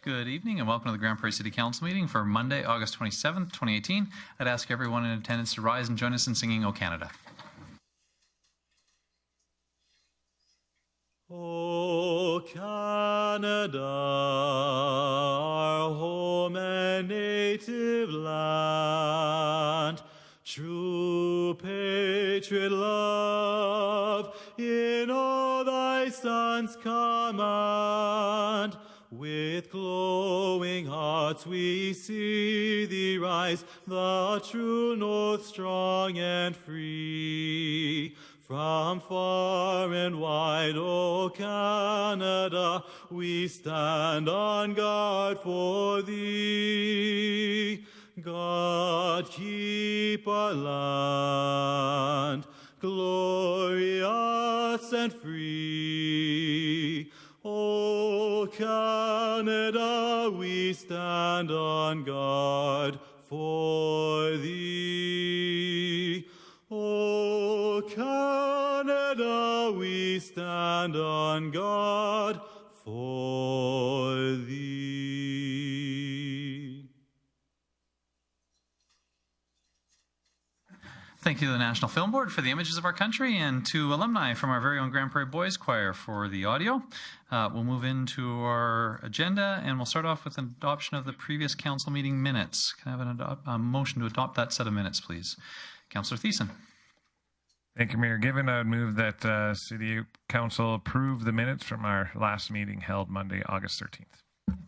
Good evening and welcome to the Grande Prairie City Council meeting for Monday, August 27th, 2018. I'd ask everyone in attendance to rise and join us in singing O Canada. O Canada, our home and native land, true patriot love in all thy sons command. With glowing hearts we see thee rise, the true north strong and free. From far and wide, O Canada, we stand on guard for thee. God keep our land, glorious and free. O Canada, we stand on guard for thee. O Canada, we stand on guard for thee. Thank you to the National Film Board for the images of our country and to alumni from our very own Grande Prairie Boys Choir for the audio. We'll move into our agenda and we'll start off with an adoption of the previous council meeting minutes. Can I have a motion to adopt that set of minutes, please? Councillor Thiessen. Thank you, Mayor Given. I would move that City Council approve the minutes from our last meeting held Monday, August 13th.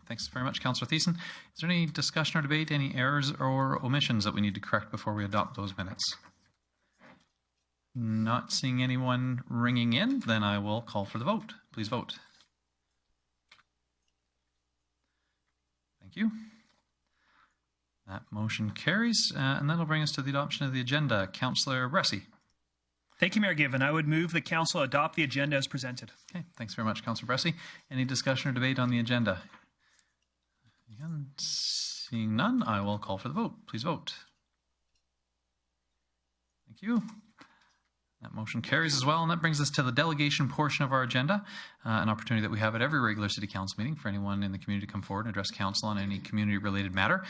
Thanks very much, Councillor Thiessen. Is there any discussion or debate, any errors or omissions that we need to correct before we adopt those minutes? Not seeing anyone ringing in, then I will call for the vote. Please vote. Thank you. That motion carries, and that'll bring us to the adoption of the agenda. Councillor Bressie. Thank you, Mayor Given. I would move the Council adopt the agenda as presented. Okay, thanks very much, Councillor Bressie. Any discussion or debate on the agenda? Again, seeing none, I will call for the vote. Please vote. Thank you. That motion carries as well, and that brings us to the delegation portion of our agenda, an opportunity that we have at every regular City Council meeting for anyone in the community to come forward and address Council on any community-related matter.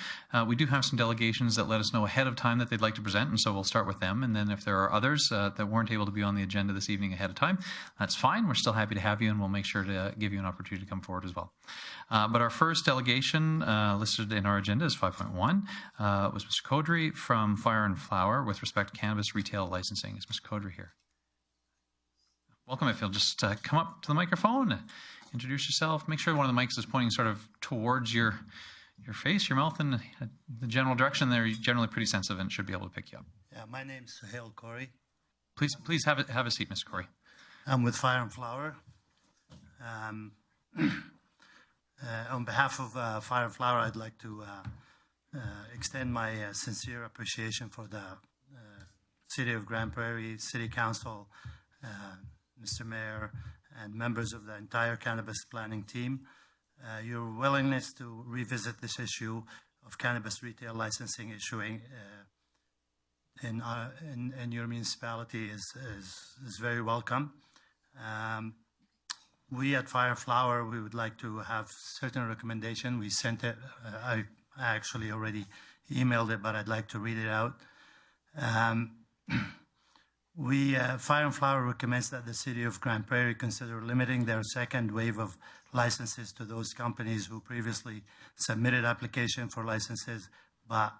We do have some delegations that let us know ahead of time that they'd like to present, and so we'll start with them. And then if there are others that weren't able to be on the agenda this evening ahead of time, that's fine. We're still happy to have you, and we'll make sure to give you an opportunity to come forward as well. But our first delegation listed in our agenda is 5.1 was Mr. Codry from Fire and Flower with respect to cannabis retail licensing. Is Mr. Codry here? Welcome. If you'll just come up to the microphone, introduce yourself, make sure one of the mics is pointing sort of towards your face, your mouth, and the general direction. They're generally pretty sensitive and should be able to pick you up. Yeah, my name's Suhail Corey. Please have a seat, Mr. Corey. I'm with Fire and Flower. On behalf of Fire and Flower, I'd like to extend my sincere appreciation for the City of Grande Prairie, City Council, Mr. Mayor, and members of the entire cannabis planning team. Your willingness to revisit this issue of cannabis retail licensing issuing in your municipality is very welcome. We at Fire Flower, we would like to have certain recommendation. We sent it. I actually already emailed it, but I'd like to read it out. Fire and Flower recommends that the City of Grande Prairie consider limiting their second wave of licenses to those companies who previously submitted application for licenses but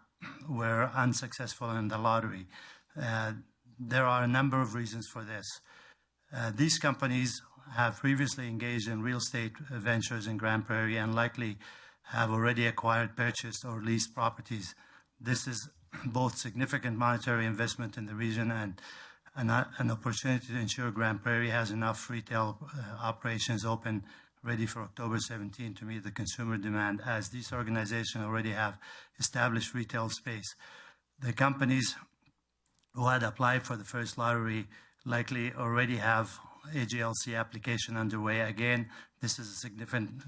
were unsuccessful in the lottery. There are a number of reasons for this. These companies have previously engaged in real estate ventures in Grande Prairie and likely have already acquired, purchased, or leased properties. This is both significant monetary investment in the region and an opportunity to ensure Grande Prairie has enough retail operations open, ready for October 17 to meet the consumer demand, as these organizations already have established retail space. The companies who had applied for the first lottery likely already have AGLC application underway. Again, this is a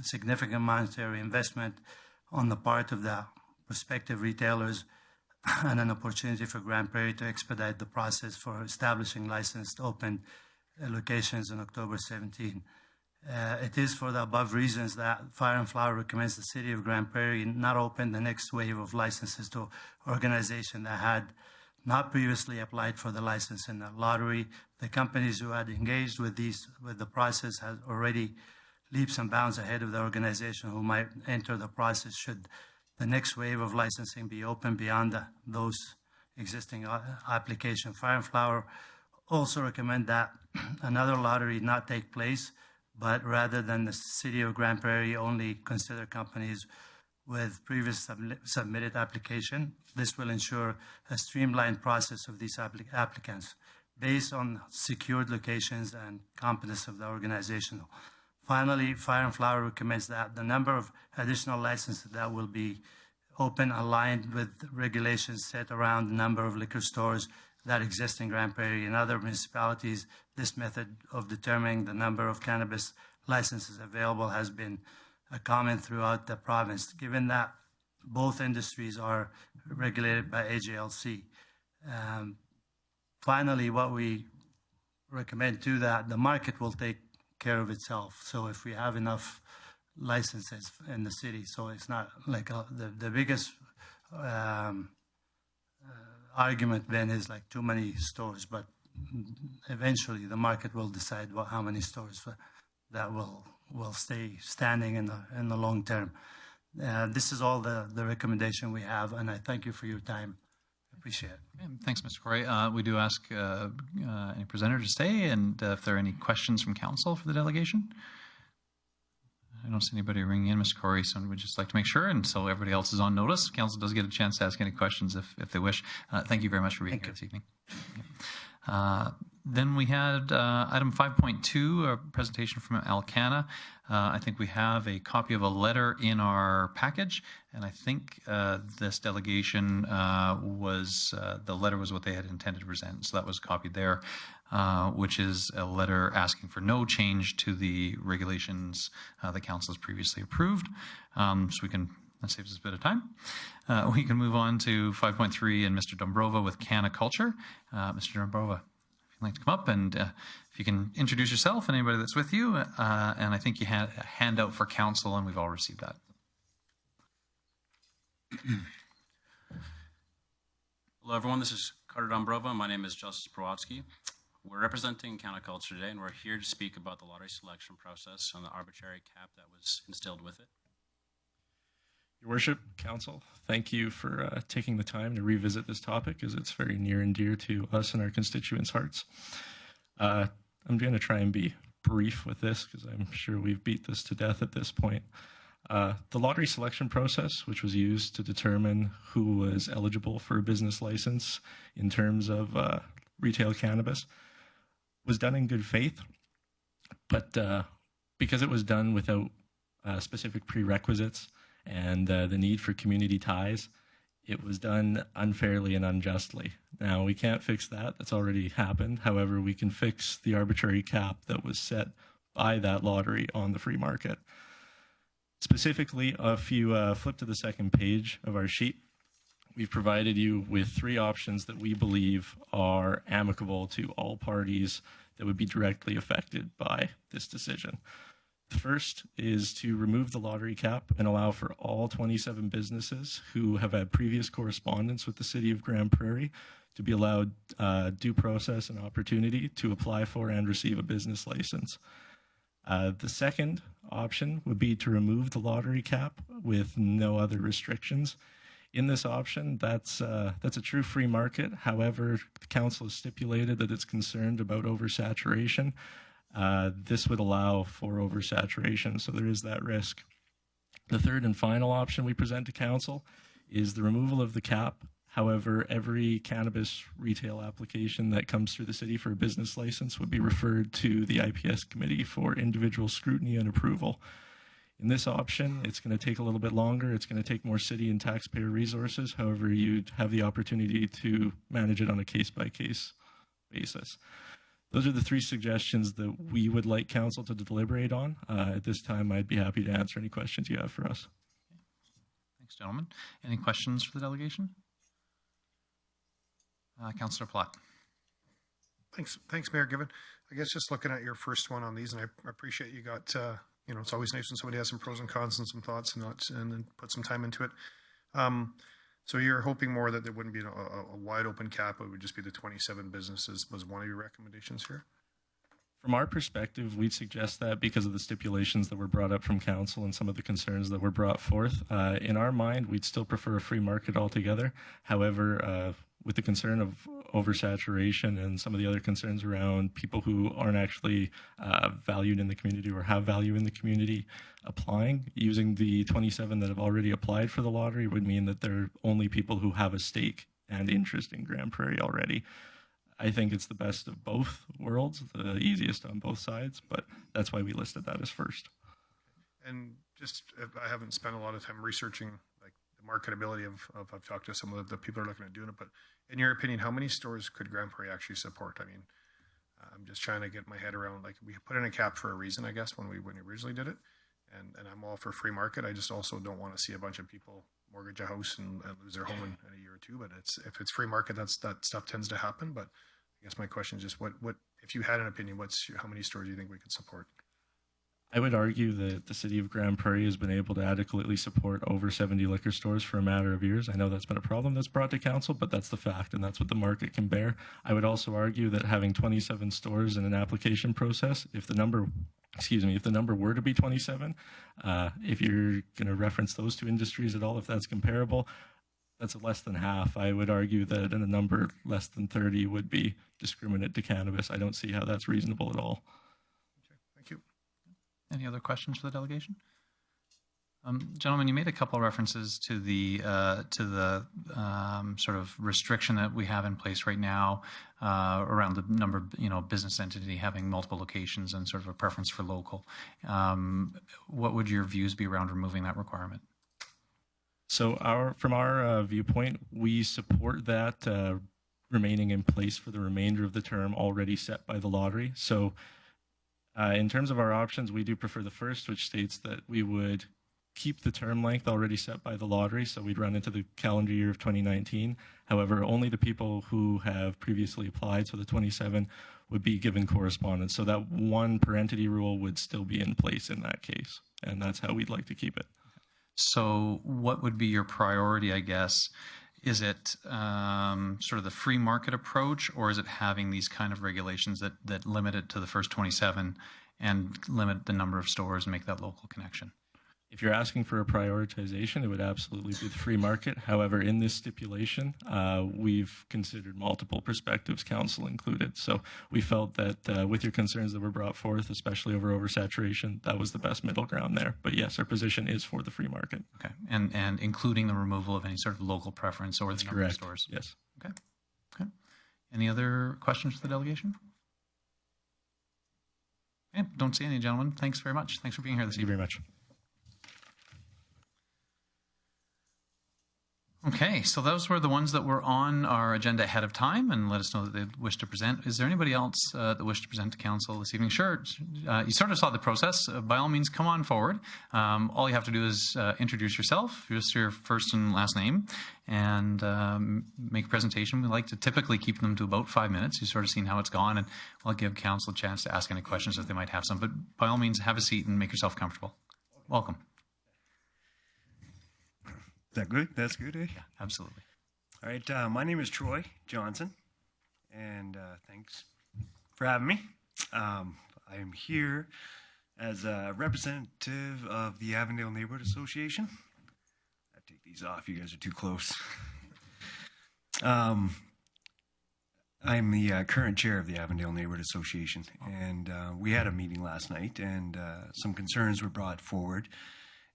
significant monetary investment on the part of the prospective retailers and an opportunity for Grande Prairie to expedite the process for establishing licensed open locations on October 17. It is for the above reasons that Fire and Flower recommends the City of Grande Prairie not open the next wave of licenses to organizations that had not previously applied for the license in the lottery. The companies who had engaged with the process had already leaps and bounds ahead of the organization who might enter the process should the next wave of licensing be open beyond those existing applications. Fire and Flower also recommend that another lottery not take place, but rather than the City of Grande Prairie only consider companies with previous submitted application. This will ensure a streamlined process of these applicants based on secured locations and competence of the organization. Finally, Fire and Flower recommends that the number of additional licenses that will be open aligned with regulations set around the number of liquor stores that exist in Grande Prairie and other municipalities. This method of determining the number of cannabis licenses available has been common throughout the province, given that both industries are regulated by AGLC. Finally, what we recommend too, that the market will take care of itself. So if we have enough licenses in the city, so it's not like the biggest argument then is like too many stores, but eventually the market will decide how many stores that will stay standing in the long term. This is all the recommendation we have, and I thank you for your time. I appreciate it. Okay, thanks, Mr. Corey. We do ask any presenter to stay, and if there are any questions from council for the delegation. I don't see anybody ringing in, Mr. Corey, so we'd just like to make sure, and so everybody else is on notice. Council does get a chance to ask any questions if they wish. Thank you very much for being here this evening. Then we had item 5.2, a presentation from Alcana. I think we have a copy of a letter in our package, and I think this delegation the letter was what they had intended to present, so that was copied there, which is a letter asking for no change to the regulations the council has previously approved. So that saves us a bit of time. We can move on to 5.3 and Mr. Dombrova with Canna Culture. Mr. Dombrova, if you'd like to come up and if you can introduce yourself and anybody that's with you. And I think you had a handout for council, and we've all received that. Hello, everyone. This is Carter Dombrova. My name is Justice Prowatsky. We're representing Canna Culture today, and we're here to speak about the lottery selection process and the arbitrary cap that was instilled with it. Your Worship, Council, thank you for taking the time to revisit this topic, as it's very near and dear to us and our constituents' hearts. I'm going to try and be brief with this, because I'm sure we've beat this to death at this point. The lottery selection process, which was used to determine who was eligible for a business license in terms of retail cannabis, was done in good faith, but because it was done without specific prerequisites and the need for community ties, it was done unfairly and unjustly. Now, we can't fix that. That's already happened. However, we can fix the arbitrary cap that was set by that lottery on the free market. Specifically, if you flip to the second page of our sheet, we've provided you with 3 options that we believe are amicable to all parties that would be directly affected by this decision. The first is to remove the lottery cap and allow for all 27 businesses who have had previous correspondence with the City of Grande Prairie to be allowed due process and opportunity to apply for and receive a business license. The second option would be to remove the lottery cap with no other restrictions. In this option, that's a true free market. However, the council has stipulated that it's concerned about oversaturation. This would allow for oversaturation, so there is that risk. The third and final option we present to council is the removal of the cap. However, every cannabis retail application that comes through the city for a business license would be referred to the IPS committee for individual scrutiny and approval. In this option, it's going to take a little bit longer. It's going to take more city and taxpayer resources. However, you'd have the opportunity to manage it on a case-by-case basis. Those are the 3 suggestions that we would like council to deliberate on. At this time, I'd be happy to answer any questions you have for us. Thanks, gentlemen. Any questions for the delegation? Councillor Platt. Thanks, Mayor Given. I guess just looking at your first one on these, and I appreciate you got, it's always nice when somebody has some pros and cons and some thoughts and then put some time into it. So you're hoping more that there wouldn't be a wide open cap, it would just be the 27 businesses was one of your recommendations here? From our perspective, we'd suggest that because of the stipulations that were brought up from council and some of the concerns that were brought forth. In our mind, we'd still prefer a free market altogether. However, with the concern of oversaturation and some of the other concerns around people who aren't actually valued in the community or have value in the community applying, using the 27 that have already applied for the lottery would mean that they're only people who have a stake and interest in Grande Prairie already. I think it's the best of both worlds, the easiest on both sides, but that's why we listed that as first. And just, I haven't spent a lot of time researching like the marketability of I've talked to some of the people who are looking at doing it, but in your opinion, how many stores could Grande Prairie actually support? I mean, I'm just trying to get my head around, like, we put in a cap for a reason, I guess, when we originally did it, and I'm all for free market. I just also don't want to see a bunch of people mortgage a house and lose their home in a year or two. But if it's free market, that stuff tends to happen. But I guess my question is just what if you had an opinion, how many stores do you think we could support? I would argue that the city of Grande Prairie has been able to adequately support over 70 liquor stores for a matter of years. I know that's been a problem that's brought to council, but that's the fact, and that's what the market can bear. I would also argue that having 27 stores in an application process, if the number were to be 27, if you're going to reference those two industries at all, if that's comparable, that's less than half. I would argue that a number less than 30 would be discriminate to cannabis. I don't see how that's reasonable at all. Okay, thank you. Any other questions for the delegation? Gentlemen, you made a couple of references to the sort of restriction that we have in place right now around the number of, business entity having multiple locations and sort of a preference for local. What would your views be around removing that requirement? So from our viewpoint, we support that remaining in place for the remainder of the term already set by the lottery. So in terms of our options, we do prefer the first, which states that we would keep the term length already set by the lottery, so we'd run into the calendar year of 2019. However, only the people who have previously applied, so the 27, would be given correspondence. So that one per entity rule would still be in place in that case, and that's how we'd like to keep it. So what would be your priority, I guess? Is it sort of the free market approach, or is it having these kind of regulations that limit it to the first 27 and limit the number of stores and make that local connection? If you're asking for a prioritization, it would absolutely be the free market. However, in this stipulation, we've considered multiple perspectives, council included. So we felt that with your concerns that were brought forth, especially over oversaturation, that was the best middle ground there. But yes, our position is for the free market. Okay, and including the removal of any sort of local preference or the number of stores? Yes. Okay. Okay. Any other questions for the delegation? Okay, don't see any, gentlemen. Thanks very much. Thanks for being here this evening. Thank you very much. Okay, so those were the ones that were on our agenda ahead of time and let us know that they wish to present. Is there anybody else that wish to present to council this evening? Sure, you sort of saw the process. By all means, come on forward. All you have to do is introduce yourself, just your first and last name, and make a presentation. We like to typically keep them to about 5 minutes. You've sort of seen how it's gone, and I'll give council a chance to ask any questions if they might have some. But by all means, have a seat and make yourself comfortable. Welcome. Is that good? That's good, eh? Yeah, absolutely. All right, my name is Troy Johnson, and thanks for having me. I am here as a representative of the Avondale Neighborhood Association. I take these off, you guys are too close. I'm the current chair of the Avondale Neighborhood Association, and we had a meeting last night, and some concerns were brought forward,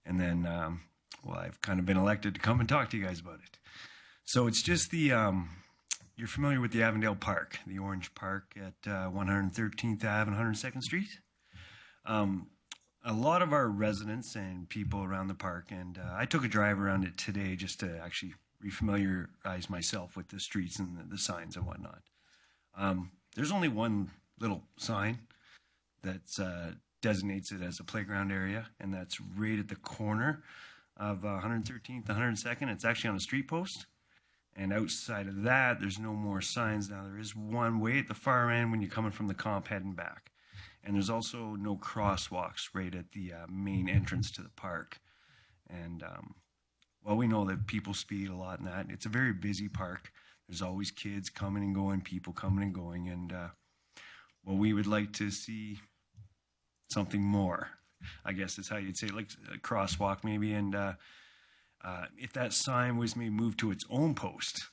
and then well, I've kind of been elected to come and talk to you guys about it. So it's just the, you're familiar with the Avondale Park, the Orange Park at 113th Ave and 102nd Street. A lot of our residents and people around the park, and I took a drive around it today just to actually refamiliarize myself with the streets and the signs and whatnot. There's only one little sign that designates it as a playground area, and that's right at the corner of 113th, 102nd. It's actually on a street post, And outside of that, there's no more signs now. There is one way at the far end when you're coming from the comp heading back. And there's also no crosswalks right at the main entrance to the park. And, well, we know that people speed a lot in that. It's a very busy park. There's always kids coming and going, people coming and going. And, well, we would like to see something more, I guess is how you'd say, like a crosswalk maybe. And if that sign was maybe moved to its own post,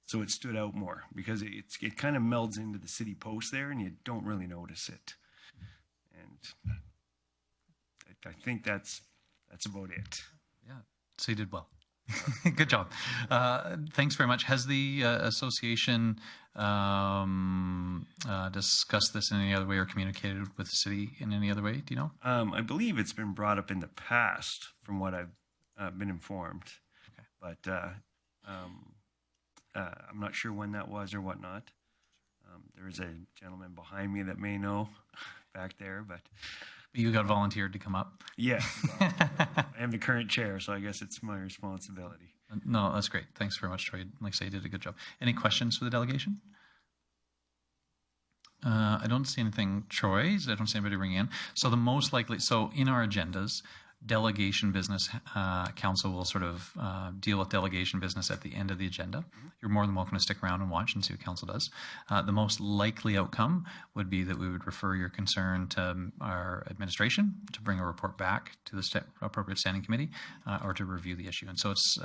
so it stood out more, because it kind of melds into the city post there and you don't really notice it. And I think that's about it. Yeah, so you did well. Good job. Thanks very much. Has the association discussed this in any other way or communicated with the city in any other way? Do you know? I believe it's been brought up in the past, from what I've been informed. Okay. But I'm not sure when that was or whatnot. There is a gentleman behind me that may know back there, but you got volunteered to come up. Yeah, well, I am the current chair, so I guess it's my responsibility. No, that's great. Thanks very much, Troy. Like I say, you did a good job. Any questions for the delegation? I don't see anything, Troy. I don't see anybody ring in. So the most likely, so in our agendas, delegation business, council will sort of deal with delegation business at the end of the agenda. You're more than welcome to stick around and watch and see what council does. The most likely outcome would be that we would refer your concern to our administration to bring a report back to the appropriate standing committee or to review the issue. And so it's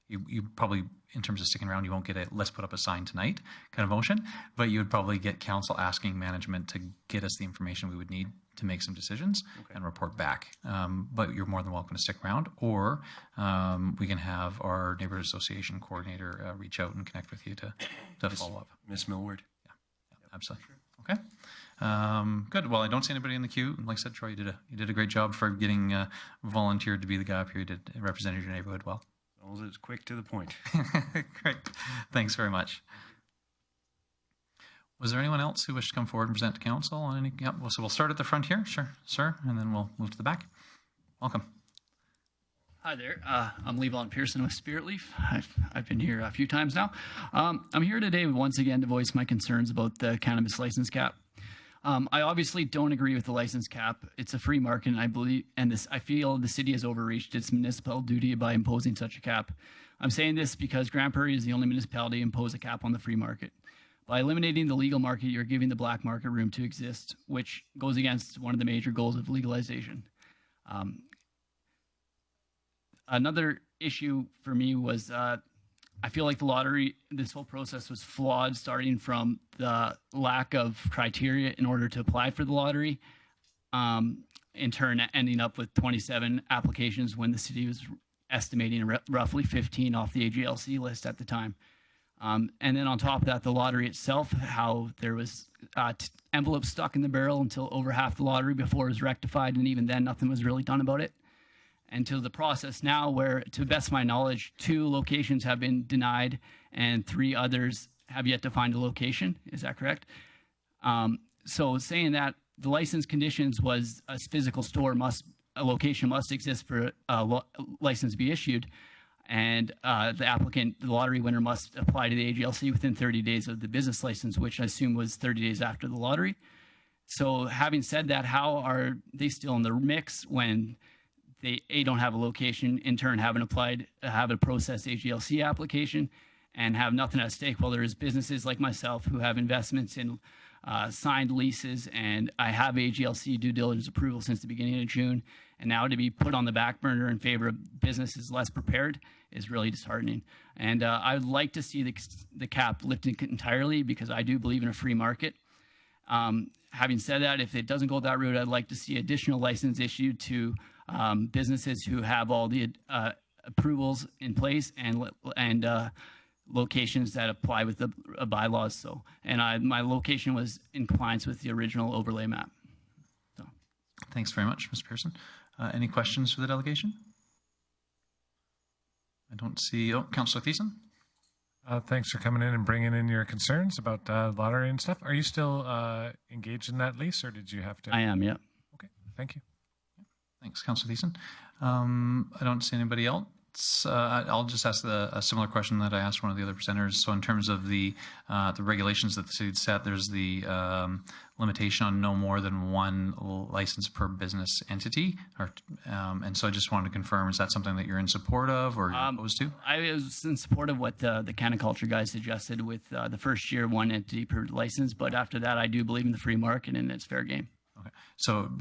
you probably, in terms of sticking around, you won't get a let's put up a sign tonight kind of motion, but you would probably get council asking management to get us the information we would need to make some decisions and report back. But you're more than welcome to stick around, or we can have our neighborhood association coordinator reach out and connect with you to follow up. Miss Millward. Yeah, absolutely. Okay. Good. Well, I don't see anybody in the queue. Like I said, Troy, you did a great job for getting volunteered to be the guy up here. You represented your neighborhood well. As long as it's quick to the point. Great. Thanks very much. Was there anyone else who wished to come forward and present to council on any? Yep. Well, so we'll start at the front here, sure, sir, and then we'll move to the back. Welcome. Hi there. I'm Levon Pearson with Spirit Leaf. I've been here a few times now. I'm here today once again to voice my concerns about the cannabis license cap. I obviously don't agree with the license cap. It's a free market, and I feel the city has overreached its municipal duty by imposing such a cap. I'm saying this because Grande Prairie is the only municipality to impose a cap on the free market. By eliminating the legal market, you're giving the black market room to exist, which goes against one of the major goals of legalization. Another issue for me was I feel like the lottery, this whole process was flawed, starting from the lack of criteria in order to apply for the lottery, in turn ending up with 27 applications when the city was estimating roughly 15 off the AGLC list at the time. And then on top of that, the lottery itself, how there was envelopes stuck in the barrel until over half the lottery before it was rectified, and even then nothing was really done about it. Until the process now where, to the best of my knowledge, 2 locations have been denied and 3 others have yet to find a location. Is that correct? So saying that the license conditions was a physical store a location must exist for a license to be issued, and the lottery winner must apply to the AGLC within 30 days of the business license, which I assume was 30 days after the lottery. So having said that, how are they still in the mix when they don't have a location, in turn have a processed AGLC application, and have nothing at stake? Well, there is businesses like myself who have investments in signed leases, and I have AGLC due diligence approval since the beginning of June, and now to be put on the back burner in favor of businesses less prepared is really disheartening. And I would like to see the cap lifted entirely, because I do believe in a free market. Having said that, if it doesn't go that route, I'd like to see additional license issued to businesses who have all the approvals in place and locations that apply with the bylaws. So, and my location was in compliance with the original overlay map. So. Thanks very much, Mr. Pearson. Any questions for the delegation? I don't see. Oh, Councillor Thiessen. Thanks for coming in and bringing in your concerns about lottery and stuff. Are you still engaged in that lease, or did you have to? I am, yeah. Okay, thank you. Thanks, Councillor Thiessen. I don't see anybody else I'll just ask a similar question that I asked one of the other presenters. So in terms of the regulations that the city set, there's the limitation on no more than one license per business entity. And so I just wanted to confirm, is that something that you're in support of or you're opposed to? I was in support of what the Canaculture guys suggested with the first year, one entity per license. But after that, I do believe in the free market and it's fair game. Okay. So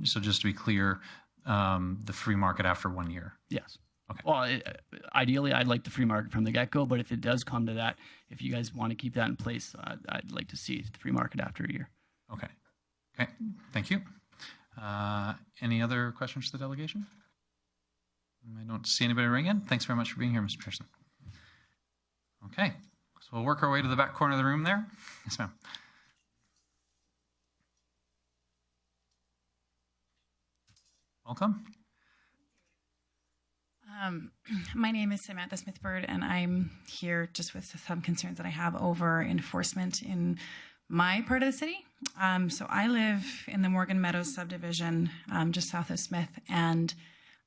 just to be clear, the free market after 1 year? Yes. Okay. Well, ideally, I'd like the free market from the get-go, but if it does come to that, if you guys want to keep that in place, I'd like to see the free market after a year. Okay. Okay. Thank you. Any other questions to the delegation? I don't see anybody ring in. Thanks very much for being here, Mr. Pearson. Okay. So we'll work our way to the back corner of the room there. Yes, ma'am. Welcome. My name is Samantha Smith-Bird, and I'm here just with some concerns that I have over enforcement in my part of the city. So I live in the Morgan Meadows subdivision, just south of Smith, and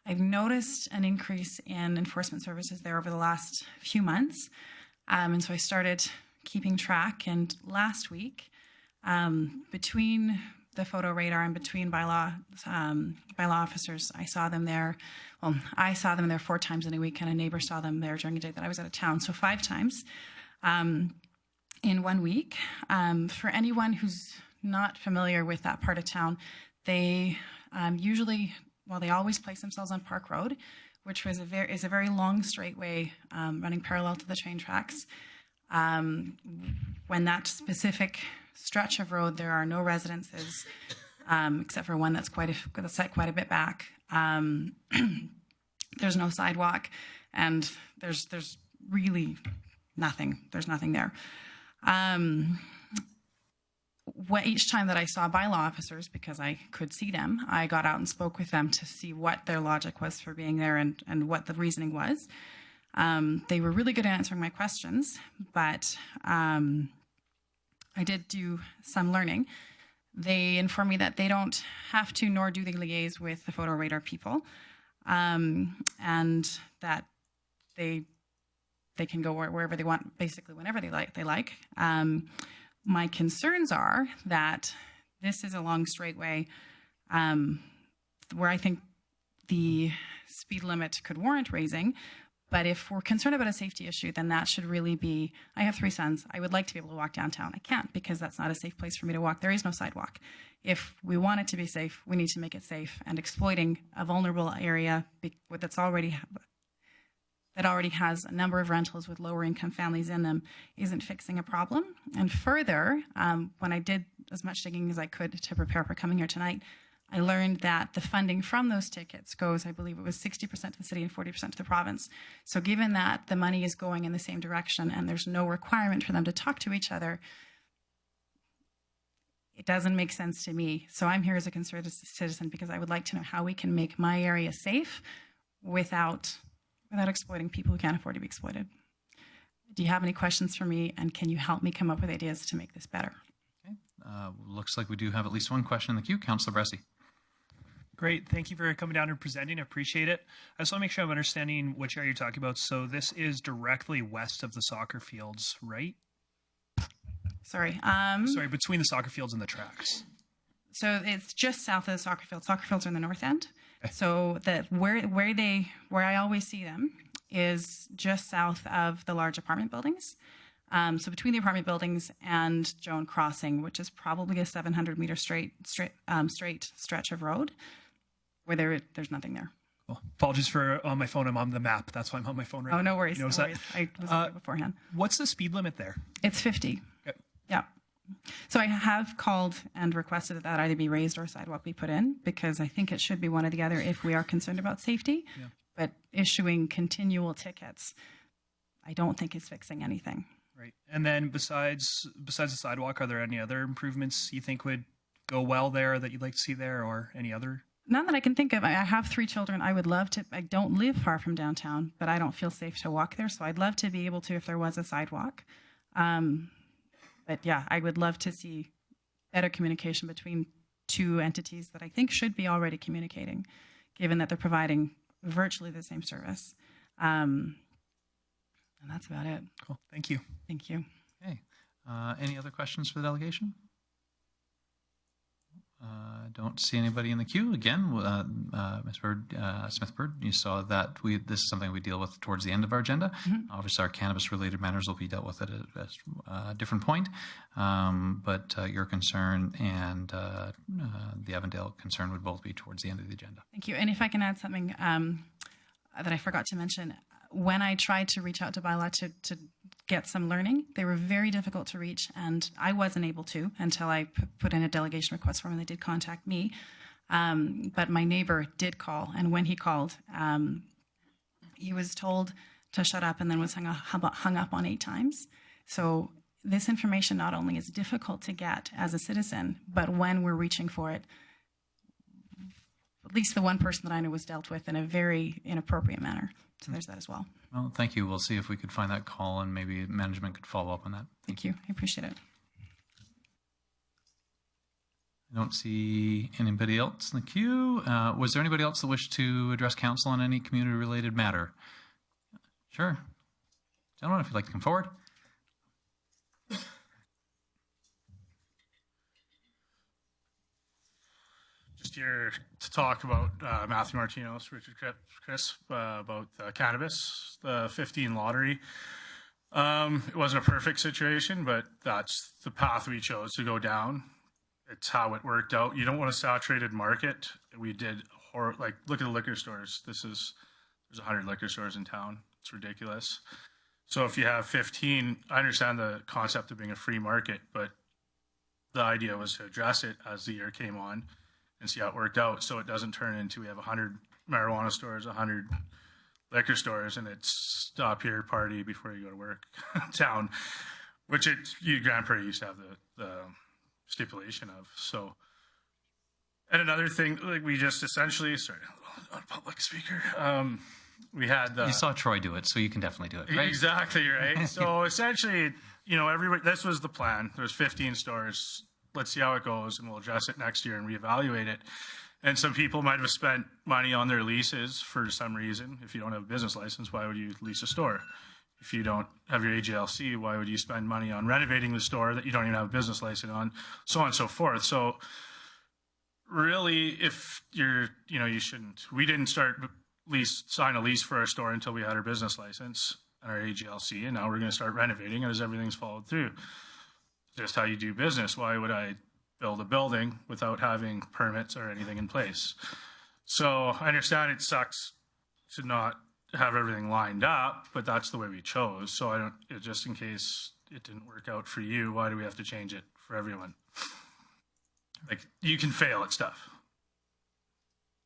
I've noticed an increase in enforcement services there over the last few months. And so I started keeping track, and last week, between the photo radar and between bylaw officers, I saw them there. Well, I saw them there 4 times in a week, and a neighbor saw them there during a day that I was out of town. So 5 times in 1 week. For anyone who's not familiar with that part of town, they usually, well, they always place themselves on Park Road, which is a very long straight way running parallel to the train tracks. When that specific stretch of road, there are no residences, except for one that's set quite a bit back. There's no sidewalk, and there's really nothing. There's nothing there. Each time that I saw bylaw officers, because I could see them, I got out and spoke with them to see what their logic was for being there and what the reasoning was. They were really good at answering my questions, but I did do some learning. They informed me that they don't have to, nor do they liaise with the photo radar people, and that they can go wherever they want, basically whenever they like. My concerns are that this is a long straight way where I think the speed limit could warrant raising. But if we're concerned about a safety issue, then that should really be, I have 3 sons. I would like to be able to walk downtown. I can't, because that's not a safe place for me to walk. There is no sidewalk. If we want it to be safe, we need to make it safe. And exploiting a vulnerable area that already has a number of rentals with lower income families in them isn't fixing a problem. And further, when I did as much digging as I could to prepare for coming here tonight, I learned that the funding from those tickets goes, I believe it was 60% to the city and 40% to the province. So given that the money is going in the same direction and there's no requirement for them to talk to each other, it doesn't make sense to me. So I'm here as a concerned citizen because I would like to know how we can make my area safe without exploiting people who can't afford to be exploited. Do you have any questions for me, and can you help me come up with ideas to make this better? Okay. Looks like we do have at least one question in the queue. Councillor Bressie. Great. Thank you for coming down and presenting. I appreciate it. I just want to make sure I'm understanding which area you're talking about. So this is directly west of the soccer fields, right? Sorry. Sorry, between the soccer fields and the tracks. So it's just south of the soccer fields. Soccer fields are in the north end. So where I always see them is just south of the large apartment buildings. So between the apartment buildings and Joan Crossing, which is probably a 700-meter straight stretch of road, where there's nothing there. Cool. Apologies for on my phone. I'm on the map. That's why I'm on my phone right now. Oh, no worries. You notice no that? worries. I was on it beforehand. What's the speed limit there? It's 50. Okay. Yeah. So I have called and requested that either be raised or a sidewalk be put in, because I think it should be one or the other if we are concerned about safety. Yeah. But issuing continual tickets, I don't think is fixing anything. Right. And then besides the sidewalk, are there any other improvements you think would go well there that you'd like to see there, or any other? None that I can think of. I have 3 children. I would love to. I don't live far from downtown, but I don't feel safe to walk there. So I'd love to be able to if there was a sidewalk. But yeah, I would love to see better communication between 2 entities that I think should be already communicating, given that they're providing virtually the same service. And that's about it. Cool. Thank you. Thank you. Okay. Any other questions for the delegation? Don't see anybody in the queue. Again, Ms. Bird, Smith Bird, you saw that this is something we deal with towards the end of our agenda. Obviously, our cannabis-related matters will be dealt with at a different point. But your concern and the Avondale concern would both be towards the end of the agenda. Thank you. And if I can add something that I forgot to mention, when I tried to reach out to Bylaw to get some learning, they were very difficult to reach, and I wasn't able to until I put in a delegation request form, and they did contact me. But my neighbor did call, and when he called, he was told to shut up and then was hung up on 8 times. So this information not only is difficult to get as a citizen, but when we're reaching for it, at least the one person that I know was dealt with in a very inappropriate manner. So there's that as well. Well, thank you. We'll see if we could find that call, and maybe management could follow up on that. Thank you. I appreciate it. I don't see anybody else in the queue. Was there anybody else that wished to address council on any community-related matter? Sure. Gentlemen, if you'd like to come forward. Just here to talk about Matthew Martinos, Richard Chris, about cannabis, the 15 lottery. It wasn't a perfect situation, but that's the path we chose to go down. It's how it worked out. You don't want a saturated market. We did, look at the liquor stores. There's 100 liquor stores in town. It's ridiculous. So if you have 15, I understand the concept of being a free market, but the idea was to address it as the year came on and see how it worked out, so it doesn't turn into we have 100 marijuana stores, 100 liquor stores, and it's stop here, party before you go to work town, which Grande Prairie used to have the stipulation of. So, and another thing, like we just essentially, sorry, on public speaker, we had you saw Troy do it, so you can definitely do it, right? Exactly, right? So essentially, this was the plan. There's 15 stores. Let's see how it goes, and we'll address it next year and reevaluate it. And some people might have spent money on their leases for some reason. If you don't have a business license, why would you lease a store? If you don't have your AGLC, why would you spend money on renovating the store that you don't even have a business license on, so on and so forth. So really, if you shouldn't. We didn't sign a lease for our store until we had our business license and our AGLC, and now we're going to start renovating it as everything's followed through. Just how you do business. Why would I build a building without having permits or anything in place? So I understand it sucks to not have everything lined up, but that's the way we chose. So just in case it didn't work out for you, why do we have to change it for everyone? Like, you can fail at stuff.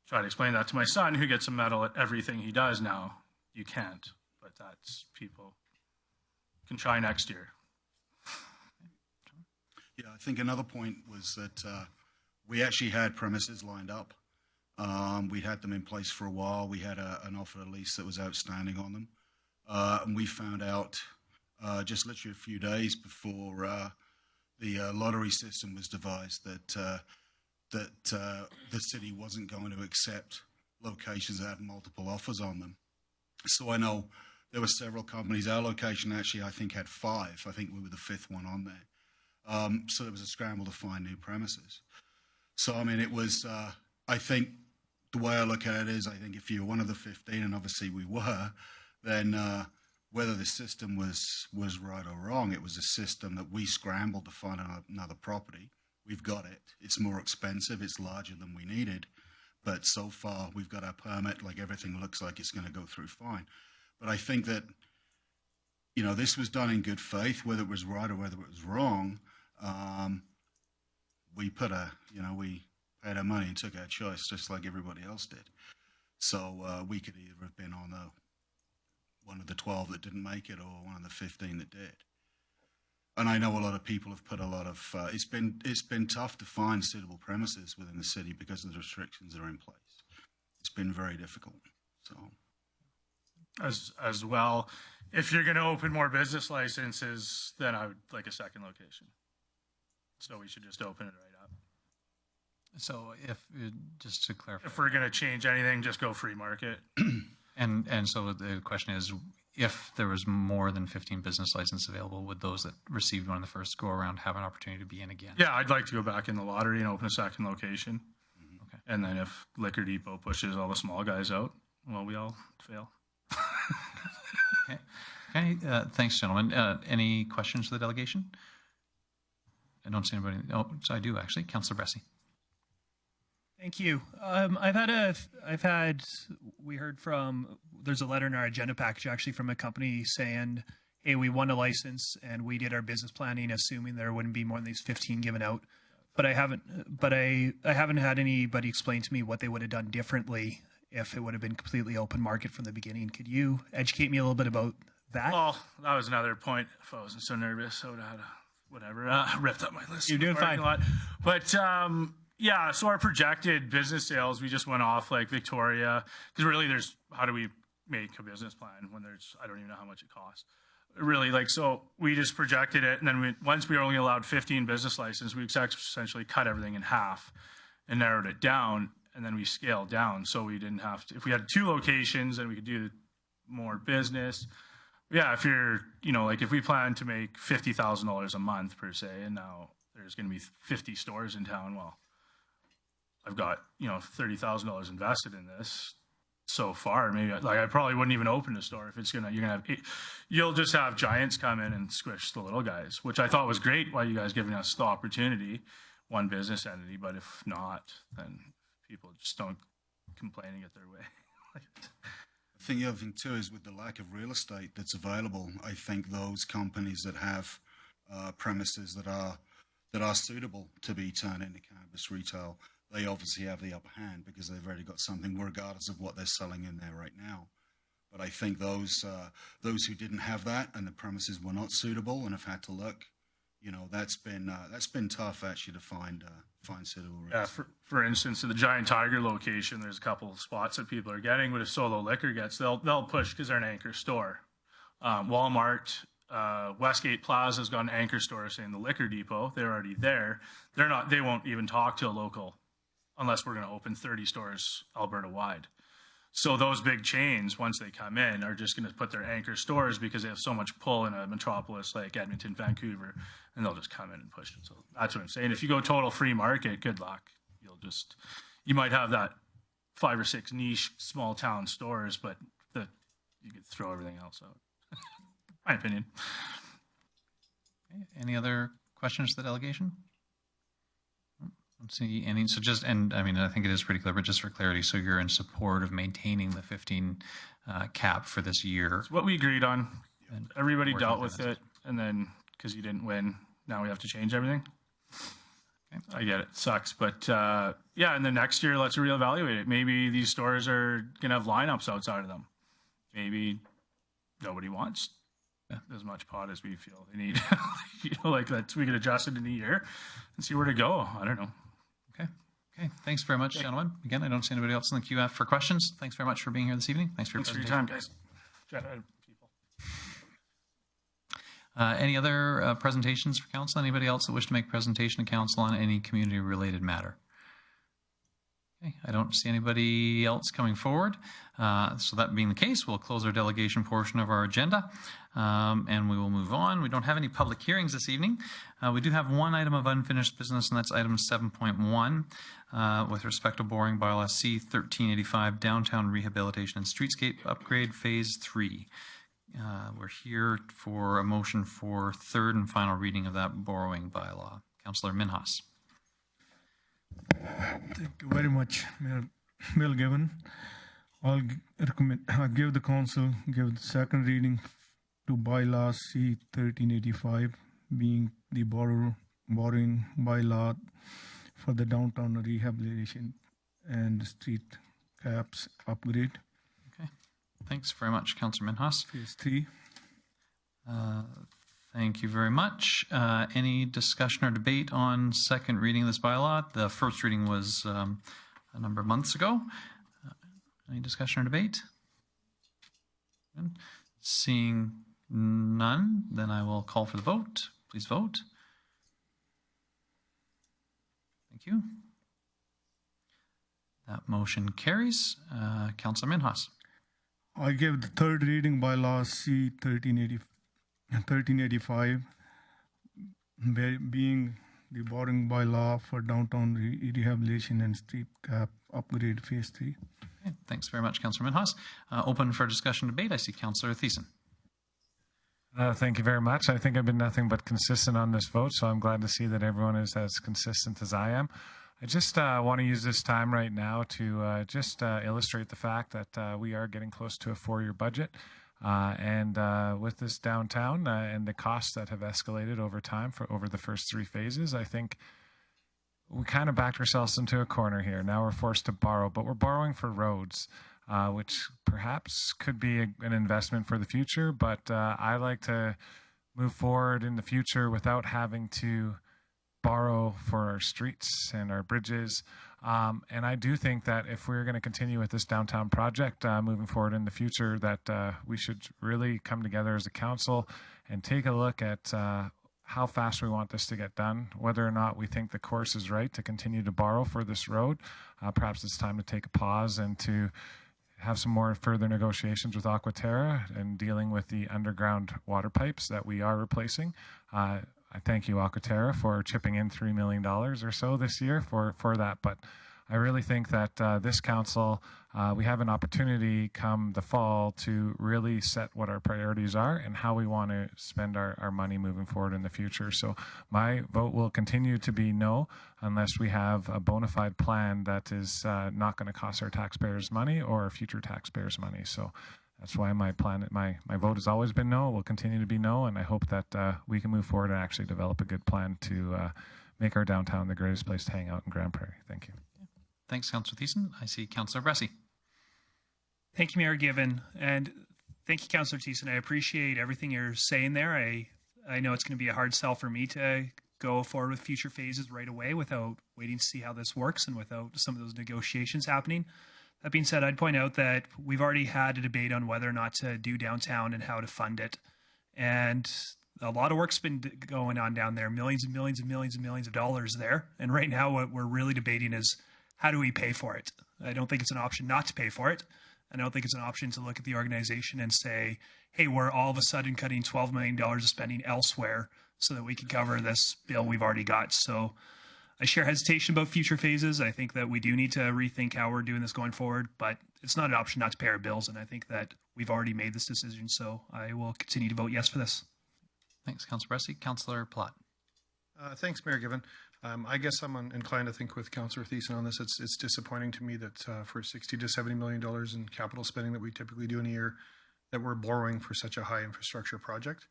Try to explain that to my son, who gets a medal at everything he does now. You can't, but that's people can try next year. Yeah, I think another point was that we actually had premises lined up. We'd had them in place for a while. We had an offer of lease that was outstanding on them. And we found out just literally a few days before the lottery system was devised that the city wasn't going to accept locations that had multiple offers on them. So I know there were several companies. Our location actually, I think, had 5. I think we were the 5th one on there. So there was a scramble to find new premises. So, I mean, it was, I think the way I look at it is, I think if you're one of the 15, and obviously we were, then whether the system was right or wrong, it was a system that we scrambled to find another property. We've got it. It's more expensive. It's larger than we needed. But so far, we've got our permit. Like, everything looks like it's going to go through fine. But I think that, this was done in good faith, whether it was right or whether it was wrong. We we paid our money and took our choice, just like everybody else did. So we could either have been on one of the 12 that didn't make it, or one of the 15 that did. And I know a lot of people have put a lot of. It's been tough to find suitable premises within the city because of the restrictions that are in place. It's been very difficult. So, as well, if you're going to open more business licenses, then I would like a second location. So we should just open it right up. So just to clarify, if we're going to change anything, just go free market. And so the question is, if there was more than 15 business licenses available, would those that received one in the first go around have an opportunity to be in again? Yeah, I'd like to go back in the lottery and open a second location. Okay. And then if Liquor Depot pushes all the small guys out, well, we all fail. Okay. Thanks, gentlemen. Any questions for the delegation? I don't see anybody. Oh, so I do actually. Councillor Bressie. Thank you. We heard from, there's a letter in our agenda package actually from a company saying, hey, we won a license and we did our business planning assuming there wouldn't be more than these 15 given out. But I haven't had anybody explain to me what they would have done differently if it would have been completely open market from the beginning. Could you educate me a little bit about that? Well, that was another point. If I wasn't so nervous, I would have had whatever, ripped up my list. You're doing fine. But, yeah, so our projected business sales, we just went off like Victoria, because really how do we make a business plan when I don't even know how much it costs. Really, so we just projected it, and then once we were only allowed 15 business licenses, we essentially cut everything in half and narrowed it down, and then we scaled down, so we didn't have to, if we had 2 locations, then we could do more business. Yeah, if you're, if we plan to make $50,000 a month per se, and now there's going to be 50 stores in town, well, I've got, $30,000 invested in this so far. Maybe I probably wouldn't even open a store if you'll just have giants come in and squish the little guys, which I thought was great. Why you guys giving us the opportunity, one business entity, but if not, then people just don't complain and get their way. I think the other thing too is with the lack of real estate that's available, I think those companies that have premises that are suitable to be turned into cannabis retail, they obviously have the upper hand because they've already got something regardless of what they're selling in there right now. But I think those who didn't have that and the premises were not suitable and have had to look, that's been tough actually to find suitable rates. Yeah, for instance, at the Giant Tiger location, there's a couple of spots that people are getting, but if Solo Liquor gets, they'll push because they're an anchor store. Walmart, Westgate Plaza's got an anchor store saying the Liquor Depot. They're already there. They won't even talk to a local unless we're going to open 30 stores Alberta wide. So those big chains, once they come in, are just going to put their anchor stores because they have so much pull in a metropolis like Edmonton, Vancouver, and they'll just come in and push it. So that's what I'm saying. If you go total free market, good luck. You might have that 5 or 6 niche small town stores, but you could throw everything else out. My opinion. Okay. Any other questions to the delegation? See any, so just, and I mean, I think it is pretty clear, but just for clarity, so you're in support of maintaining the 15 cap for this year. It's what we agreed on. Everybody dealt with it, and then because you didn't win, now we have to change everything. Okay. I get it. Sucks, but yeah, and then next year, let's reevaluate it. Maybe these stores are going to have lineups outside of them. Maybe nobody wants as much pot as we feel they need. That we could adjust it in a year and see where to go. I don't know. Okay, thanks very much, gentlemen. Again, I don't see anybody else in the queue for questions. Thanks very much for being here this evening. Thanks for your time, guys. Any other presentations for council? Anybody else that wish to make a presentation to council on any community-related matter? Okay, I don't see anybody else coming forward. So that being the case, we'll close our delegation portion of our agenda and we will move on. We don't have any public hearings this evening. We do have one item of unfinished business, and that's item 7.1 with respect to borrowing bylaw C 1385 downtown rehabilitation and streetscape upgrade phase 3. We're here for a motion for third and final reading of that borrowing bylaw. Councillor Minhas. Thank you very much, Mayor Given. I'll give the council give the second reading to bylaw C 1385, being the borrowing bylaw for the downtown rehabilitation and street caps upgrade. Okay, thanks very much, Councillor Minhas. Phase 3. Thank you very much. Any discussion or debate on second reading of this bylaw? The first reading was a number of months ago. Any discussion or debate? Seeing none, then I will call for the vote. Please vote. Thank you. That motion carries. Councillor Minhas. I gave the third reading bylaw C 1385, being the borrowing bylaw for downtown rehabilitation and street cap upgrade phase 3. Okay, thanks very much, Councillor Minhas. Open for discussion debate. I see Councillor Thiessen. Thank you very much. I think I've been nothing but consistent on this vote, so I'm glad to see that everyone is as consistent as I am. I just want to use this time right now to just illustrate the fact that we are getting close to a 4-year budget. And with this downtown and the costs that have escalated over time over the first 3 phases, I think we kind of backed ourselves into a corner here. Now we're forced to borrow, but we're borrowing for roads, which perhaps could be an investment for the future. But I like to move forward in the future without having to borrow for our streets and our bridges. And I do think that if we're going to continue with this downtown project moving forward in the future, that we should really come together as a council and take a look at how fast we want this to get done, whether or not we think the course is right to continue to borrow for this road. Perhaps it's time to take a pause and to have some more further negotiations with Aquaterra and dealing with the underground water pipes that we are replacing. I thank you, Aquaterra, for chipping in $3 million or so this year for that. But I really think that this council, we have an opportunity come the fall to really set what our priorities are and how we want to spend our money moving forward in the future. So my vote will continue to be no unless we have a bona fide plan that is not going to cost our taxpayers money or future taxpayers money. So that's why my vote has always been no, will continue to be no, and I hope that we can move forward and actually develop a good plan to make our downtown the greatest place to hang out in Grande Prairie. Thank you. Thanks, Councillor Thiessen. I see Councillor Bressie. Thank you, Mayor Given, and thank you, Councillor Thiessen. I appreciate everything you're saying there. I know it's going to be a hard sell for me to go forward with future phases right away without waiting to see how this works and without some of those negotiations happening. That being said, I'd point out that we've already had a debate on whether or not to do downtown and how to fund it. And a lot of work's been going on down there, millions and millions and millions and millions of dollars there. And right now what we're really debating is how do we pay for it? I don't think it's an option not to pay for it. And I don't think it's an option to look at the organization and say, hey, we're all of a sudden cutting $12 million of spending elsewhere so that we can cover this bill we've already got. So I share hesitation about future phases. I think that we do need to rethink how we're doing this going forward, but it's not an option not to pay our bills. And I think that we've already made this decision. So I will continue to vote yes for this. Thanks, Councillor Bressie. Councillor Platt. Thanks, Mayor Given. I guess I'm inclined to think with Councillor Thiessen on this. It's disappointing to me that for $60 to $70 million in capital spending that we typically do in a year, that we're borrowing for such a high infrastructure project.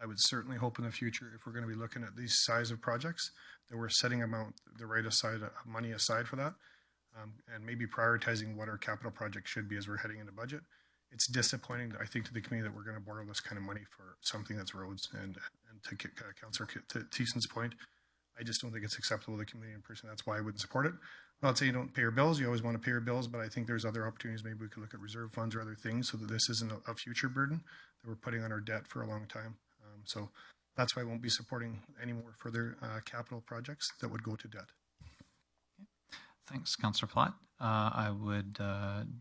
I would certainly hope in the future, if we're going to be looking at these size of projects, that we're setting the right money aside for that, and maybe prioritizing what our capital project should be as we're heading into budget. It's disappointing, I think, to the community that we're going to borrow this kind of money for something that's roads. And to Councillor Thiessen's point, I just don't think it's acceptable to the community in person. That's why I wouldn't support it. I'm not saying you don't pay your bills. You always want to pay your bills, but I think there's other opportunities. Maybe we could look at reserve funds or other things so that this isn't a future burden that we're putting on our debt for a long time. So that's why I won't be supporting any more further capital projects that would go to debt. Thanks, Councillor Platt. I would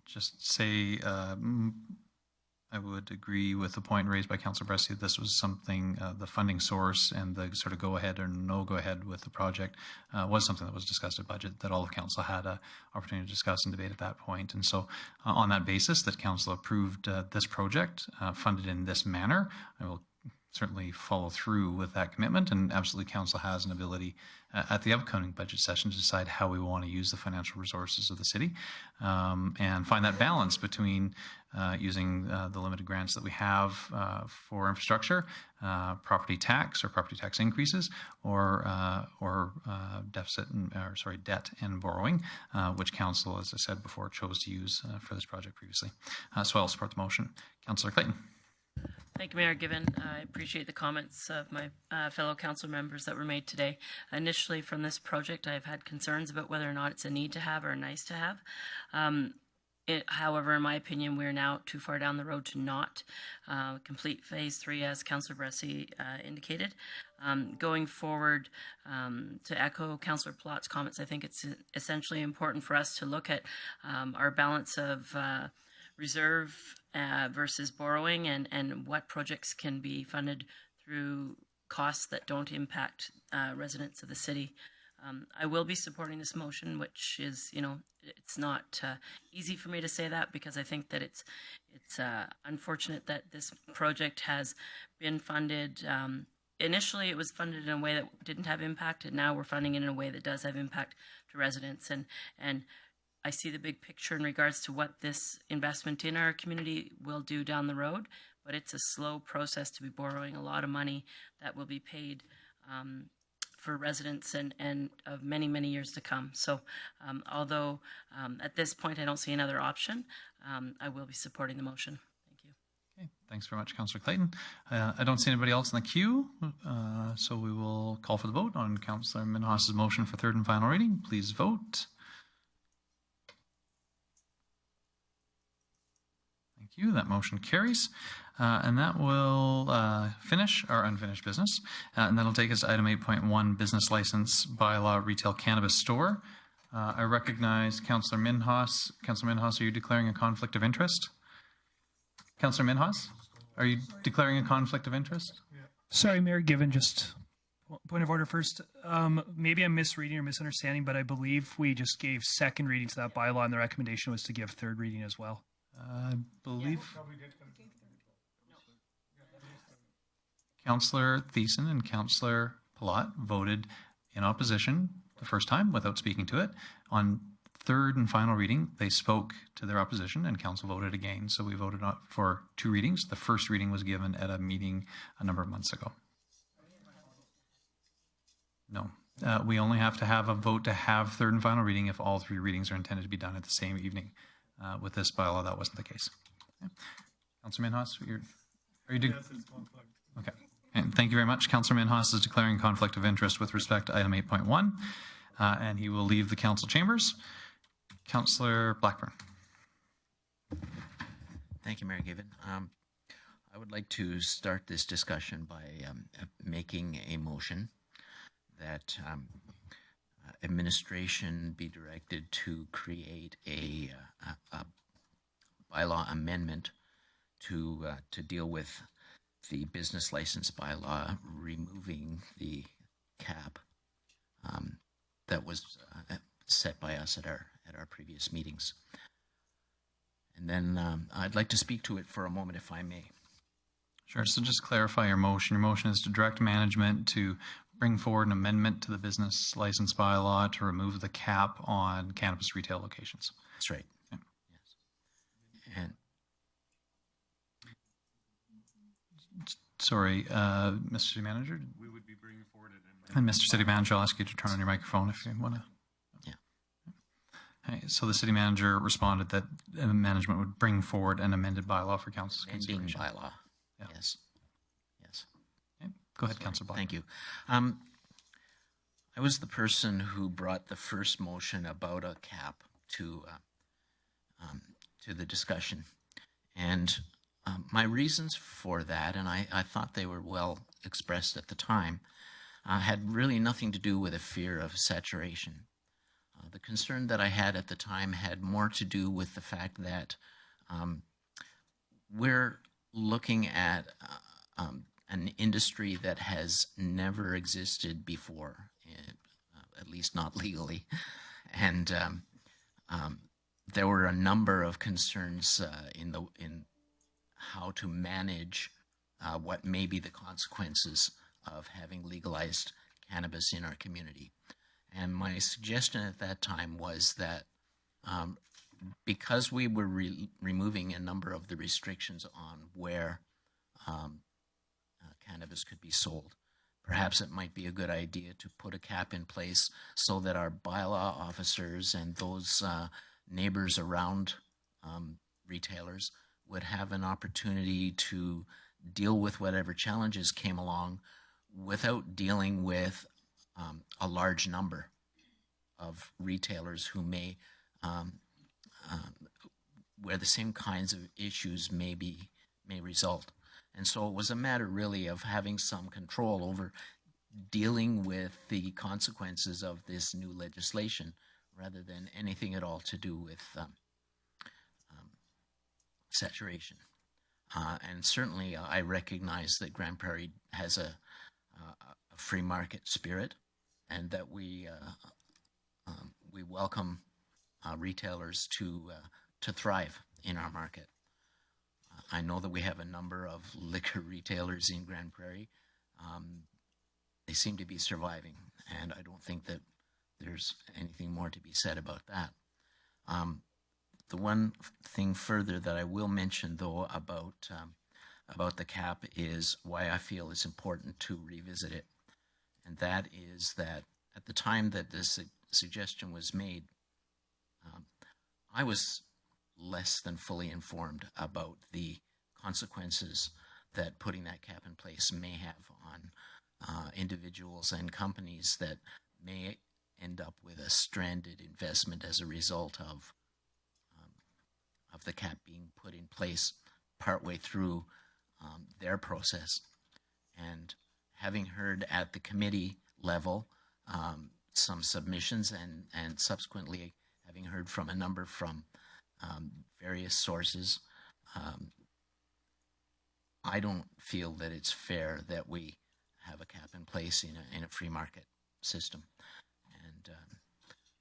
just say I would agree with the point raised by Councillor Bressie that this was something, the funding source and the sort of go ahead or no go ahead with the project was something that was discussed at budget, that all of Council had an opportunity to discuss and debate at that point. And so on that basis that Council approved this project funded in this manner, I will certainly follow through with that commitment, and absolutely Council has an ability at the upcoming budget session to decide how we want to use the financial resources of the city and find that balance between using the limited grants that we have for infrastructure, property tax or property tax increases, or debt and borrowing, which Council, as I said before, chose to use for this project previously. So I'll support the motion. Councillor Clayton. Thank you, Mayor Given. I appreciate the comments of my fellow council members that were made today. Initially, from this project, I've had concerns about whether or not it's a need to have or a nice to have. However, in my opinion, we're now too far down the road to not complete Phase 3, as Councillor Bressie indicated. Going forward, to echo Councillor Platt's comments, I think it's essentially important for us to look at our balance of reserve versus borrowing, and what projects can be funded through costs that don't impact residents of the city. I will be supporting this motion, which is, it's not easy for me to say that, because I think that it's unfortunate that this project has been funded. Initially, it was funded in a way that didn't have impact, and now we're funding it in a way that does have impact to residents. And I see the big picture in regards to what this investment in our community will do down the road, but it's a slow process to be borrowing a lot of money that will be paid for residents and of many, many years to come. So although at this point I don't see another option, I will be supporting the motion. Thank you. Okay, thanks very much, Councillor Clayton. I don't see anybody else in the queue, so we will call for the vote on Councillor Minhas's motion for third and final reading. Please vote. Thank you. That motion carries. And that will finish our unfinished business. And that'll take us to item 8.1, business license bylaw retail cannabis store. I recognize Councillor Minhas. Councillor Minhas, are you declaring a conflict of interest? Councillor Minhas, are you declaring a conflict of interest? Sorry, Mayor Given, just point of order first. Maybe I'm misreading or misunderstanding, but I believe we just gave second reading to that bylaw, and the recommendation was to give third reading as well. I believe Councillor Thiessen and Councillor Palat voted in opposition the first time without speaking to it. On third and final reading, they spoke to their opposition and council voted again. So we voted for two readings. The first reading was given at a meeting a number of months ago. No, we only have to have a vote to have third and final reading if all three readings are intended to be done at the same evening. With this bylaw, that wasn't the case. Okay. Councillor Minhas, are you okay. And thank you very much. Councillor Minhas is declaring conflict of interest with respect to item 8.1, and he will leave the council chambers. Councillor Blackburn. Thank you, Mayor Given. I would like to start this discussion by making a motion that administration be directed to create a bylaw amendment to deal with the business license bylaw, removing the cap that was set by us at our previous meetings. And then I'd like to speak to it for a moment, if I may. Sure. So just clarify your motion. Your motion is to direct management to bring forward an amendment to the business license bylaw to remove the cap on cannabis retail locations. That's right. Yeah. Yes. And sorry, Mr. City Manager. We would be bringing forward an amendment. And Mr. City Manager, I'll ask you to turn on your microphone if you want to. Yeah. Okay, so the City Manager responded that management would bring forward an amended bylaw for council's consideration. Bylaw. Yeah. Yes. Yes. Okay. Go ahead, Councillor Black. Thank you. I was the person who brought the first motion about a cap to the discussion, and my reasons for that, and I thought they were well expressed at the time, had really nothing to do with a fear of saturation. The concern that I had at the time had more to do with the fact that we're looking at an industry that has never existed before, at least not legally, and there were a number of concerns in how to manage what may be the consequences of having legalized cannabis in our community. And my suggestion at that time was that because we were removing a number of the restrictions on where cannabis could be sold, perhaps it might be a good idea to put a cap in place so that our bylaw officers and those neighbors around retailers would have an opportunity to deal with whatever challenges came along without dealing with a large number of retailers who may, where the same kinds of issues may result. And so it was a matter really of having some control over dealing with the consequences of this new legislation rather than anything at all to do with saturation. And certainly I recognize that Grande Prairie has a free market spirit, and that we welcome retailers to thrive in our market. I know that we have a number of liquor retailers in Grande Prairie. They seem to be surviving, and I don't think that there's anything more to be said about that. The one thing further that I will mention, though, about the cap is why I feel it's important to revisit it, and that is that at the time that this suggestion was made, I was less than fully informed about the consequences that putting that cap in place may have on individuals and companies that may end up with a stranded investment as a result of the cap being put in place partway through their process. And having heard at the committee level some submissions, and subsequently having heard from a number from various sources, I don't feel that it's fair that we have a cap in place in a free market system. And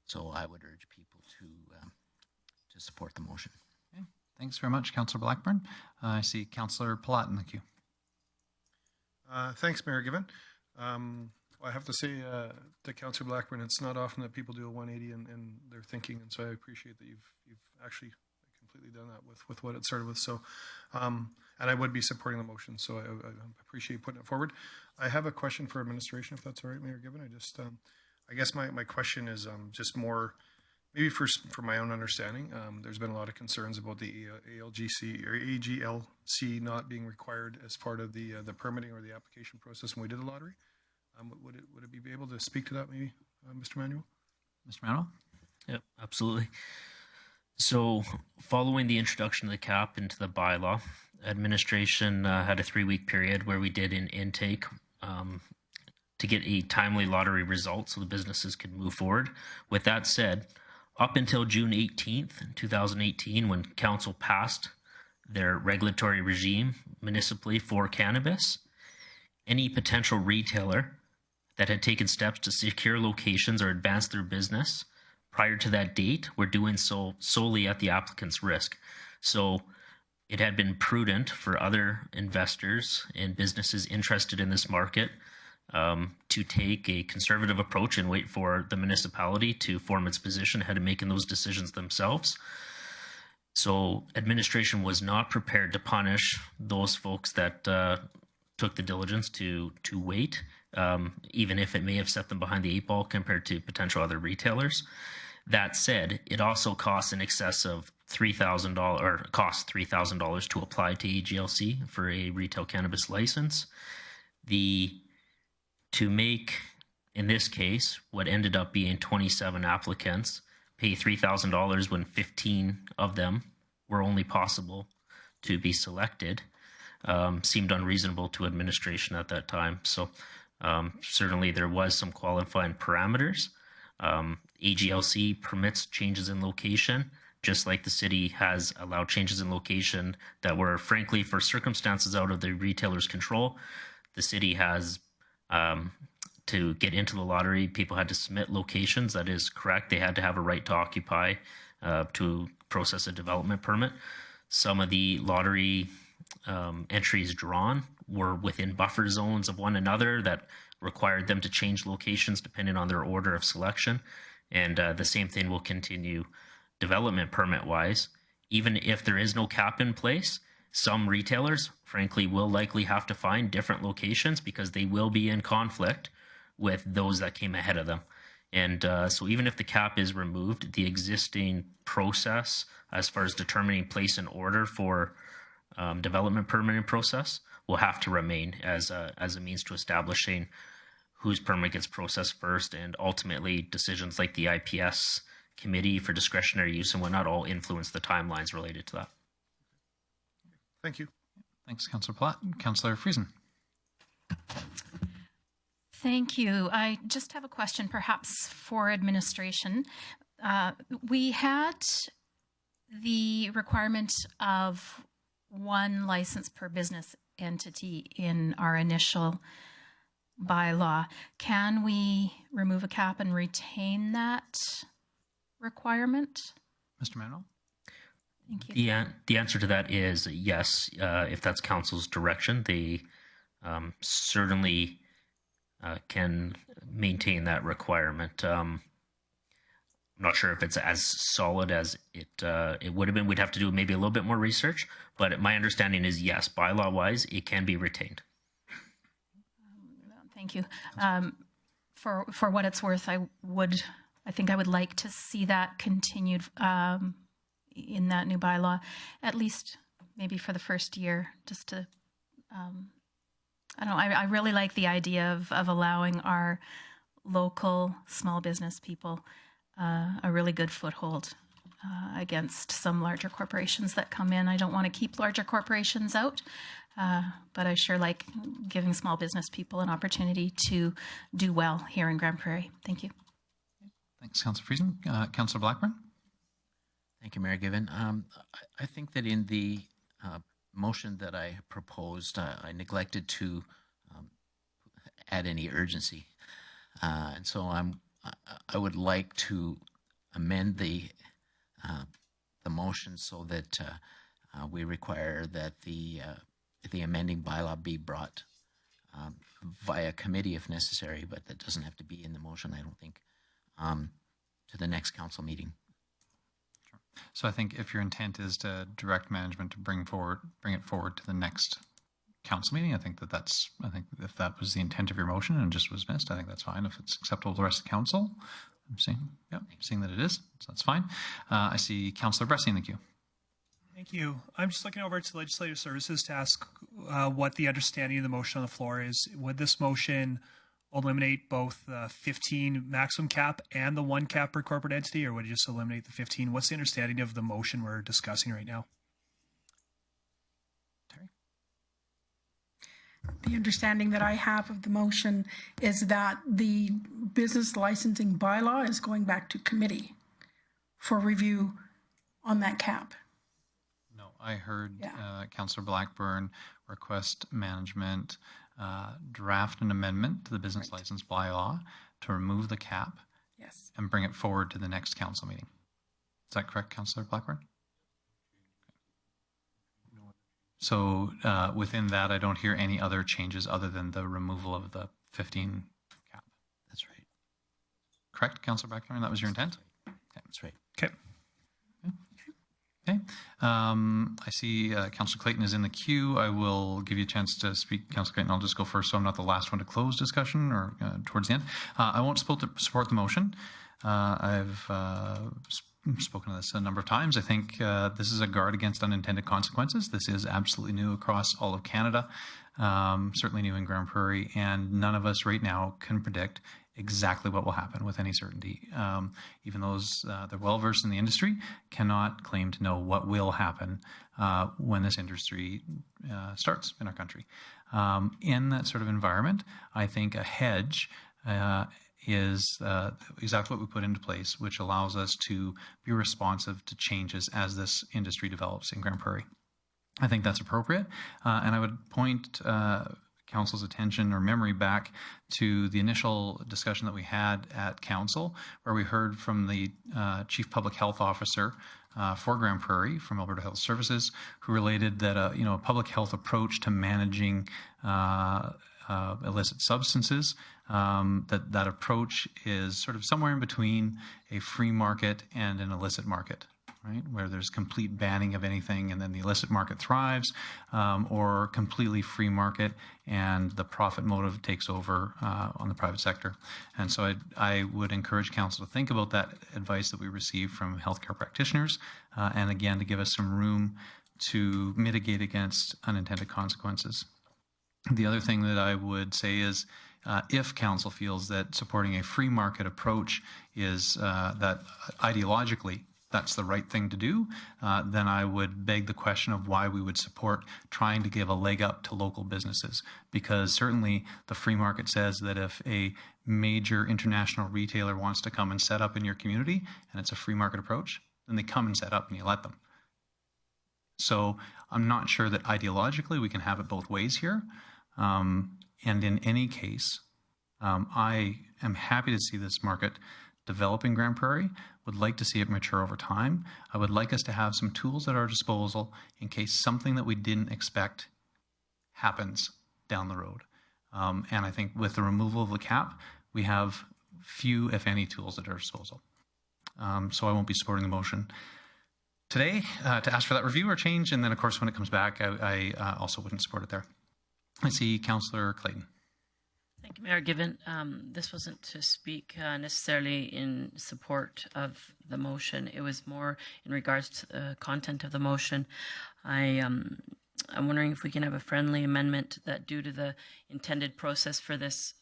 so I would urge people to support the motion. Okay. Thanks very much, Councillor Blackburn. I see Councillor Palat in the queue. Thanks, Mayor Given. I have to say to Councillor Blackburn, it's not often that people do a 180 in their thinking, and so I appreciate that you've actually completely done that with what it started with. So, and I would be supporting the motion, so I appreciate putting it forward. I have a question for administration, if that's all right, Mayor Given. I guess my question is just more, maybe for my own understanding. There's been a lot of concerns about the ALGC or AGLC not being required as part of the permitting or the application process when we did the lottery. Would it be able to speak to that, maybe, Mr. Manuel? Mr. Manuel? Yep, absolutely. So, following the introduction of the cap into the bylaw, administration had a 3-week period where we did an intake to get a timely lottery result so the businesses could move forward. With that said, up until June 18th, 2018, when Council passed their regulatory regime municipally for cannabis, any potential retailer that had taken steps to secure locations or advance their business prior to that date were doing so solely at the applicant's risk. So it had been prudent for other investors and businesses interested in this market to take a conservative approach and wait for the municipality to form its position ahead of making those decisions themselves. So administration was not prepared to punish those folks that took the diligence to wait, even if it may have set them behind the 8 ball compared to potential other retailers. That said, it also costs in excess of $3,000, or costs $3,000 to apply to AGLC for a retail cannabis license. To make, in this case, what ended up being 27 applicants pay $3,000 when 15 of them were only possible to be selected seemed unreasonable to administration at that time. So certainly there was some qualifying parameters. AGLC permits changes in location, just like the city has allowed changes in location that were, frankly, for circumstances out of the retailer's control. The city has, to get into the lottery, people had to submit locations. That is correct. They had to have a right to occupy to process a development permit. Some of the lottery entries drawn were within buffer zones of one another that required them to change locations depending on their order of selection. And the same thing will continue development permit wise. Even if there is no cap in place, some retailers, frankly, will likely have to find different locations because they will be in conflict with those that came ahead of them. And so even if the cap is removed, the existing process as far as determining place and order for development permitting process will have to remain as a means to establishing whose permit gets processed first, and ultimately decisions like the IPS committee for discretionary use and whatnot all influence the timelines related to that. Thank you. Thanks, Councillor Platt. Councillor Friesen. Thank you. I just have a question perhaps for administration. We had the requirement of one license per business entity in our initial bylaw, can we remove a cap and retain that requirement? Mr. Manuel? Thank you. The answer to that is yes. If that's council's direction, they certainly can maintain that requirement. I'm not sure if it's as solid as it would have been. We'd have to do maybe a little bit more research, but my understanding is yes, bylaw-wise, it can be retained. Thank you. For what it's worth, I think I would like to see that continued in that new bylaw, at least maybe for the first year, just to, I don't know, I really like the idea of allowing our local small business people a really good foothold against some larger corporations that come in. I don't want to keep larger corporations out, but I sure like giving small business people an opportunity to do well here in Grande Prairie. Thank you. Thanks, Councillor Friesen. Councillor Blackburn? Thank you, Mayor Given. I think that in the motion that I proposed, I neglected to add any urgency. And so I would like to amend the motion so that we require that the amending bylaw be brought via committee if necessary, but that doesn't have to be in the motion, I don't think, to the next council meeting. Sure. So I think if your intent is to direct management to bring it forward to the next council meeting, I think if that was the intent of your motion and just was missed, I think that's fine. If it's acceptable to the rest of the council, I'm seeing that it is, so that's fine. I see Councillor Bressie in the queue. Thank you. I'm just looking over to Legislative Services to ask what the understanding of the motion on the floor is. Would this motion eliminate both the 15 maximum cap and the 1 cap per corporate entity, or would it just eliminate the 15? What's the understanding of the motion we're discussing right now? The understanding that I have of the motion is that the business licensing bylaw is going back to committee for review on that cap. No, I heard Councillor Blackburn request management draft an amendment to the business license bylaw to remove the cap and bring it forward to the next council meeting. Is that correct, Councillor Blackburn? So within that, I don't hear any other changes other than the removal of the 15 cap. That's right. Correct, Councillor Blackburn? That was your intent? Okay. That's right. Okay. Okay. I see Councillor Clayton is in the queue. I will give you a chance to speak, Councillor Clayton. I'll just go first so I'm not the last one to close discussion or towards the end. I won't support the motion. I've spoken to this a number of times. I think this is a guard against unintended consequences. This is absolutely new across all of Canada, certainly new in Grande Prairie, and none of us right now can predict exactly what will happen with any certainty. Even those that are well-versed in the industry cannot claim to know what will happen when this industry starts in our country. In that sort of environment, I think a hedge is exactly what we put into place, which allows us to be responsive to changes as this industry develops in Grande Prairie. I think that's appropriate, and I would point Council's attention or memory back to the initial discussion that we had at Council, where we heard from the Chief Public Health Officer for Grande Prairie from Alberta Health Services, who related that a public health approach to managing illicit substances, that approach is sort of somewhere in between a free market and an illicit market, right? Where there's complete banning of anything and then the illicit market thrives, or completely free market and the profit motive takes over on the private sector. And so I would encourage Council to think about that advice that we received from healthcare practitioners, and again, to give us some room to mitigate against unintended consequences. The other thing that I would say is, if Council feels that supporting a free market approach is that ideologically that's the right thing to do, then I would beg the question of why we would support trying to give a leg up to local businesses. Because certainly the free market says that if a major international retailer wants to come and set up in your community and it's a free market approach, then they come and set up and you let them. So I'm not sure that ideologically we can have it both ways here. And in any case, I am happy to see this market develop in Grande Prairie, would like to see it mature over time. I would like us to have some tools at our disposal in case something that we didn't expect happens down the road. And I think with the removal of the cap, we have few, if any, tools at our disposal. So I won't be supporting the motion today to ask for that review or change. And then, of course, when it comes back, I also wouldn't support it there. I see Councillor Clayton. Thank you, Mayor. Given this wasn't to speak necessarily in support of the motion, it was more in regards to the content of the motion. I'm wondering if we can have a friendly amendment that, due to the intended process for this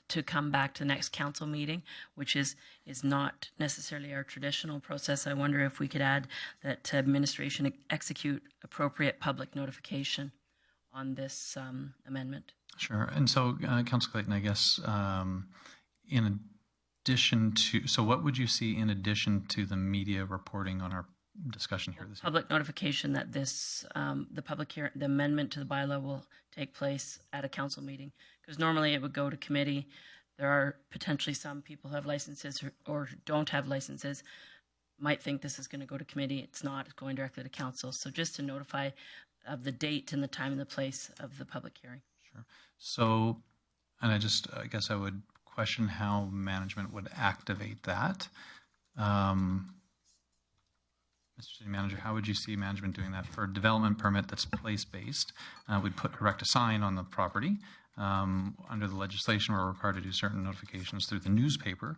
to come back to the next council meeting, which is not necessarily our traditional process. I wonder if we could add that administration execute appropriate public notification on this amendment. Sure. And so, Councillor Clayton, I guess in addition to, so what would you see in addition to the media reporting on our discussion here this public notification that this the amendment to the bylaw will take place at a council meeting, because normally it would go to committee. There are potentially some people who have licenses or don't have licenses might think this is going to go to committee. It's not. It's going directly to council. So just to notify of the date and the time and the place of the public hearing. Sure. So, and I guess I would question how management would activate that. Mr. City Manager, how would you see management doing that for a development permit that's place-based? We'd erect a sign on the property. Under the legislation, we're required to do certain notifications through the newspaper.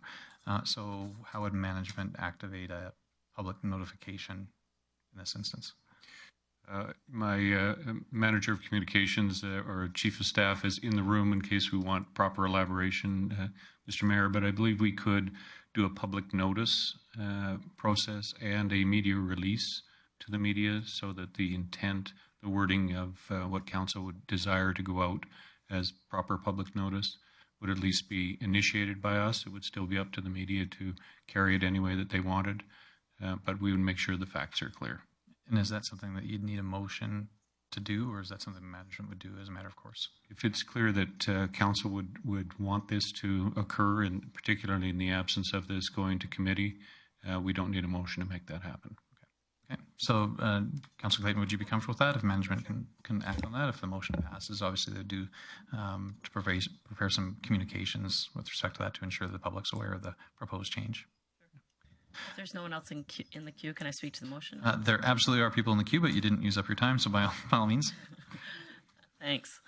So how would management activate a public notification in this instance? My manager of communications or chief of staff is in the room in case we want proper elaboration, Mr. Mayor, but I believe we could do a public notice process and a media release to the media so that the intent, the wording of what council would desire to go out as proper public notice would at least be initiated by us. It would still be up to the media to carry it any way that they wanted, but we would make sure the facts are clear. And is that something that you'd need a motion to do, or is that something management would do as a matter of course? If it's clear that council would want this to occur, and particularly in the absence of this going to committee, we don't need a motion to make that happen. Okay. So, Councillor Clayton, would you be comfortable with that if management can act on that? If the motion passes, obviously they do to prepare some communications with respect to that to ensure that the public's aware of the proposed change. If there's no one else in the queue, can I speak to the motion? There absolutely are people in the queue, but you didn't use up your time, so by all means. Thanks.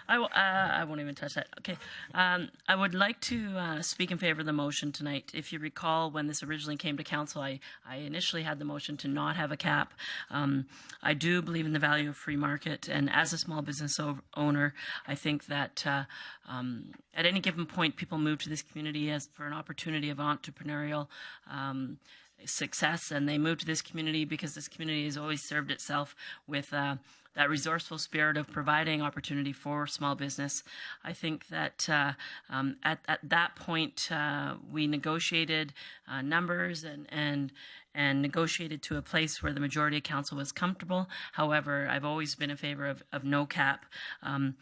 I won't even touch that. Okay. I would like to speak in favor of the motion tonight. If you recall, when this originally came to council, I initially had the motion to not have a cap. I do believe in the value of free market, and as a small business owner, I think that at any given point, people move to this community as for an opportunity of entrepreneurial success, and they move to this community because this community has always served itself with that resourceful spirit of providing opportunity for small business. I think that at that point we negotiated numbers and negotiated to a place where the majority of council was comfortable. However, I've always been in favor of no cap. I'm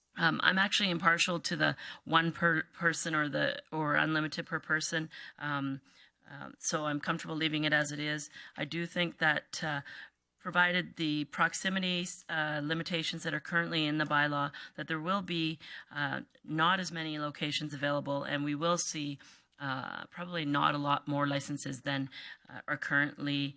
actually impartial to the one per person or unlimited per person. So I'm comfortable leaving it as it is. I do think that provided the proximity limitations that are currently in the bylaw, that there will be not as many locations available, and we will see probably not a lot more licenses than are currently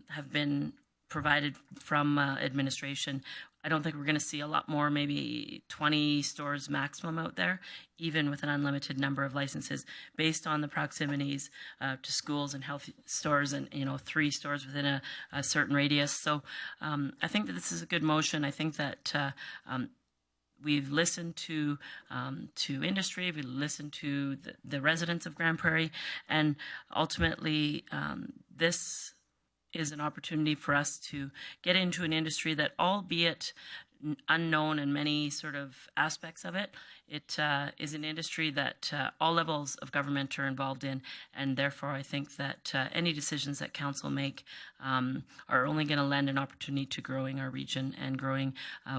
have been provided from administration. I don't think we're going to see a lot more, maybe 20 stores maximum out there, even with an unlimited number of licenses, based on the proximities to schools and health stores, and 3 stores within a certain radius. So I think that this is a good motion. I think that we've listened to industry, we've listened to the residents of Grande Prairie, and ultimately this is an opportunity for us to get into an industry that, albeit unknown in many sort of aspects of it. It is an industry that all levels of government are involved in, and therefore I think that any decisions that council make are only going to lend an opportunity to growing our region and growing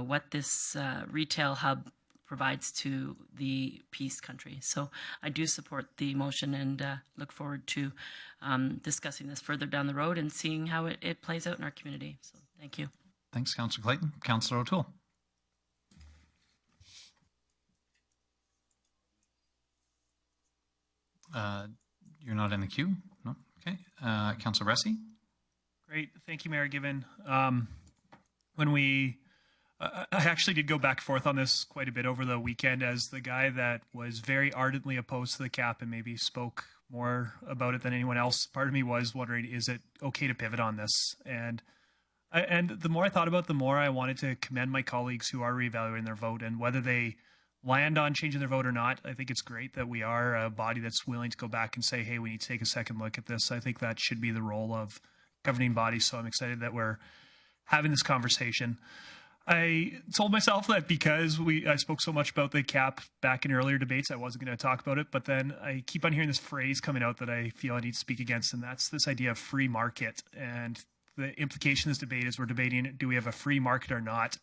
what this retail hub provides to the Peace Country. So I do support the motion and look forward to discussing this further down the road and seeing how it plays out in our community. So thank you. Thanks, Councillor Clayton. Councillor O'Toole. You're not in the queue? No? Okay. Councillor Ressi. Great. Thank you, Mayor Given. I actually did go back and forth on this quite a bit over the weekend as the guy that was very ardently opposed to the cap and maybe spoke more about it than anyone else. Part of me was wondering, is it okay to pivot on this? And the more I thought about it, the more I wanted to commend my colleagues who are reevaluating their vote, and whether they land on changing their vote or not. I think it's great that we are a body that's willing to go back and say, hey, we need to take a second look at this. I think that should be the role of governing bodies. So I'm excited that we're having this conversation. I told myself that because I spoke so much about the cap back in earlier debates, I wasn't going to talk about it. But then I keep on hearing this phrase coming out that I feel I need to speak against, and that's this idea of free market. And the implication of this debate is we're debating, do we have a free market or not?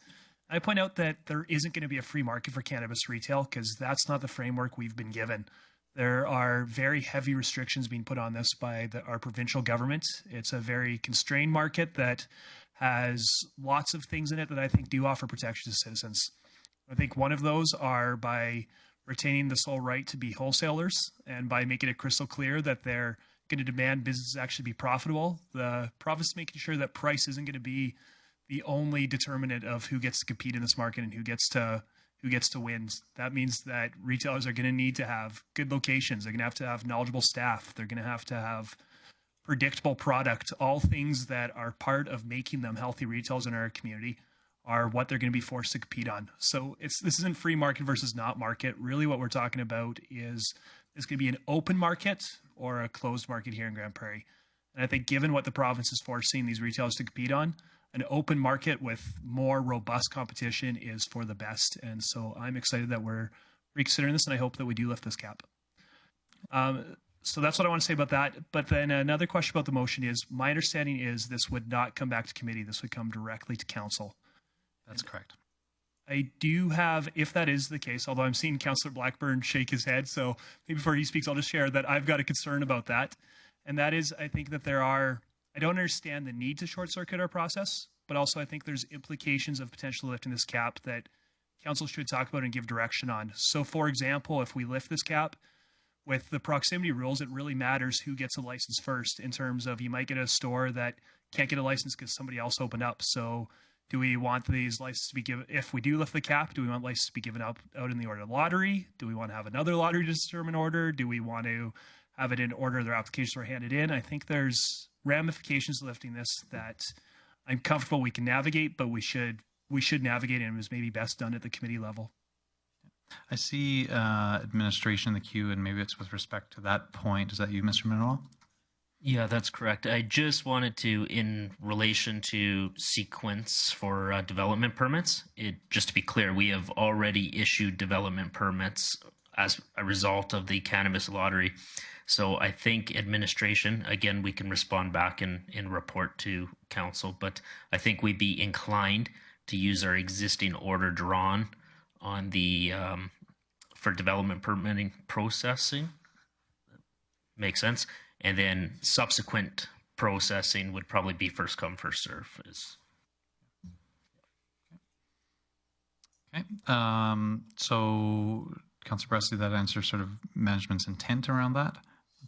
I point out that there isn't going to be a free market for cannabis retail because that's not the framework we've been given. There are very heavy restrictions being put on this by our provincial government. It's a very constrained market that has lots of things in it that I think do offer protection to citizens. I think one of those are by retaining the sole right to be wholesalers and by making it crystal clear that they're going to demand businesses actually be profitable. The province is making sure that price isn't going to be the only determinant of who gets to compete in this market and who gets to win. That means that retailers are going to need to have good locations. They're going to have knowledgeable staff. They're going to have predictable product. All things that are part of making them healthy retailers in our community are what they're going to be forced to compete on. So this isn't free market versus not market. Really what we're talking about is it's going to be an open market or a closed market here in Grande Prairie. And I think given what the province is forcing these retailers to compete on, an open market with more robust competition is for the best. And so I'm excited that we're reconsidering this, and I hope that we do lift this cap. So that's what I want to say about that. But then another question about the motion is, my understanding is this would not come back to committee. This would come directly to council. That's correct. I do have, if that is the case, although I'm seeing Councillor Blackburn shake his head, so maybe before he speaks, I'll just share that I've got a concern about that. And that is, I think that I don't understand the need to short circuit our process, but also I think there's implications of potentially lifting this cap that council should talk about and give direction on. So for example, if we lift this cap, with the proximity rules, it really matters who gets a license first, in terms of you might get a store that can't get a license because somebody else opened up. So do we want these licenses to be given, if we do lift the cap, do we want licenses to be given out in the order of lottery? Do we want to have another lottery to determine order? Do we want to have it in order their applications are handed in? I think there's ramifications to lifting this that I'm comfortable we can navigate, but we should navigate it, and it was maybe best done at the committee level. I see administration in the queue, and maybe it's with respect to that point. Is that you, Mr. Manuel? Yeah, that's correct. I just wanted to, in relation to sequence for development permits, just to be clear, we have already issued development permits as a result of the cannabis lottery. So I think administration, again, we can respond back and report to council, but I think we'd be inclined to use our existing order drawn on the for development permitting processing. Makes sense. And then subsequent processing would probably be first come, first serve. Okay. So, Councillor Presley, that answers sort of management's intent around that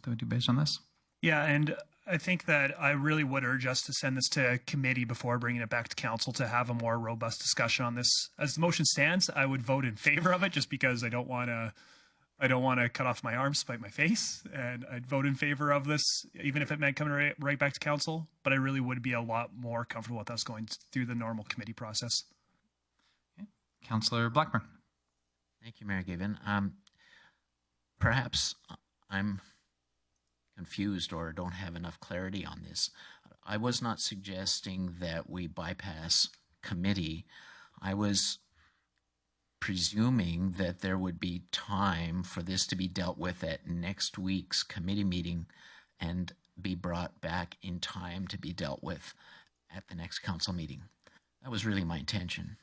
we do based on this? Yeah, and I think that I really would urge us to send this to committee before bringing it back to council to have a more robust discussion on this. As the motion stands, I would vote in favor of it just because I don't want to cut off my arm, spite my face, and I'd vote in favor of this, even if it meant coming right back to council. But I really would be a lot more comfortable with us going through the normal committee process. Okay. Councillor Blackburn. Thank you, Mayor Given. Perhaps I'm confused or don't have enough clarity on this. I was not suggesting that we bypass committee. I was presuming that there would be time for this to be dealt with at next week's committee meeting and be brought back in time to be dealt with at the next council meeting. That was really my intention.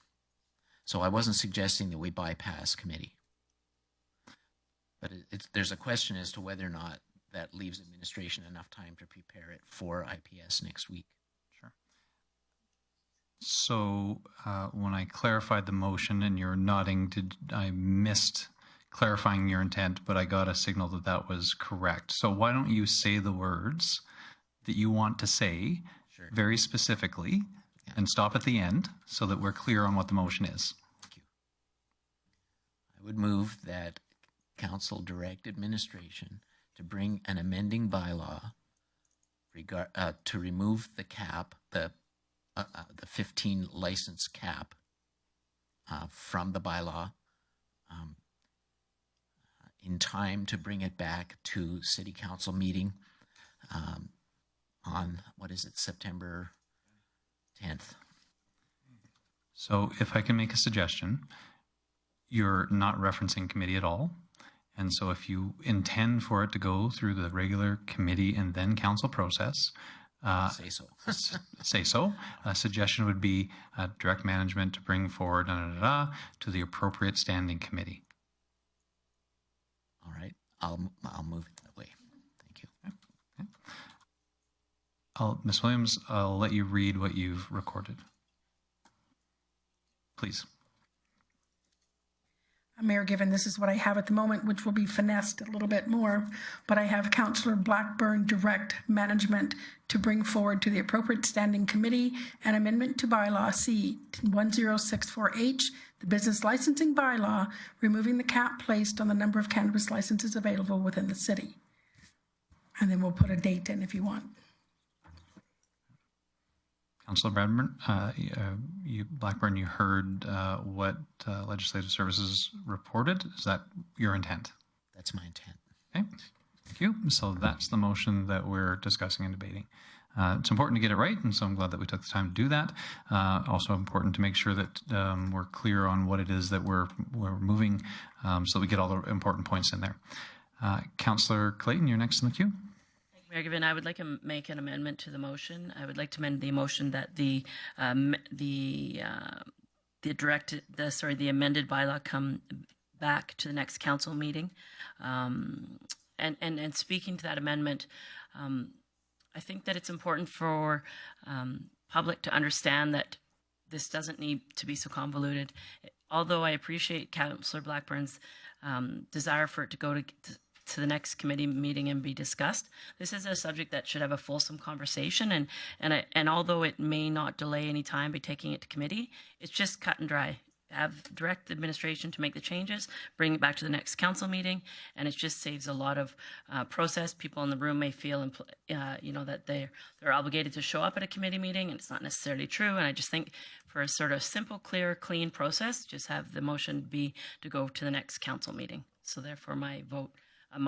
So I wasn't suggesting that we bypass committee. But there's a question as to whether or not that leaves administration enough time to prepare it for IPS next week. Sure. So when I clarified the motion and you're nodding, I missed clarifying your intent, but I got a signal that that was correct. So why don't you say the words that you want to say very specifically and stop at the end so that we're clear on what the motion is. Thank you. I would move that Council direct administration to bring an amending bylaw to remove the cap, the 15 license cap from the bylaw in time to bring it back to City Council meeting on, what is it, September 10th. So if I can make a suggestion, you're not referencing committee at all. And so if you intend for it to go through the regular committee and then council process, say so. Say so. A suggestion would be direct management to bring forward to the appropriate standing committee. All right. I'll move it that way. Thank you. Okay. Ms. Williams, I'll let you read what you've recorded. Please. Mayor Given, this is what I have at the moment, which will be finessed a little bit more, but I have Councillor Blackburn direct management to bring forward to the appropriate standing committee an amendment to bylaw C 1064H, the business licensing bylaw, removing the cap placed on the number of cannabis licenses available within the city. And then we'll put a date in if you want. Councillor Bradburn, Blackburn, you heard what Legislative Services reported. Is that your intent? That's my intent. Okay, thank you. So that's the motion that we're discussing and debating. It's important to get it right, and so I'm glad that we took the time to do that. Also important to make sure that we're clear on what it is that we're moving so we get all the important points in there. Councillor Clayton, you're next in the queue. Mayor Given, I would like to make an amendment to the motion. I would like to amend the motion that the amended bylaw come back to the next council meeting. And speaking to that amendment, I think that it's important for public to understand that this doesn't need to be so convoluted. Although I appreciate Councillor Blackburn's desire for it to go to the next committee meeting and be discussed. This is a subject that should have a fulsome conversation, and although it may not delay any time by taking it to committee, it's just cut and dry. Have direct administration to make the changes, bring it back to the next council meeting, and it just saves a lot of process. People in the room may feel, that they're obligated to show up at a committee meeting, and it's not necessarily true. And I just think for a sort of simple, clear, clean process, just have the motion be to go to the next council meeting. So therefore, my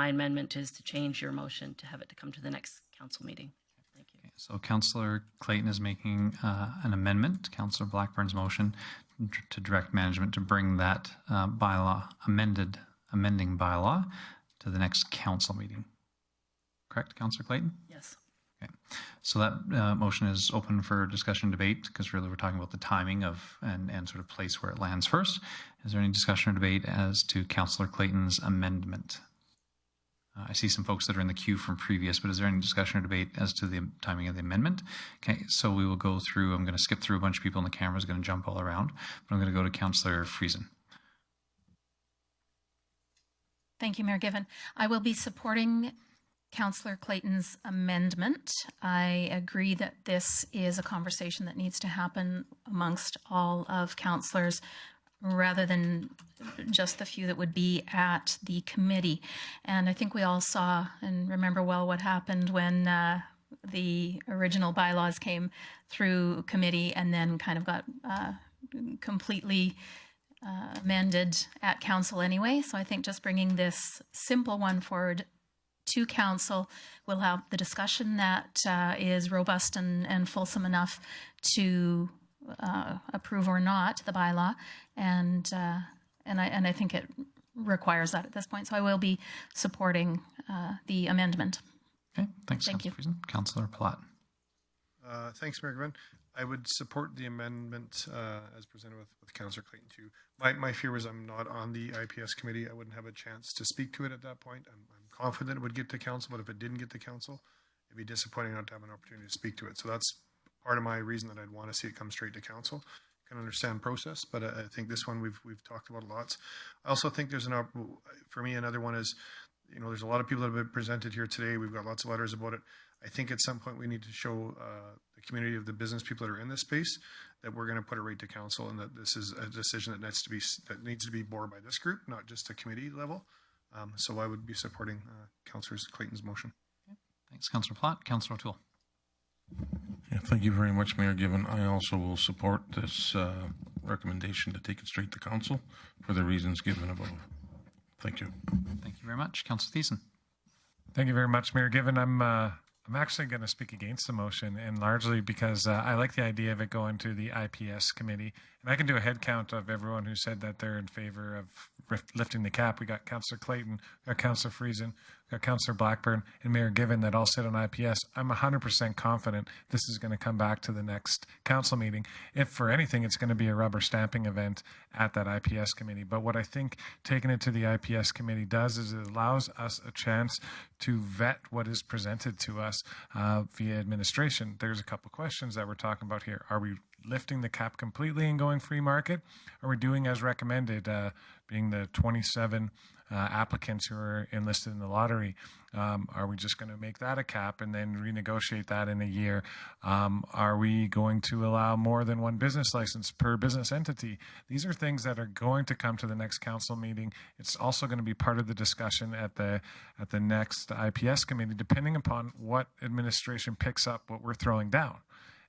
amendment is to change your motion to have it to come to the next council meeting. Thank you. Okay, so Councillor Clayton is making an amendment, Councillor Blackburn's motion, to direct management to bring that amending bylaw to the next council meeting. Correct, Councillor Clayton? Yes. Okay, so that motion is open for discussion and debate, because really we're talking about the timing of and sort of place where it lands first. Is there any discussion or debate as to Councillor Clayton's amendment? I see some folks that are in the queue from previous, but is there any discussion or debate as to the timing of the amendment? Okay, so we will go through, I'm going to skip through a bunch of people, and the camera is going to jump all around, but I'm going to go to Councillor Thiessen. Thank you, Mayor Given. I will be supporting Councillor Clayton's amendment. I agree that this is a conversation that needs to happen amongst all of councillors, rather than just the few that would be at the committee. And I think we all saw and remember well what happened when the original bylaws came through committee and then kind of got completely amended at council anyway. So I think just bringing this simple one forward to council will have the discussion that is robust and fulsome enough to approve or not the bylaw, and I think it requires that at this point. So I will be supporting the amendment. Okay, thanks, Thank you. Councillor Friesen. Councillor Platt. Thanks, Mayor Gibbon. I would support the amendment as presented with Councillor Clayton too. My fear was I'm not on the IPS committee. I wouldn't have a chance to speak to it at that point. I'm confident it would get to council, but if it didn't get to council, it'd be disappointing not to have an opportunity to speak to it. So that's part of my reason that I'd want to see it come straight to council. I can understand process, but I think this one we've talked about lots. I also think there's for me, another one is, there's a lot of people that have been presented here today. We've got lots of letters about it. I think at some point we need to show the community of the business people that are in this space that we're going to put it right to council, and that this is a decision that needs to be borne by this group, not just a committee level. So I would be supporting Councillor Clayton's motion. Okay. Thanks, Councillor Platt. Councillor O'Toole. Yeah, thank you very much, Mayor Gibbon. I also will support this recommendation to take it straight to council for the reasons given above. Thank you. Thank you very much. Councillor Thiessen. Thank you very much, Mayor Gibbon. I'm actually going to speak against the motion, and largely because I like the idea of it going to the IPS committee. And I can do a head count of everyone who said that they're in favor of lifting the cap. We got Councillor Clayton, we got Councillor Friesen, we got Councillor Blackburn, and Mayor Gibbon that all sit on IPS. I'm 100% confident this is going to come back to the next council meeting. If for anything, it's going to be a rubber stamping event at that IPS committee. But what I think taking it to the IPS committee does is it allows us a chance to vet what is presented to us via administration. There's a couple questions that we're talking about here. Are we lifting the cap completely and going free market? Are we doing as recommended, being the 27 applicants who are enlisted in the lottery? Are we just going to make that a cap and then renegotiate that in a year? Are we going to allow more than one business license per business entity? These are things that are going to come to the next council meeting. It's also going to be part of the discussion at the next IPS committee, depending upon what administration picks up what we're throwing down.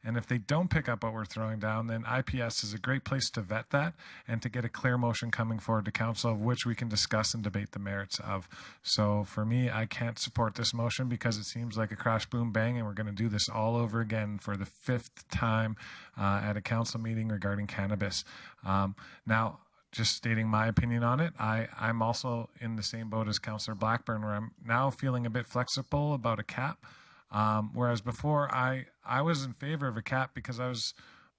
And if they don't pick up what we're throwing down, then IPS is a great place to vet that and to get a clear motion coming forward to council of which we can discuss and debate the merits of. So for me, I can't support this motion because it seems like a crash, boom, bang, and we're going to do this all over again for the 5th time at a council meeting regarding cannabis. Now, just stating my opinion on it, I'm also in the same boat as Councillor Blackburn, where I'm now feeling a bit flexible about a cap. Whereas before I was in favor of a cap because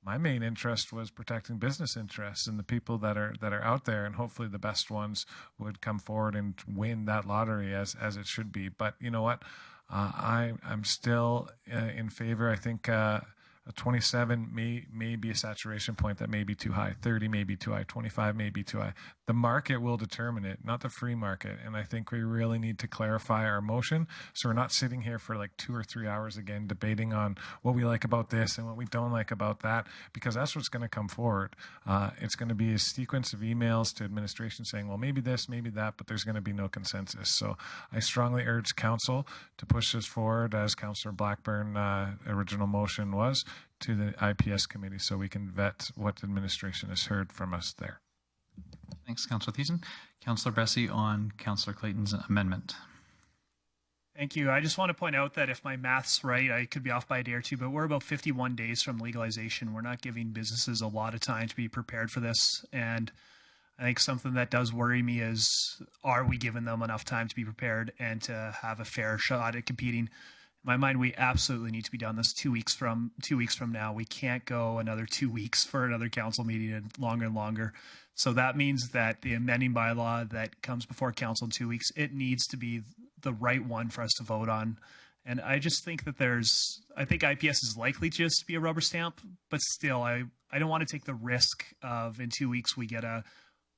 my main interest was protecting business interests and the people that are out there, and hopefully the best ones would come forward and win that lottery as it should be. But you know what? I'm still in favor. I think a 27 may be a saturation point that may be too high. 30 may be too high. 25 may be too high. The market will determine it, not the free market. And I think we really need to clarify our motion so we're not sitting here for like 2 or 3 hours again debating on what we like about this and what we don't like about that, because that's what's going to come forward. It's going to be a sequence of emails to administration saying, well, maybe this, maybe that, but there's going to be no consensus. So I strongly urge council to push this forward as Councillor Blackburn original motion was, to the IPS committee so we can vet what administration has heard from us there. Thanks, Councillor Thiessen. Councillor Bessy on Councillor Clayton's amendment. Thank you. I just want to point out that if my math's right, I could be off by a day or two, but we're about 51 days from legalization. We're not giving businesses a lot of time to be prepared for this. And I think something that does worry me is, are we giving them enough time to be prepared and to have a fair shot at competing? In my mind, we absolutely need to be done this 2 weeks from now. We can't go another 2 weeks for another council meeting and longer. So that means that the amending bylaw that comes before council in 2 weeks, it needs to be the right one for us to vote on. And I just think that I think IPS is likely to just be a rubber stamp, but still, I don't want to take the risk of in 2 weeks we get a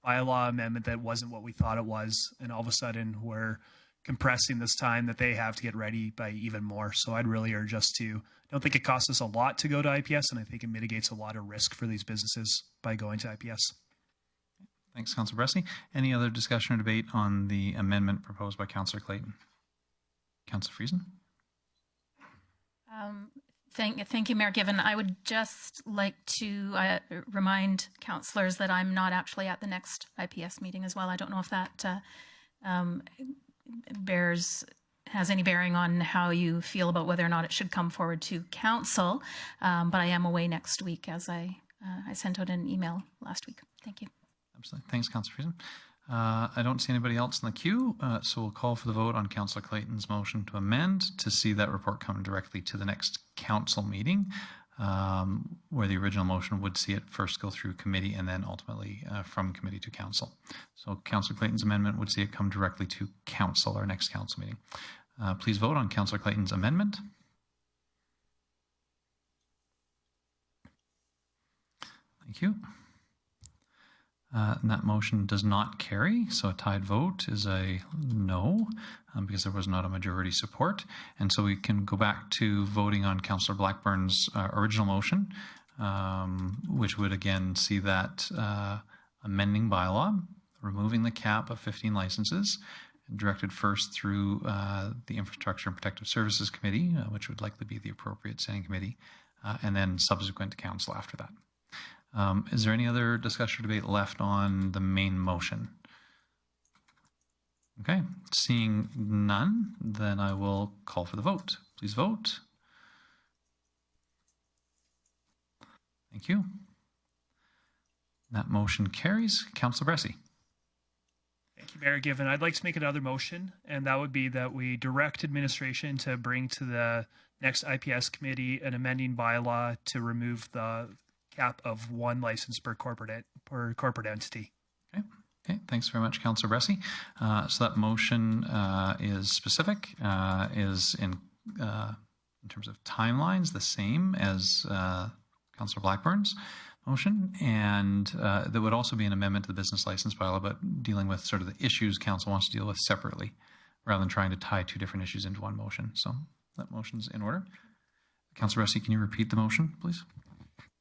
bylaw amendment that wasn't what we thought it was, and all of a sudden we're compressing this time that they have to get ready by even more. So I'd really urge us I don't think it costs us a lot to go to IPS, and I think it mitigates a lot of risk for these businesses by going to IPS. Thanks, Councillor Bessy. Any other discussion or debate on the amendment proposed by Councillor Clayton? Councillor Friesen? Thank you, Mayor Gibbon. I would just like to remind councillors that I'm not actually at the next IPS meeting as well. I don't know if that has any bearing on how you feel about whether or not it should come forward to council, but I am away next week, as I I sent out an email last week. Thank you. Absolutely. Thanks, Councillor Thiessen. I don't see anybody else in the queue, so we'll call for the vote on Councillor Clayton's motion to amend to see that report come directly to the next council meeting, where the original motion would see it first go through committee and then ultimately from committee to council. So Councillor Clayton's amendment would see it come directly to council, our next council meeting. Please vote on Councillor Clayton's amendment. Thank you. And that motion does not carry, so a tied vote is a no, because there was not a majority support. And so we can go back to voting on Councillor Blackburn's original motion, which would again see that amending bylaw, removing the cap of 15 licenses, directed first through the Infrastructure and Protective Services Committee, which would likely be the appropriate standing committee, and then subsequent to council after that. Is there any other discussion or debate left on the main motion? Okay, seeing none, then I will call for the vote. Please vote. Thank you. That motion carries. Councillor Bressie. Thank you, Mayor Given. I'd like to make another motion, and that would be that we direct administration to bring to the next IPS committee an amending bylaw to remove the cap of 1 license per corporate entity. Okay, thanks very much, Councillor Bressie. So that motion is specific, is in terms of timelines the same as Councillor Blackburn's motion, and there would also be an amendment to the business license bylaw, but dealing with sort of the issues council wants to deal with separately, rather than trying to tie 2 different issues into one motion. So that motion's in order. Councillor Bressie, can you repeat the motion, please?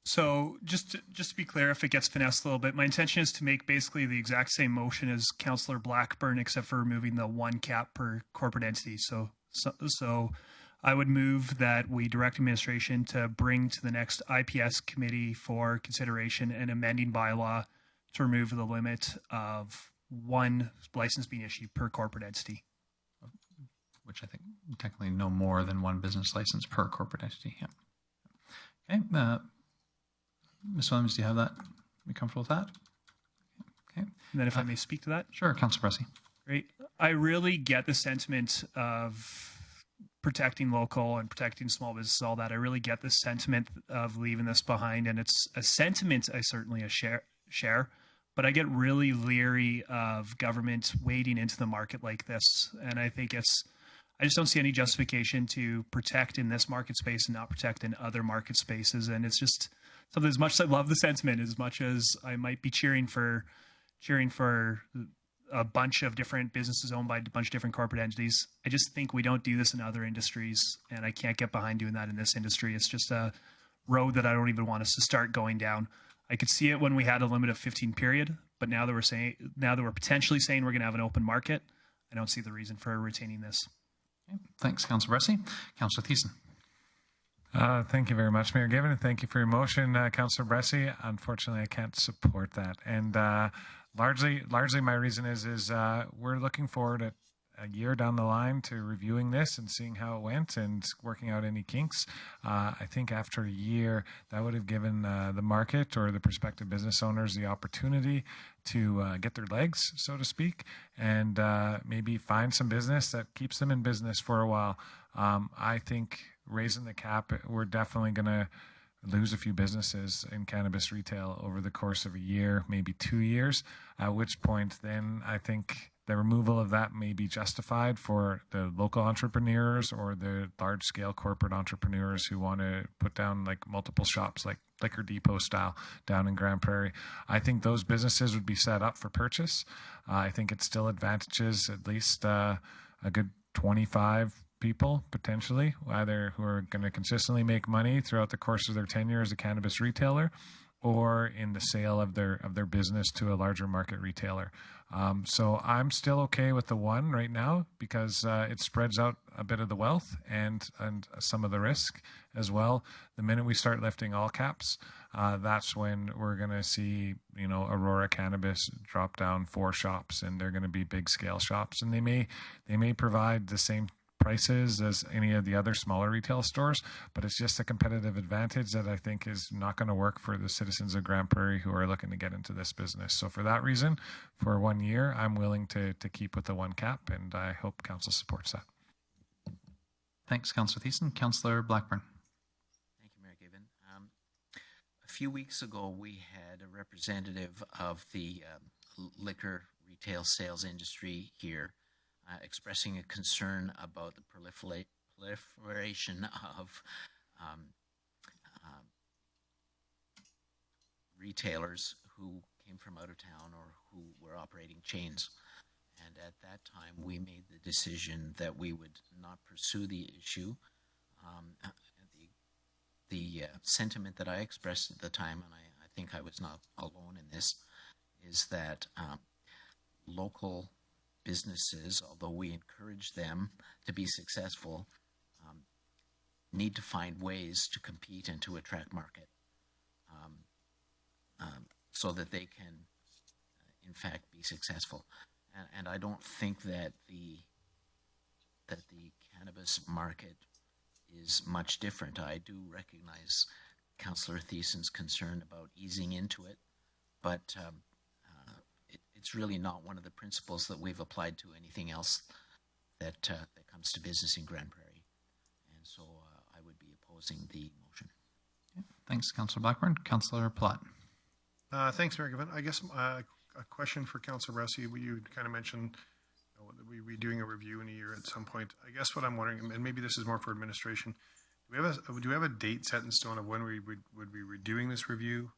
So just to be clear, if it gets finessed a little bit, my intention is to make basically the exact same motion as Councillor Blackburn, except for removing the 1 cap per corporate entity. So I would move that we direct administration to bring to the next IPS committee for consideration an amending bylaw to remove the limit of 1 license being issued per corporate entity. Which I think technically no more than 1 business license per corporate entity. Yeah. Okay. Ms. Williams, do you have that? Are you comfortable with that? Okay. And then if I may speak to that? Sure, Councillor Bressie. Great. I really get the sentiment of protecting local and protecting small businesses, all that. I really get the sentiment of leaving this behind, and it's a sentiment I certainly share, but I get really leery of government wading into the market like this, and I think I just don't see any justification to protect in this market space and not protect in other market spaces, and it's just something, as much as I love the sentiment, as much as I might be cheering for a bunch of different businesses owned by a bunch of different corporate entities, I just think we don't do this in other industries, and I can't get behind doing that in this industry. It's just a road that I don't even want us to start going down. I could see it when we had a limit of 15 period, but now that we're potentially saying we're going to have an open market, I don't see the reason for retaining this. Okay. Thanks, Councillor Bressie. Councillor Thiessen. Thank you very much, Mayor Given, and thank you for your motion, Councillor Bressie. Unfortunately, I can't support that, and largely my reason is we're looking forward at a year down the line to reviewing this and seeing how it went and working out any kinks. I think after a year, that would have given the market or the prospective business owners the opportunity to get their legs, so to speak, and maybe find some business that keeps them in business for a while. I think raising the cap, we're definitely going to lose a few businesses in cannabis retail over the course of a year, maybe 2 years, at which point then I think the removal of that may be justified for the local entrepreneurs or the large-scale corporate entrepreneurs who want to put down like multiple shops, like Liquor Depot style down in Grande Prairie. I think those businesses would be set up for purchase. I think it still advantages at least a good 25 people potentially, either who are going to consistently make money throughout the course of their tenure as a cannabis retailer, or in the sale of their business to a larger market retailer. So I'm still okay with the 1 right now because it spreads out a bit of the wealth and some of the risk as well. The minute we start lifting all caps, that's when we're going to see, Aurora Cannabis drop down 4 shops, and they're going to be big scale shops, and they may provide the same prices as any of the other smaller retail stores, but it's just a competitive advantage that I think is not going to work for the citizens of Grande Prairie who are looking to get into this business. So for that reason, for 1 year, I'm willing to keep with the one cap, and I hope council supports that. Thanks, Councillor Thiessen. Councillor Blackburn. Thank you, Mayor Given. A few weeks ago, we had a representative of the liquor retail sales industry here expressing a concern about the proliferation of retailers who came from out of town or who were operating chains. And at that time, we made the decision that we would not pursue the issue. The sentiment that I expressed at the time, and I think I was not alone in this, is that local businesses, although we encourage them to be successful, need to find ways to compete and to attract market so that they can, in fact, be successful. And I don't think that the cannabis market is much different. I do recognize Councillor Thiessen's concern about easing into it, but it's really not one of the principles that we've applied to anything else that comes to business in Grande Prairie. And so I would be opposing the motion. Okay. Thanks, Councillor Blackburn. Councillor Platt. Thanks, Mayor Given. I guess a question for Councillor Bressy. You kind of mentioned we'll be doing a review in a year at some point. I guess what I'm wondering, and maybe this is more for administration, do we have a date set in stone of when we would be redoing this review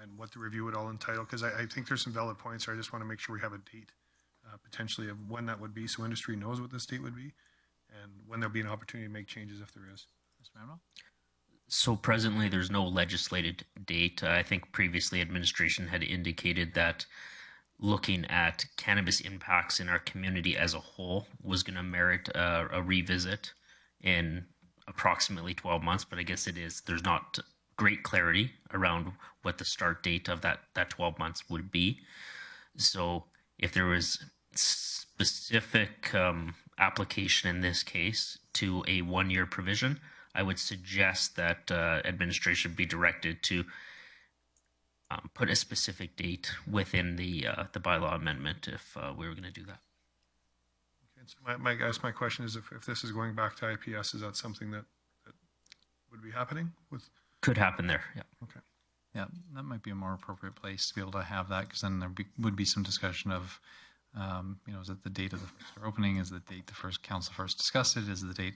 and what the review would all entitle? Because I think there's some valid points here. I just want to make sure we have a date potentially of when that would be so industry knows what this date would be and when there'll be an opportunity to make changes if there is. Mr. Manuel? So presently, there's no legislated date. I think previously administration had indicated that looking at cannabis impacts in our community as a whole was going to merit a revisit in approximately 12 months, but I guess there's not great clarity around what the start date of that 12 months would be. So if there was specific application in this case to a 1-year provision, I would suggest that administration be directed to put a specific date within the bylaw amendment if we were going to do that. Okay, so my question is if this is going back to IPS, is that something that would be happening with? Could happen there, yeah. Okay. Yeah, that might be a more appropriate place to be able to have that, because then there would be some discussion of, is it the date of the first opening? Is the date the first council first discussed it? Is the date,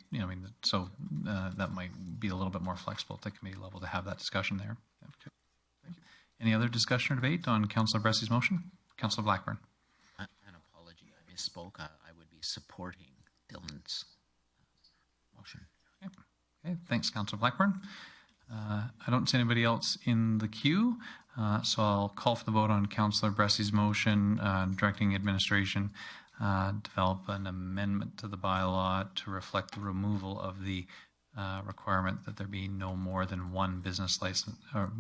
so that might be a little bit more flexible at the committee level to have that discussion there. Yeah. Okay. Thank you. Any other discussion or debate on Councillor Bressy's motion? Councillor Blackburn. An apology, I misspoke. I would be supporting Dylan's motion. Okay, thanks, Councillor Blackburn. I don't see anybody else in the queue, so I'll call for the vote on Councillor Bressy's motion directing administration develop an amendment to the bylaw to reflect the removal of the requirement that there be no more than one business license, or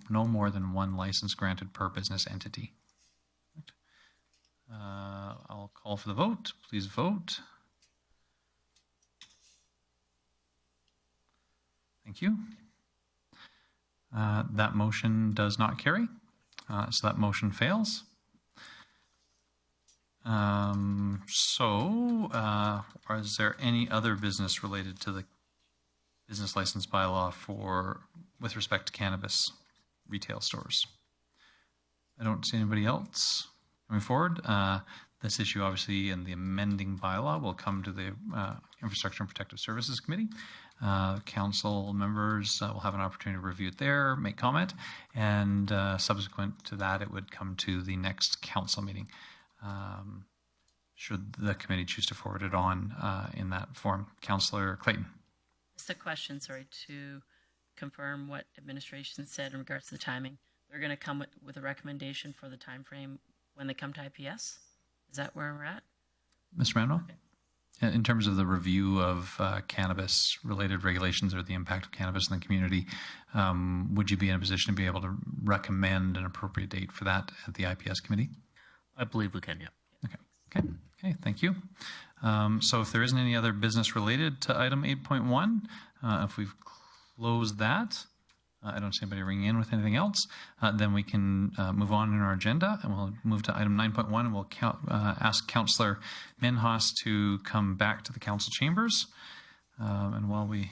no more than one license granted per business entity. I'll call for the vote. Please vote. Thank you. That motion does not carry, so that motion fails. Is there any other business related to the business license bylaw with respect to cannabis retail stores? I don't see anybody else coming forward. This issue, obviously, in the amending bylaw will come to the Infrastructure and Protective Services Committee. Council members will have an opportunity to review it there, make comment, and subsequent to that, it would come to the next council meeting, should the committee choose to forward it on in that form. Councillor Clayton. Just a question, sorry, to confirm what administration said in regards to the timing. They're going to come with a recommendation for the time frame when they come to IPS? Is that where we're at? Mr. Manuel? Okay. In terms of the review of cannabis-related regulations or the impact of cannabis in the community, would you be in a position to be able to recommend an appropriate date for that at the IPS committee? I believe we can, yeah. Okay, thank you. So if there isn't any other business related to item 8.1, if we've closed that, I don't see anybody ringing in with anything else, then we can move on in our agenda, and we'll move to item 9.1, and we'll ask Councillor Minhas to come back to the council chambers. And while we...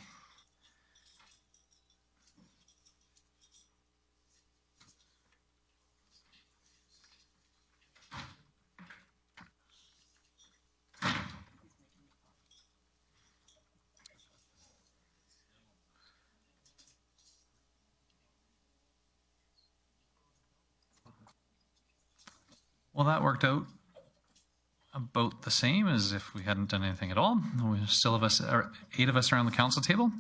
Well, that worked out about the same as if we hadn't done anything at all. We still have 8 of us around the council table.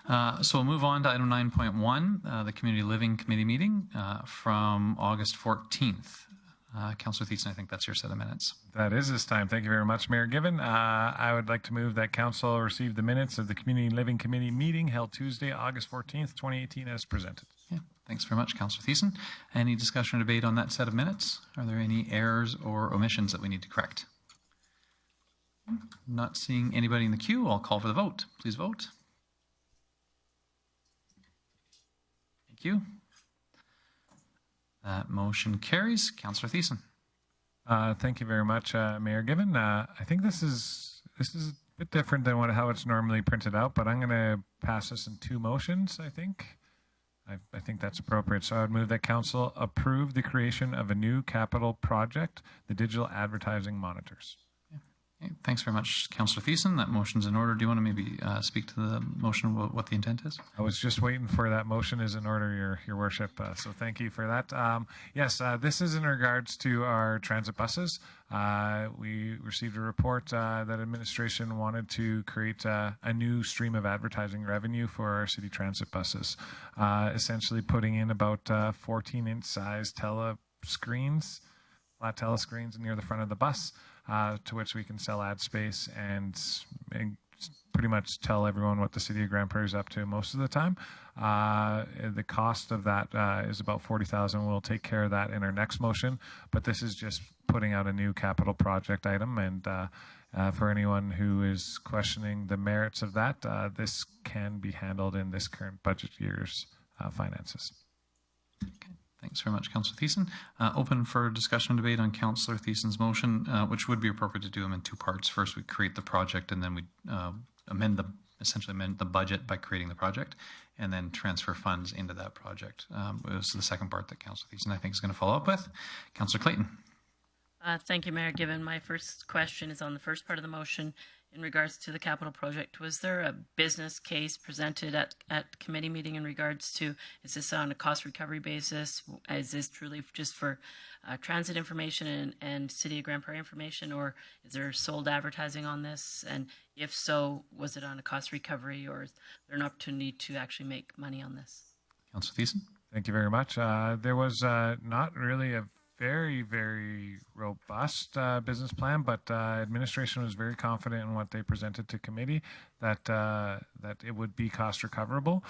So we'll move on to item 9.1, the Community Living Committee meeting from August 14th. Councillor Thiessen, I think that's your set of minutes. That is this time. Thank you very much, Mayor Given. I would like to move that council receive the minutes of the Community Living Committee meeting held Tuesday, August 14th, 2018 as presented. Yeah, thanks very much, Councillor Thiessen. Any discussion or debate on that set of minutes? Are there any errors or omissions that we need to correct? Not seeing anybody in the queue, I'll call for the vote. Please vote. Thank you. That motion carries. Councillor Thiessen. Thank you very much, Mayor Given. I think this is a bit different than how it's normally printed out, but I'm going to pass this in 2 motions, I think. I think that's appropriate. So I would move that council approve the creation of a new capital project, the digital advertising monitors. Okay, thanks very much, Councillor Thiessen. That motion's in order. Do you want to maybe speak to the motion, what the intent is? I was just waiting for that motion is in order, Your Worship. So thank you for that. Yes, this is in regards to our transit buses. We received a report that administration wanted to create a new stream of advertising revenue for our city transit buses, essentially putting in about 14-inch size telescreens, flat telescreens near the front of the bus, to which we can sell ad space and pretty much tell everyone what the city of Grande Prairie is up to most of the time. The cost of that is about $40,000. We'll take care of that in our next motion, but this is just putting out a new capital project item, and for anyone who is questioning the merits of that, this can be handled in this current budget year's finances. Okay. Thanks very much, Councillor Thiessen. Open for discussion and debate on Councillor Thiessen's motion, which would be appropriate to do them in 2 parts. First, we create the project, and then we essentially amend the budget by creating the project, and then transfer funds into that project. It was the second part that Councillor Thiessen, I think, is going to follow up with. Councillor Clayton. Thank you, Mayor Given. My first question is on the first part of the motion in regards to the capital project. Was there a business case presented at committee meeting in regards to, is this on a cost recovery basis? Is this truly just for transit information and City of Grande Prairie information, or is there sold advertising on this? And if so, was it on a cost recovery, or is there an opportunity to actually make money on this? Councillor Thiessen. Thank you very much. There was not really a very, very robust business plan, but administration was very confident in what they presented to committee that it would be cost recoverable.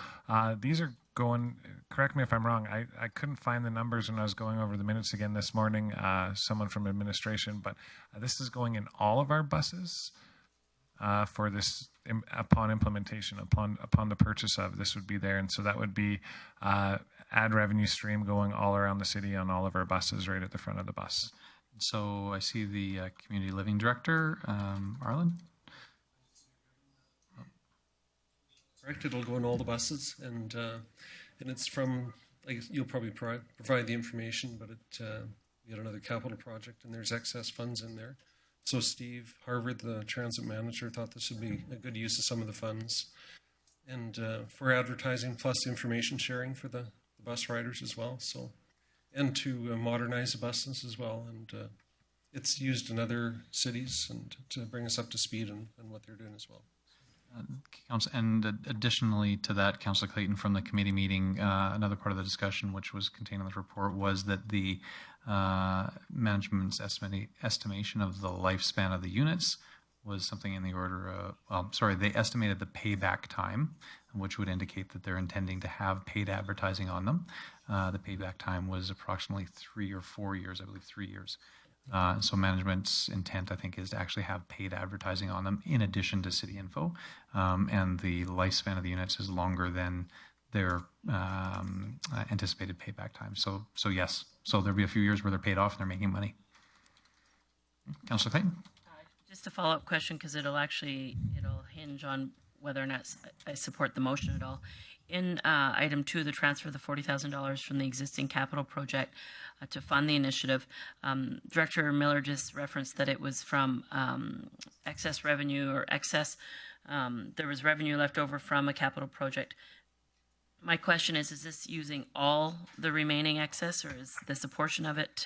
These are going, correct me if I'm wrong, I couldn't find the numbers when I was going over the minutes again this morning, someone from administration, but this is going in all of our buses for this upon implementation, upon the purchase of, this would be there. And so that would be ad revenue stream going all around the city on all of our buses right at the front of the bus. So I see the Community Living Director, Arlen. Correct, it'll go in all the buses, and it's from, like, you'll probably provide the information, but we had another capital project and there's excess funds in there. So Steve Harvard, the transit manager, thought this would be a good use of some of the funds, and for advertising plus information sharing for the bus riders as well. So, and to modernize the buses as well, and it's used in other cities and to bring us up to speed on what they're doing as well. And additionally to that, Councillor Clayton, from the committee meeting, another part of the discussion which was contained in this report was that the management's estimation of the lifespan of the units was something in the order of, they estimated the payback time, which would indicate that they're intending to have paid advertising on them. The payback time was approximately 3 or 4 years, I believe 3 years. So management's intent, I think, is to actually have paid advertising on them in addition to city info. And the lifespan of the units is longer than their anticipated payback time. So yes, so there'll be a few years where they're paid off and they're making money. Councillor Clayton? Just a follow-up question, because it'll hinge on whether or not I support the motion at all. In item 2, the transfer of the $40,000 from the existing capital project to fund the initiative, Director Miller just referenced that it was from excess revenue or excess. There was revenue left over from a capital project. My question is this using all the remaining excess, or is this a portion of it?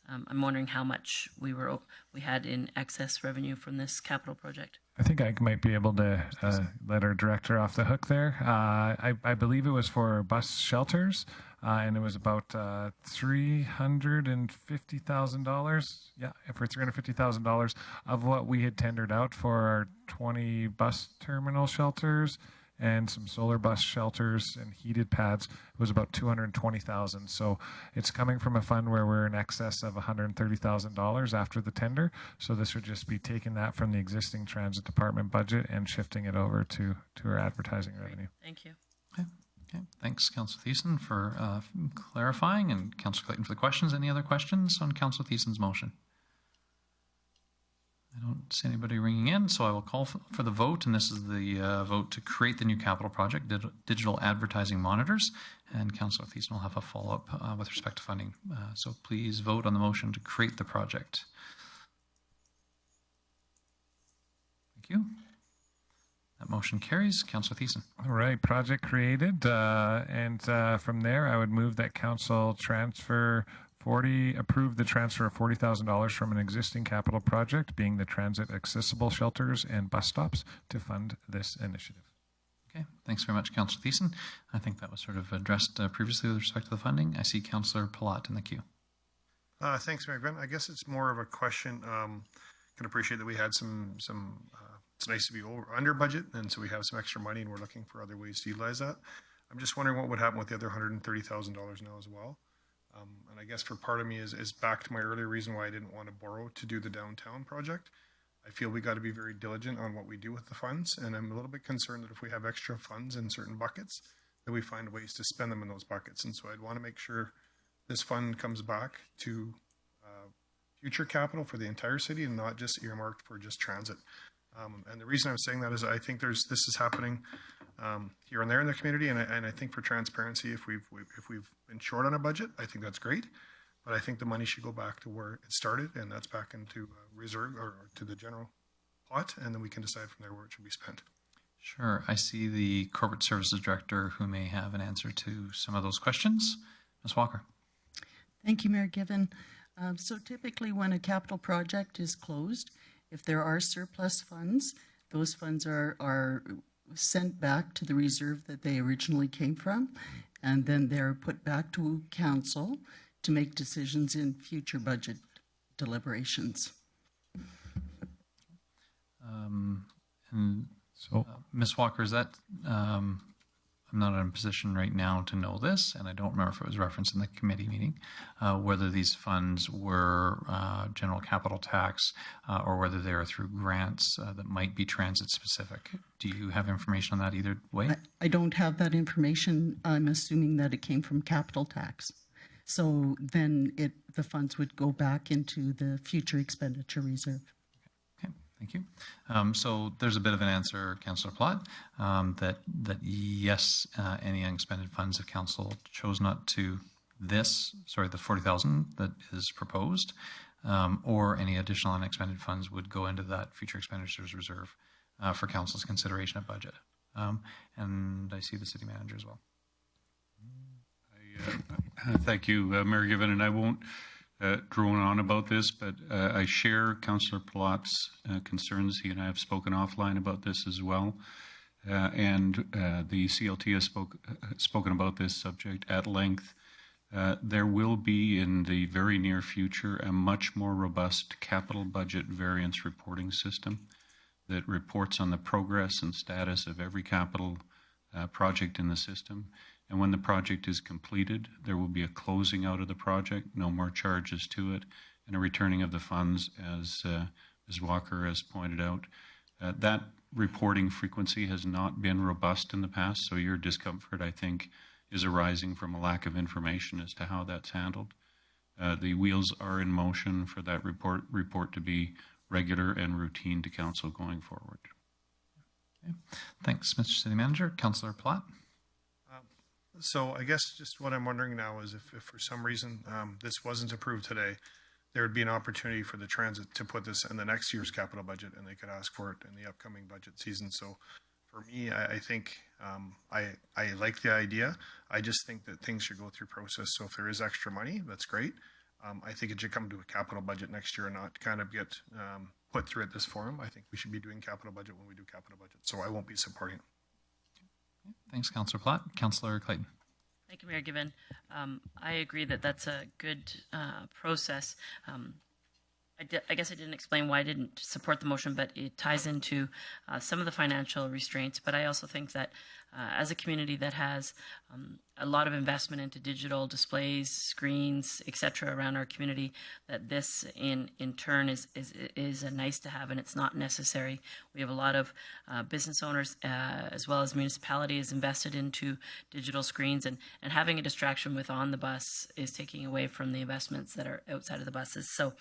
I'm wondering how much we had in excess revenue from this capital project. I think I might be able to let our director off the hook there. I believe it was for bus shelters, and it was about $350,000. Yeah, for $350,000 of what we had tendered out for our 20 bus terminal shelters and some solar bus shelters and heated pads. It was about $220,000. So it's coming from a fund where we're in excess of $130,000 after the tender. So this would just be taking that from the existing transit department budget and shifting it over to our advertising revenue. Thank you. Okay. Thanks, Councillor Thiessen, for clarifying, and Councillor Clayton for the questions. Any other questions on Councillor Thiessen's motion? I don't see anybody ringing in, so I will call for the vote, and this is the vote to create the new capital project, digital advertising monitors, and Councillor Thiessen will have a follow-up with respect to funding. So please vote on the motion to create the project. Thank you. That motion carries. Councillor Thiessen. All right, project created, and from there I would move that council approve the transfer of $40,000 from an existing capital project, being the transit accessible shelters and bus stops, to fund this initiative. Okay, thanks very much, Councillor Thiessen. I think that was sort of addressed previously with respect to the funding. I see Councillor Palat in the queue. Thanks, Mayor Grande. I guess it's more of a question. Can appreciate that we had some it's nice to be under budget, and so we have some extra money, and we're looking for other ways to utilize that. I'm just wondering what would happen with the other $130,000 now as well. And I guess for part of me is back to my earlier reason why I didn't want to borrow to do the downtown project. I feel we got to be very diligent on what we do with the funds, and I'm a little bit concerned that if we have extra funds in certain buckets, that we find ways to spend them in those buckets. And so I'd want to make sure this fund comes back to future capital for the entire city and not just earmarked for just transit. And the reason I'm saying that is I think this is happening here and there in the community, and I think for transparency, if we've been short on a budget, I think that's great, but I think the money should go back to where it started, and that's back into reserve or to the general pot, and then we can decide from there where it should be spent. Sure. I see the Corporate Services Director who may have an answer to some of those questions. Ms. Walker. Thank you, Mayor Given. So typically when a capital project is closed, if there are surplus funds, those funds are sent back to the reserve that they originally came from, and then they're put back to council to make decisions in future budget deliberations. Ms. Walker, is that, I'm not in a position right now to know this, and I don't remember if it was referenced in the committee meeting, whether these funds were general capital tax or whether they are through grants that might be transit specific. Do you have information on that either way? I don't have that information. I'm assuming that it came from capital tax. So then the funds would go back into the future expenditure reserve. Thank you. So there's a bit of an answer, Councillor Plott, that yes, any unexpended funds if council chose not to the 40,000 that is proposed, or any additional unexpended funds would go into that future expenditures reserve for council's consideration of budget. And I see the city manager as well. Thank you, Mayor Given, and I won't drone on about this, but I share Councillor Plott's concerns. He and I have spoken offline about this as well, and the CLT has spoken about this subject at length. There will be in the very near future a much more robust capital budget variance reporting system that reports on the progress and status of every capital project in the system. And when the project is completed, there will be a closing out of the project, no more charges to it, and a returning of the funds, as Ms. Walker has pointed out. That reporting frequency has not been robust in the past, so your discomfort, I think, is arising from a lack of information as to how that's handled. The wheels are in motion for that report to be regular and routine to council going forward. Okay. Thanks, Mr. City Manager. Councillor Platt. So I guess just what I'm wondering now is if for some reason this wasn't approved today, there would be an opportunity for the transit to put this in the next year's capital budget, and they could ask for it in the upcoming budget season. So for me, I think I like the idea. I just think that things should go through process. So if there is extra money, that's great. I think it should come to a capital budget next year and not kind of get put through at this forum. I think we should be doing capital budget when we do capital budget. So I won't be supporting it. Thanks, Councillor Platt. Councillor Clayton. Thank you, Mayor Given. I agree that that's a good process. I guess I didn't explain why I didn't support the motion, but it ties into some of the financial restraints. But I also think that as a community that has a lot of investment into digital displays, screens, etc., around our community, that this in turn is a nice to have, and it's not necessary. We have a lot of business owners as well as municipalities invested into digital screens, and having a distraction with on the bus is taking away from the investments that are outside of the buses. So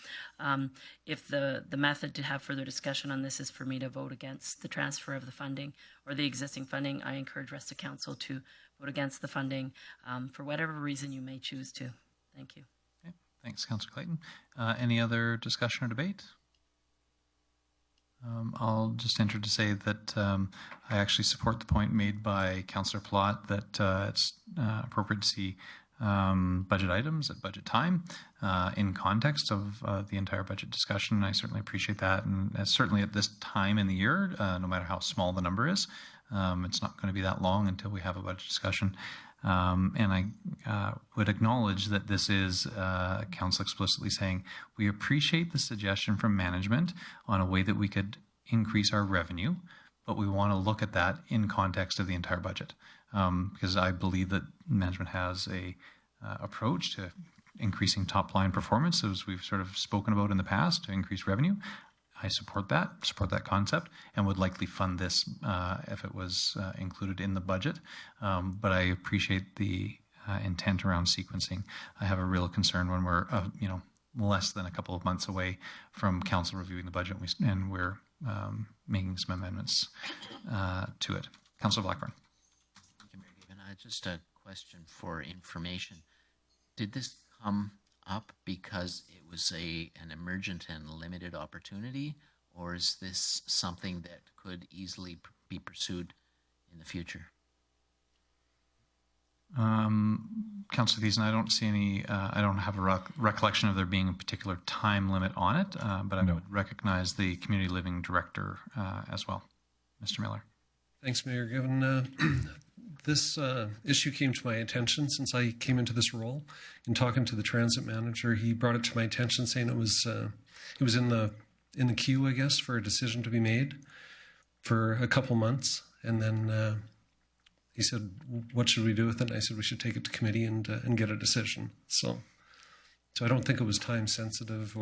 if the method to have further discussion on this is for me to vote against the transfer of the funding or the existing funding, I encourage rest of council to vote against the funding for whatever reason you may choose to. Thank you. Okay. Thanks, Councillor Clayton. Any other discussion or debate? I'll just enter to say that I actually support the point made by Councillor Platt that it's appropriate to see budget items at budget time in context of the entire budget discussion. I certainly appreciate that, and certainly at this time in the year, no matter how small the number is, it's not going to be that long until we have a budget discussion. And I would acknowledge that this is council explicitly saying we appreciate the suggestion from management on a way that we could increase our revenue, but we want to look at that in context of the entire budget, because I believe that management has a approach to increasing top line performance, as we've sort of spoken about in the past, to increase revenue. I support that concept, and would likely fund this if it was included in the budget. But I appreciate the intent around sequencing. I have a real concern when we're less than a couple of months away from council reviewing the budget, and we're making some amendments to it. Councillor Blackburn. Thank you, Mayor Given. Just a question for information. Did this come up because it was an emergent and limited opportunity, or is this something that could easily be pursued in the future? Councillor Thiessen, I don't see any, I don't have a recollection of there being a particular time limit on it, but I would recognize the Community Living Director as well. Mr. Miller. Thanks, Mayor Given. This issue came to my attention since I came into this role. In talking to the transit manager, he brought it to my attention, saying it was in the queue, I guess, for a decision to be made for a couple months, and then he said, "What should we do with it?" And I said, "We should take it to committee and get a decision." So I don't think it was time sensitive,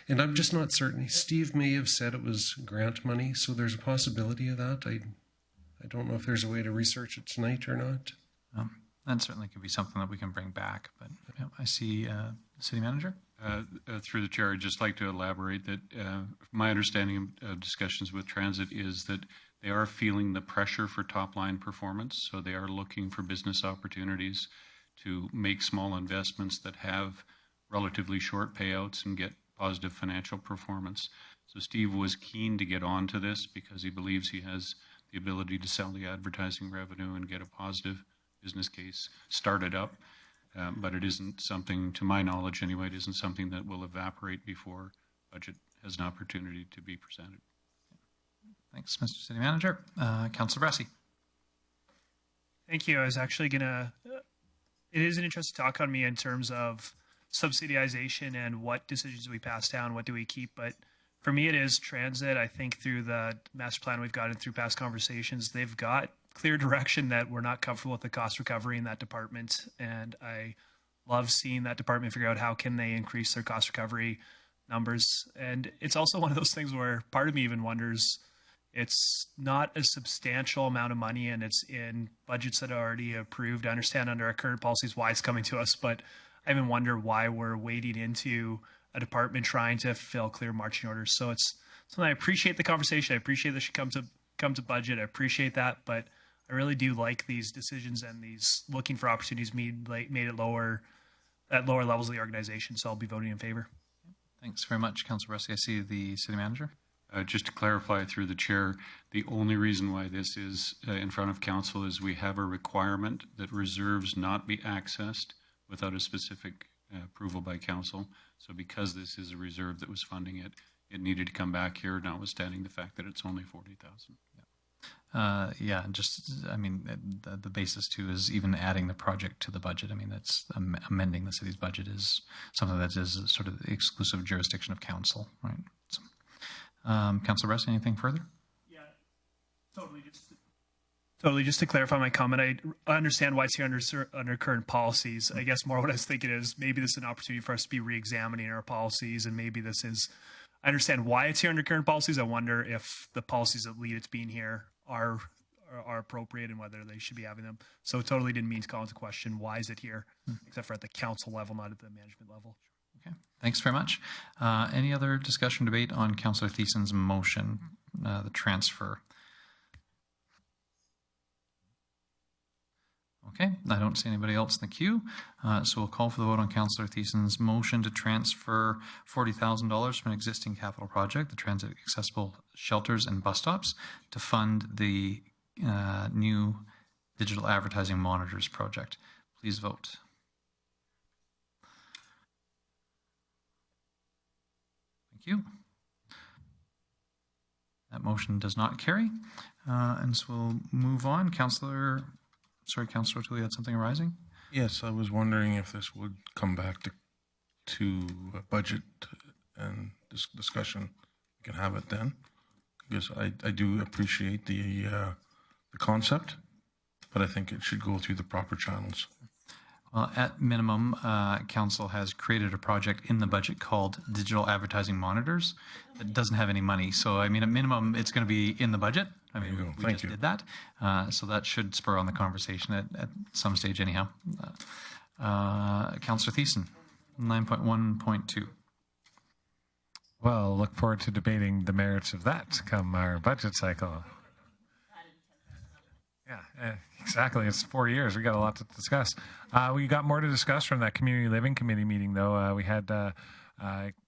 and I'm just not certain. Steve may have said it was grant money, so there's a possibility of that. I don't know if there's a way to research it tonight or not. That certainly could be something that we can bring back, but I see City Manager. Through the chair, I'd just like to elaborate that my understanding of discussions with transit is that they are feeling the pressure for top line performance, so they are looking for business opportunities to make small investments that have relatively short payouts and get positive financial performance. So Steve was keen to get onto this because he believes he has the ability to sell the advertising revenue and get a positive business case started up. But it isn't something, to my knowledge anyway, it isn't something that will evaporate before budget has an opportunity to be presented. Thanks, Mr. City Manager. Councillor Brassey. Thank you. I was actually it is an interesting talk on me in terms of subsidization and what decisions we pass down, what do we keep, but for me, it is transit. I think through the master plan we've gotten through past conversations, they've got clear direction that we're not comfortable with the cost recovery in that department. And I love seeing that department figure out how can they increase their cost recovery numbers. And it's also one of those things where part of me even wonders, it's not a substantial amount of money and it's in budgets that are already approved. I understand under our current policies why it's coming to us, but I even wonder why we're wading into a department trying to fill clear marching orders. So it's something I appreciate the conversation. I appreciate that she come to budget. I appreciate that, but I really do like these decisions and these looking for opportunities made at lower levels of the organization. So I'll be voting in favor. Thanks very much, Councillor Rusty. I see the city manager. Just to clarify through the chair, the only reason why this is in front of council is we have a requirement that reserves not be accessed without a specific approval by council. So because this is a reserve that was funding it, it needed to come back here, notwithstanding the fact that it's only 40,000. Yeah, just, I mean, the basis too is even adding the project to the budget. I mean, that's amending the city's budget is something that is sort of the exclusive jurisdiction of council, right? So, Councillor Russ, anything further? Yeah, totally. Just to clarify my comment, I understand why it's here under current policies. I guess more what I was thinking is maybe this is an opportunity for us to be re-examining our policies, and maybe this is, I understand why it's here under current policies. I wonder if the policies that lead it to being here are appropriate and whether they should be having them. So totally didn't mean to call into question why is it here, except for at the council level, not at the management level. Okay, thanks very much. Any other discussion, debate on Councillor Thiessen's motion, the transfer? Okay, I don't see anybody else in the queue, so we'll call for the vote on Councillor Thiessen's motion to transfer $40,000 from an existing capital project, the transit accessible shelters and bus stops, to fund the new digital advertising monitors project. Please vote. Thank you. That motion does not carry, and so we'll move on. Councillor O'Toole, you had something arising? Yes, I was wondering if this would come back to budget and this discussion. We can have it then, because I do appreciate the concept, but I think it should go through the proper channels. Well, at minimum, council has created a project in the budget called digital advertising monitors that doesn't have any money. So, I mean, at minimum, it's going to be in the budget. I mean, we just did that. So that should spur on the conversation at some stage anyhow. Councillor Thiessen, 9.1.2. Well, look forward to debating the merits of that come our budget cycle. Yeah, exactly. It's 4 years. We got a lot to discuss. We got more to discuss from that community living committee meeting, though. We had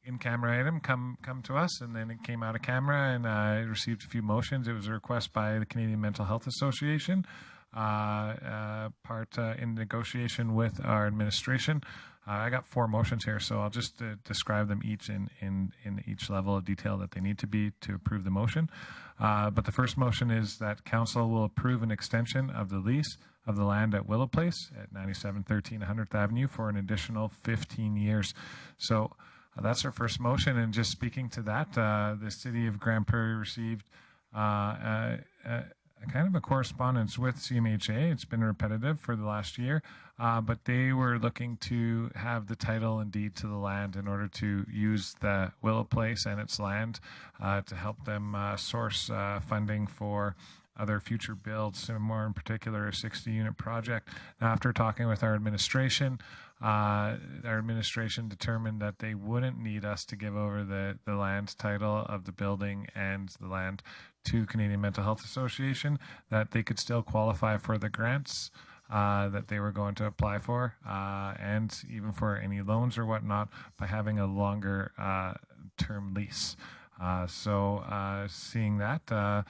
in-camera item come to us, and then it came out of camera, and it received a few motions. It was a request by the Canadian Mental Health Association, in negotiation with our administration. I got 4 motions here, so I'll just describe them each in each level of detail that they need to be to approve the motion. But the first motion is that council will approve an extension of the lease of the land at Willow Place at 9713 100th Avenue for an additional 15 years. So that's our first motion. And just speaking to that, the city of Grande Prairie received kind of a correspondence with CMHA. It's been repetitive for the last year, but they were looking to have the title and deed to the land in order to use the Willow Place and its land to help them source funding for other future builds, and more in particular a 60-unit project. Now, after talking with our administration determined that they wouldn't need us to give over the land title of the building and the land to Canadian Mental Health Association, that they could still qualify for the grants that they were going to apply for, and even for any loans or whatnot, by having a longer term lease. Seeing that,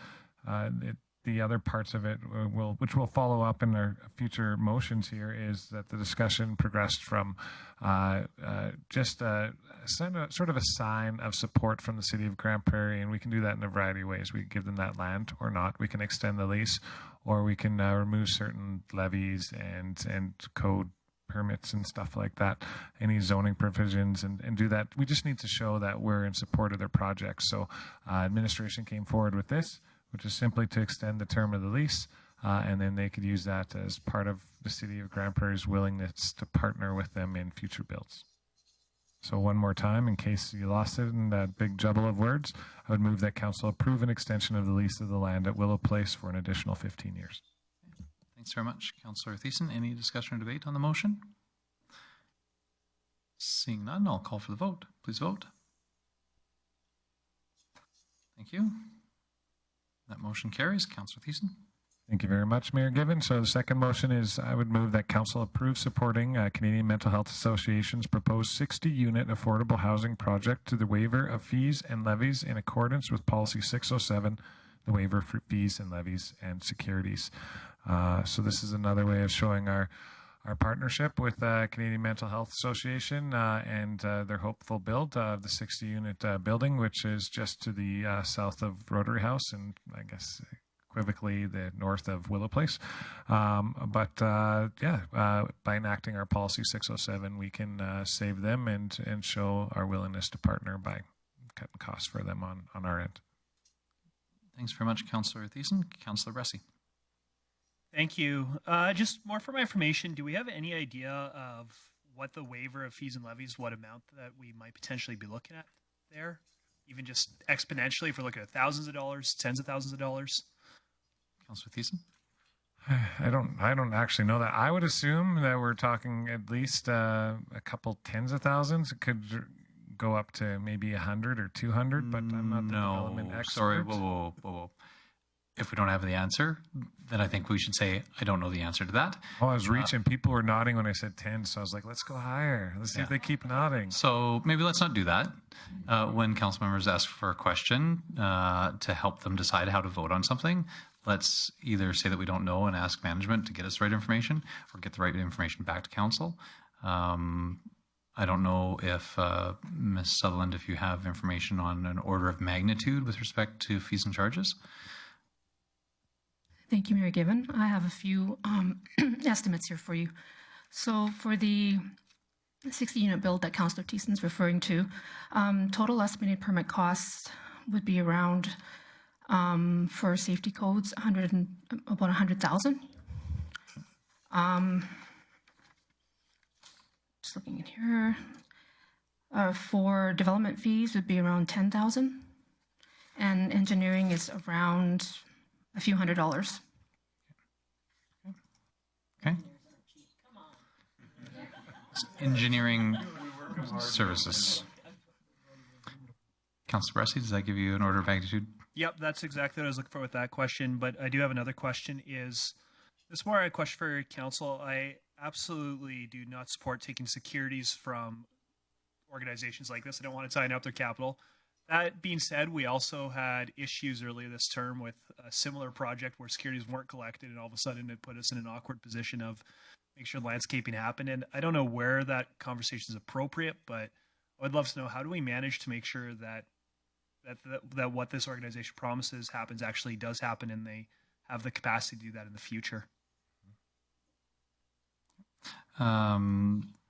the other parts of it, which will follow up in our future motions here, is that the discussion progressed from just sort of a sign of support from the city of Grande Prairie, and we can do that in a variety of ways. We can give them that land or not. We can extend the lease, or we can remove certain levies and code permits and stuff like that, any zoning provisions, and do that. We just need to show that we're in support of their projects. So administration came forward with this, which is simply to extend the term of the lease and then they could use that as part of the City of Grande Prairie's willingness to partner with them in future builds. So one more time, in case you lost it in that big jumble of words, I would move that council approve an extension of the lease of the land at Willow Place for an additional 15 years. Thanks very much, Councillor Thiessen. Any discussion or debate on the motion? Seeing none, I'll call for the vote. Please vote. Thank you. That motion carries. Councillor Thiessen. Thank you very much, Mayor Given. So the second motion is I would move that council approve supporting Canadian Mental Health Association's proposed 60-unit affordable housing project to the waiver of fees and levies in accordance with Policy 607, the waiver for fees and levies and securities. So this is another way of showing our partnership with Canadian Mental Health Association and their hopeful build of the 60-unit building, which is just to the south of Rotary House and I guess equivocally the north of Willow Place. By enacting our Policy 607, we can save them and show our willingness to partner by cutting costs for them on our end. Thanks very much, Councillor Thiessen. Councillor Bressie. Thank you. Just more for my information, do we have any idea of what the waiver of fees and levies, what amount that we might potentially be looking at there? Even just exponentially, if we're looking at thousands of dollars, tens of thousands of dollars? Councillor Thiessen? I don't actually know that. I would assume that we're talking at least a couple tens of thousands. It could go up to maybe 100 or 200, but I'm not the development expert. Sorry, whoa. If we don't have the answer, then I think we should say, I don't know the answer to that. Oh, I was reaching. People were nodding when I said 10, so I was like, let's go higher. Let's see if they keep nodding. So maybe let's not do that. When council members ask for a question to help them decide how to vote on something, let's either say that we don't know and ask management to get us the right information or get the right information back to council. I don't know if, Ms. Sutherland, if you have information on an order of magnitude with respect to fees and charges. Thank you, Mayor Given. I have a few estimates here for you. So for the 60-unit build that Councillor Thiessen is referring to, total estimated permit costs would be around, for safety codes, about 100,000. Just looking in here. For development fees would be around 10,000, and engineering is around a few $100s. Okay. Engineering services. Councillor Bressie, does that give you an order of magnitude? Yep, that's exactly what I was looking for with that question, but I do have another question. This is more a question for council. I absolutely do not support taking securities from organizations like this. I don't want to tie up their capital. That being said, we also had issues earlier this term with a similar project where securities weren't collected, and all of a sudden it put us in an awkward position of making sure landscaping happened. And I don't know where that conversation is appropriate, but I would love to know, how do we manage to make sure that what this organization promises happens actually does happen, and they have the capacity to do that in the future?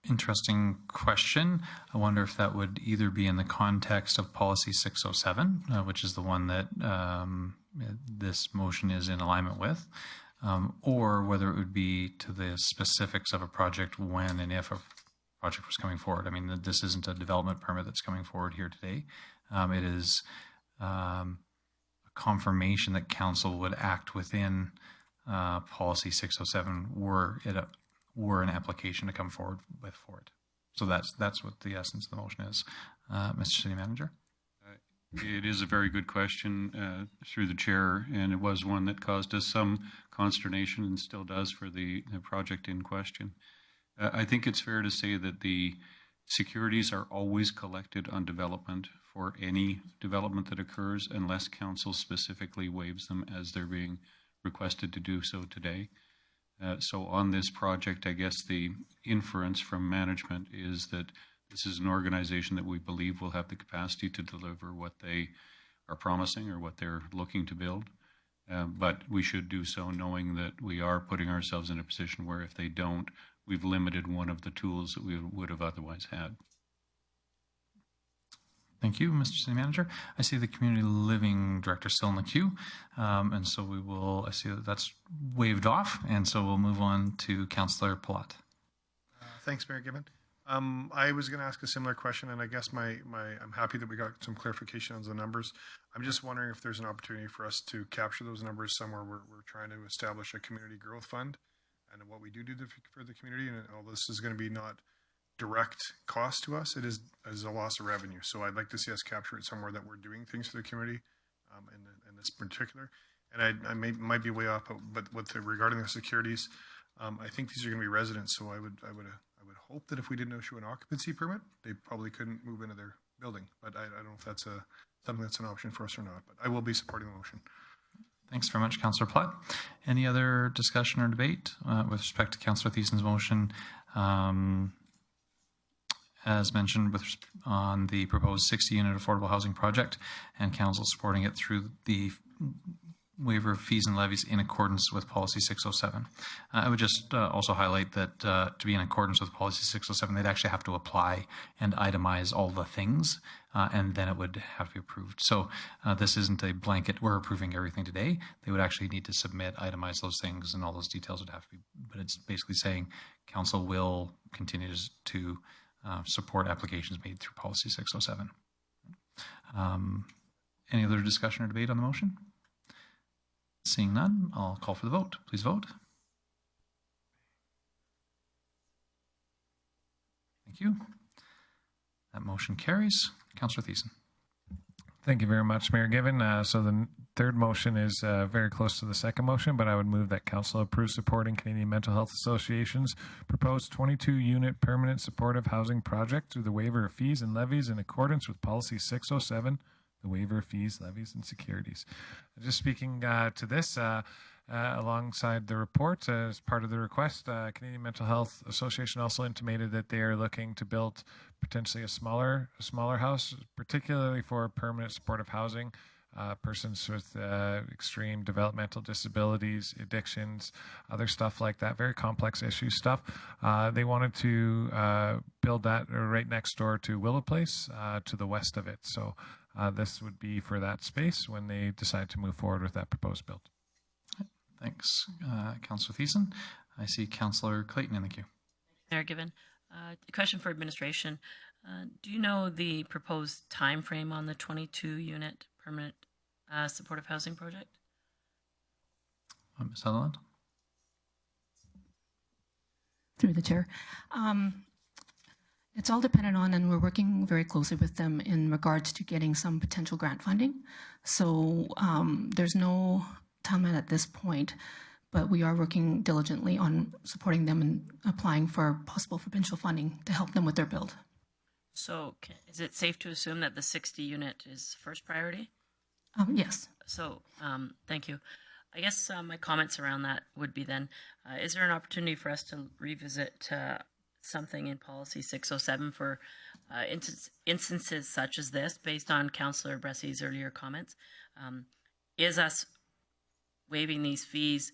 Interesting question. I wonder if that would either be in the context of Policy 607, which is the one that this motion is in alignment with, or whether it would be to the specifics of a project when and if a project was coming forward. I mean, this isn't a development permit that's coming forward here today. It is a confirmation that council would act within Policy 607 were an application to come forward with for it. So that's what the essence of the motion is. Mr. City Manager? It is a very good question through the chair, and it was one that caused us some consternation and still does for the project in question. I think it's fair to say that the securities are always collected on development for any development that occurs unless council specifically waives them as they're being requested to do so today. So on this project, I guess the inference from management is that this is an organization that we believe will have the capacity to deliver what they are promising or what they're looking to build. But we should do so knowing that we are putting ourselves in a position where if they don't, we've limited one of the tools that we would have otherwise had. Thank you, Mr. City Manager. I see the Community Living Director still in the queue, and so we will, I see that that's waved off, and so we'll move on to Councillor Palat. Thanks, Mayor Gibbon. I was going to ask a similar question, and I guess I'm happy that we got some clarification on the numbers. I'm just wondering if there's an opportunity for us to capture those numbers somewhere. We're trying to establish a community growth fund, and what we do for the community, and all this is going to be not direct cost to us. It is a loss of revenue. So I'd like to see us capture it somewhere that we're doing things for the community, in this particular. And I might be way off, but regarding the securities, I think these are going to be residents. So I would hope that if we didn't issue an occupancy permit, they probably couldn't move into their building. But I don't know if that's something that's an option for us or not. But I will be supporting the motion. Thanks very much, Councillor Platt. Any other discussion or debate with respect to Councillor Thiessen's motion? As mentioned on the proposed 60-unit affordable housing project, and Council supporting it through the waiver of fees and levies in accordance with Policy 607. I would just also highlight that to be in accordance with Policy 607, they'd actually have to apply and itemize all the things, and then it would have to be approved. So this isn't a blanket, we're approving everything today. They would actually need to submit, itemize those things, and all those details would have to be, but it's basically saying Council will continue to support applications made through Policy 607. Any other discussion or debate on the motion? Seeing none, I'll call for the vote. Please vote. Thank you. That motion carries. Councillor Thiessen. Thank you very much, Mayor Given. So the third motion is very close to the second motion, but I would move that Council approve supporting Canadian Mental Health Association's proposed 22-unit permanent supportive housing project through the waiver of fees and levies in accordance with Policy 607, the waiver of fees, levies, and securities. Just speaking to this, alongside the report, as part of the request, Canadian Mental Health Association also intimated that they are looking to build potentially a smaller house, particularly for permanent supportive housing, persons with extreme developmental disabilities, addictions, other stuff like that, very complex issue stuff. They wanted to build that right next door to Willow Place, to the west of it. So this would be for that space when they decide to move forward with that proposed build. Thanks, Councillor Thiessen. I see Councillor Clayton in the queue. Mayor Given, a question for administration. Do you know the proposed time frame on the 22-unit permanent supportive housing project? Ms. Sutherland? Through the chair. It's all dependent on, and we're working very closely with them in regards to getting some potential grant funding. So there's no timeline at this point, but we are working diligently on supporting them and applying for possible provincial funding to help them with their build. So is it safe to assume that the 60-unit is first priority? Yes. So thank you. I guess my comments around that would be then, is there an opportunity for us to revisit something in Policy 607 for instances such as this, based on Councillor Bressy's earlier comments? Is us waiving these fees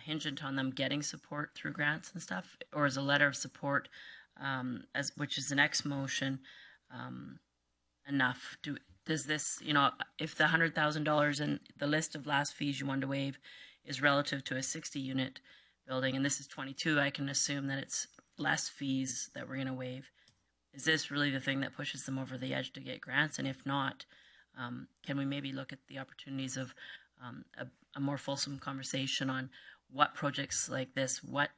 hingent on them getting support through grants and stuff, or is a letter of support, which is the next motion, enough? Does this, if the $100,000 in the list of last fees you want to waive is relative to a 60-unit building, and this is 22, I can assume that it's less fees that we're going to waive. Is this really the thing that pushes them over the edge to get grants? And if not, can we maybe look at the opportunities of a more fulsome conversation on what projects like this, what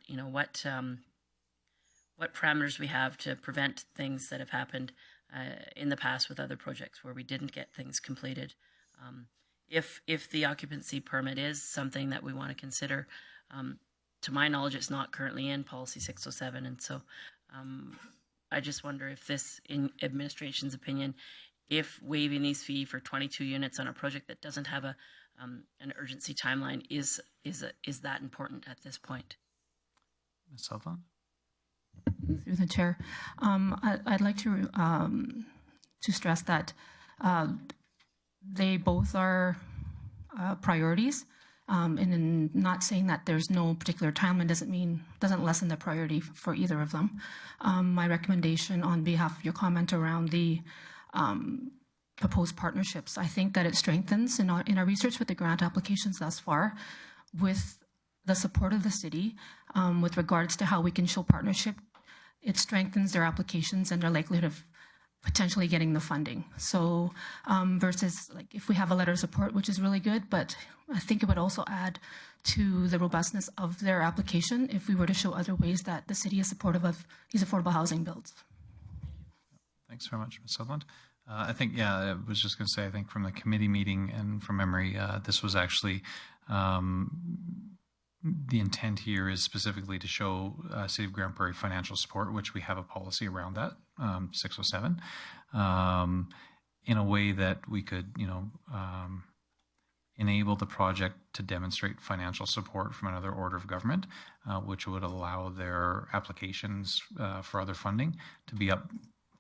parameters we have to prevent things that have happened in the past with other projects where we didn't get things completed. If the occupancy permit is something that we want to consider, to my knowledge, it's not currently in Policy 607, and so I just wonder if this, in administration's opinion, if waiving these fees for 22 units on a project that doesn't have an urgency timeline is that important at this point? Ms. Sutherland? Through the chair, I'd like to stress that they both are priorities, and in not saying that there's no particular timeline doesn't lessen the priority for either of them. My recommendation on behalf of your comment around the proposed partnerships. I think that it strengthens in our research with the grant applications thus far, with the support of the city, with regards to how we can show partnership, it strengthens their applications and their likelihood of potentially getting the funding. So versus like if we have a letter of support, which is really good, but I think it would also add to the robustness of their application if we were to show other ways that the city is supportive of these affordable housing builds. Thanks very much, Ms. Sutherland. I think, yeah, I was just going to say, I think from the committee meeting and from memory, this was actually, the intent here is specifically to show City of Grande Prairie financial support, which we have a policy around that, 607, in a way that we could, enable the project to demonstrate financial support from another order of government, which would allow their applications for other funding to be up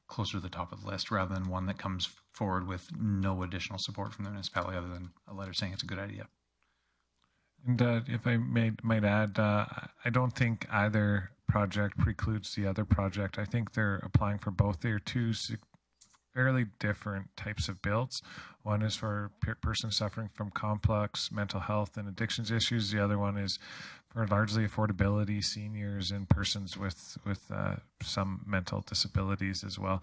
closer to the top of the list rather than one that comes forward with no additional support from the municipality other than a letter saying it's a good idea. And if I might add, I don't think either project precludes the other project. I think they're applying for both. They're two fairly different types of builds. One is for persons suffering from complex mental health and addictions issues. The other one is for largely affordability, seniors, and persons with some mental disabilities as well.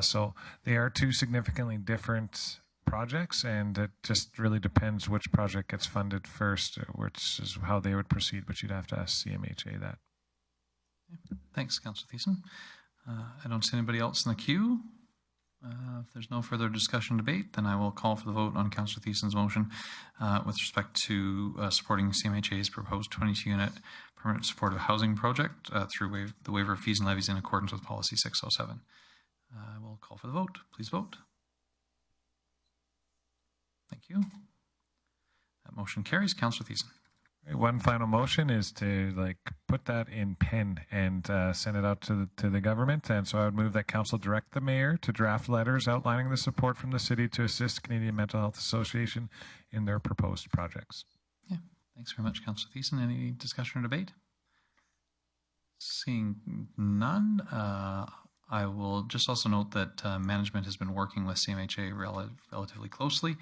So they are two significantly different projects, and it just really depends which project gets funded first, which is how they would proceed, but you'd have to ask CMHA that. Thanks, Councillor Thiessen. I don't see anybody else in the queue. If there's no further discussion debate, then I will call for the vote on Councillor Thiessen's motion with respect to supporting CMHA's proposed 22-unit permanent supportive housing project through the waiver of fees and levies in accordance with Policy 607. I will call for the vote. Please vote. Thank you. That motion carries. Councillor Thiessen. One final motion is to put that in pen and send it out to the government. And so I would move that council direct the mayor to draft letters outlining the support from the city to assist Canadian Mental Health Association in their proposed projects. Yeah, thanks very much, Councillor Thiessen. Any discussion or debate? Seeing none, I will just also note that management has been working with CMHA relatively closely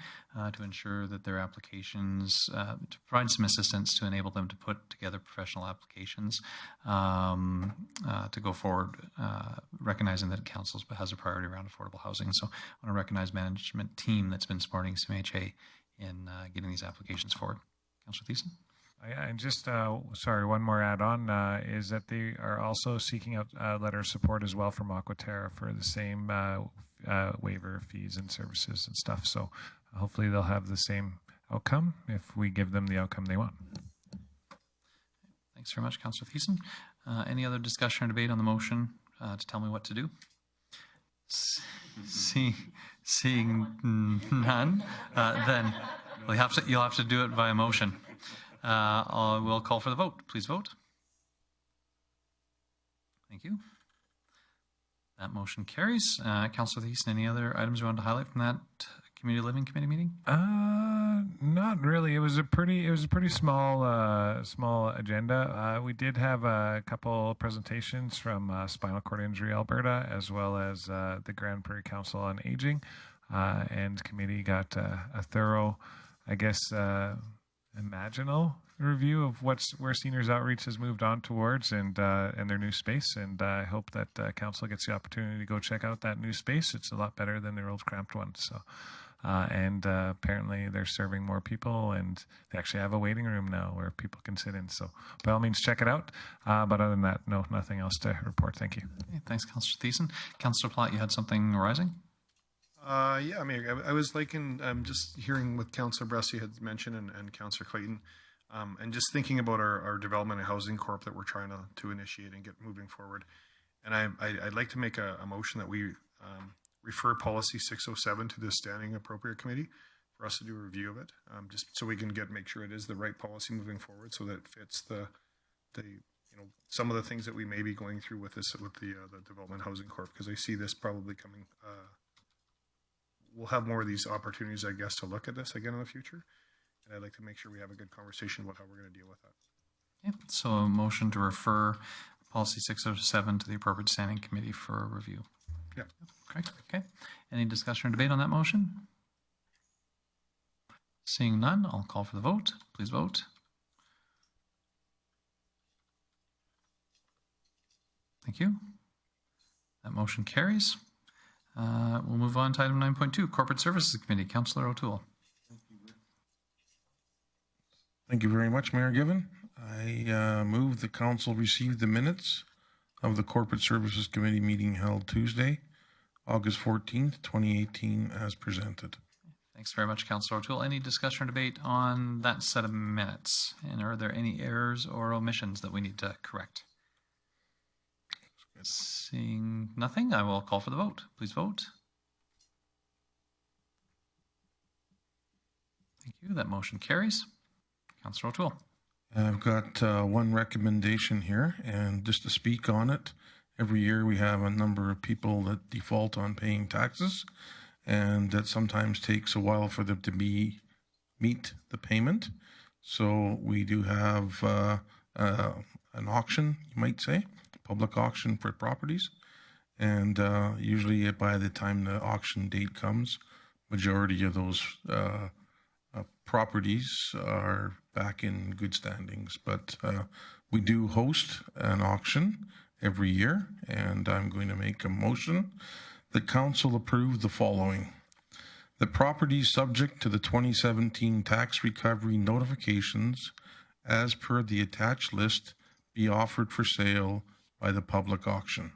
to ensure that their applications, to provide some assistance to enable them to put together professional applications to go forward, recognizing that council has a priority around affordable housing. So I want to recognize management team that's been supporting CMHA in getting these applications forward. Councillor Thiessen. Yeah, and just, sorry, one more add-on is that they are also seeking out a letter of support as well from Aquaterra for the same waiver of fees and services and stuff. So hopefully they'll have the same outcome if we give them the outcome they want. Thanks very much, Councillor Thiessen. Any other discussion or debate on the motion to tell me what to do? Seeing none, then you'll have to do it via motion. I will call for the vote. Please vote. Thank you. That motion carries. Councillor Thiessen, any other items you wanted to highlight from that Community Living Committee meeting? Not really. It was a pretty small agenda. We did have a couple presentations from Spinal Cord Injury Alberta, as well as the Grande Prairie Council on Aging, and committee got a thorough, I guess, imaginal review of where seniors outreach has moved on towards and their new space. And I hope that council gets the opportunity to go check out that new space. It's a lot better than their old cramped one. So, and apparently they're serving more people, and they actually have a waiting room now where people can sit in. So by all means, check it out. But other than that, no, nothing else to report. Thank you. Okay, thanks, Councillor Thiessen. Councillor Platt, you had something arising? Yeah, I mean, I was liking just hearing what Councillor Bressy had mentioned and Councillor Clayton, and just thinking about our development and housing corp that we're trying to initiate and get moving forward. And I'd like to make a motion that we refer Policy 607 to the Standing Appropriate Committee for us to do a review of it, just so we can make sure it is the right policy moving forward, so that it fits the some of the things that we may be going through with the development housing corp, because I see this probably coming. We'll have more of these opportunities, I guess, to look at this again in the future. And I'd like to make sure we have a good conversation about how we're going to deal with that. Okay, so a motion to refer Policy 607 to the appropriate standing committee for review. Yeah. Okay. Any discussion or debate on that motion? Seeing none, I'll call for the vote. Please vote. Thank you. That motion carries. We'll move on to item 9.2, Corporate Services Committee. Councillor O'Toole. Thank you very much, Mayor Given. I move the council receive the minutes of the Corporate Services Committee meeting held Tuesday, August 14th, 2018, as presented. Thanks very much, Councillor O'Toole. Any discussion or debate on that set of minutes? And are there any errors or omissions that we need to correct? Seeing nothing, I will call for the vote. Please vote. Thank you. That motion carries. Councillor O'Toole. I've got one recommendation here, and just to speak on it, every year we have a number of people that default on paying taxes, and that sometimes takes a while for them to meet the payment. So we do have an auction, you might say, public auction for properties, and usually by the time the auction date comes, majority of those properties are back in good standings. But we do host an auction every year, and I'm going to make a motion that council approve the following. The properties subject to the 2017 tax recovery notifications as per the attached list be offered for sale by the public auction,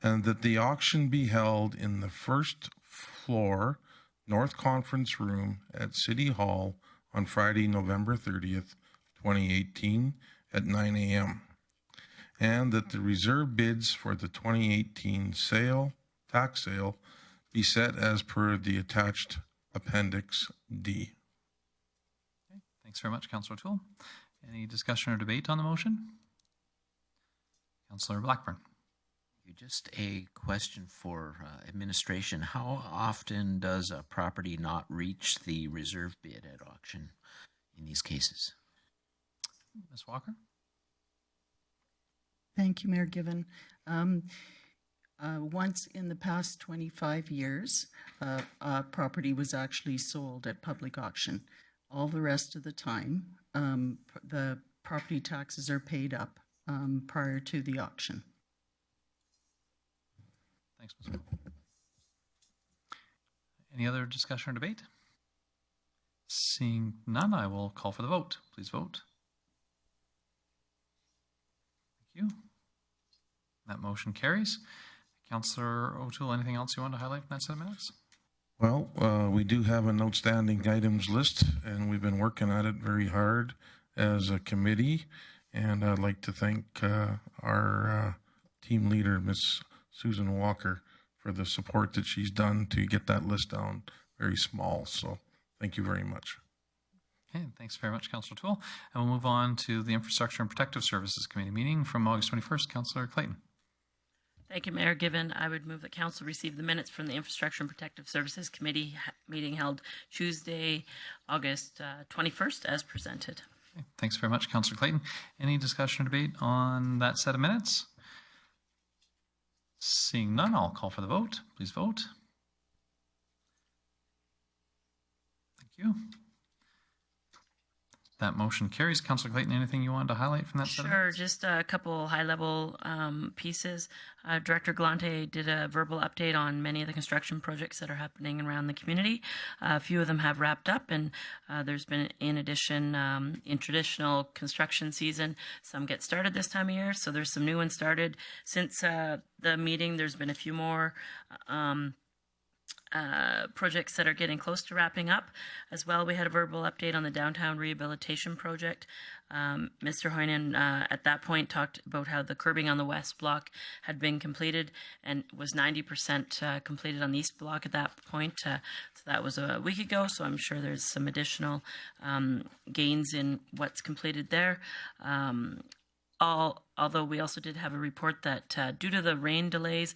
and that the auction be held in the first floor North Conference Room at City Hall on Friday, November 30th, 2018 at 9 a.m. And that the reserve bids for the 2018 tax sale be set as per the attached Appendix D. Okay. Thanks very much, Councillor O'Toole. Any discussion or debate on the motion? Councillor Blackburn. Just a question for administration. How often does a property not reach the reserve bid at auction in these cases? Ms. Walker? Thank you, Mayor Given. Once in the past 25 years, a property was actually sold at public auction. All the rest of the time, the property taxes are paid up prior to the auction. Thanks, Ms. Walker. Any other discussion or debate? Seeing none, I will call for the vote. Please vote. Thank you. That motion carries. Councillor O'Toole, anything else you want to highlight from that set of minutes? Well, we do have an outstanding items list, and we've been working at it very hard as a committee. And I'd like to thank our team leader, Ms. Susan Walker, for the support that she's done to get that list down very small. So thank you very much. Okay, thanks very much, Councillor O'Toole. And we'll move on to the Infrastructure and Protective Services Committee meeting from August 21st. Councillor Clayton. Thank you, Mayor Given. I would move that council receive the minutes from the Infrastructure and Protective Services Committee meeting held Tuesday, August 21st, as presented. Okay, thanks very much, Councillor Clayton. Any discussion or debate on that set of minutes? Seeing none, I'll call for the vote. Please vote. Thank you. That motion carries. Councillor Clayton, anything you wanted to highlight from that set of Sure, minutes? just a couple high-level pieces. Director Grande did a verbal update on many of the construction projects that are happening around the community. A few of them have wrapped up, and there's been, in addition, in traditional construction season, some get started this time of year, so there's some new ones started. Since the meeting, there's been a few more projects that are getting close to wrapping up. As well, we had a verbal update on the downtown rehabilitation project. Mr. Hoynen at that point talked about how the curbing on the west block had been completed and was 90% completed on the east block at that point. So that was a week ago, so I'm sure there's some additional gains in what's completed there. although we also did have a report that due to the rain delays,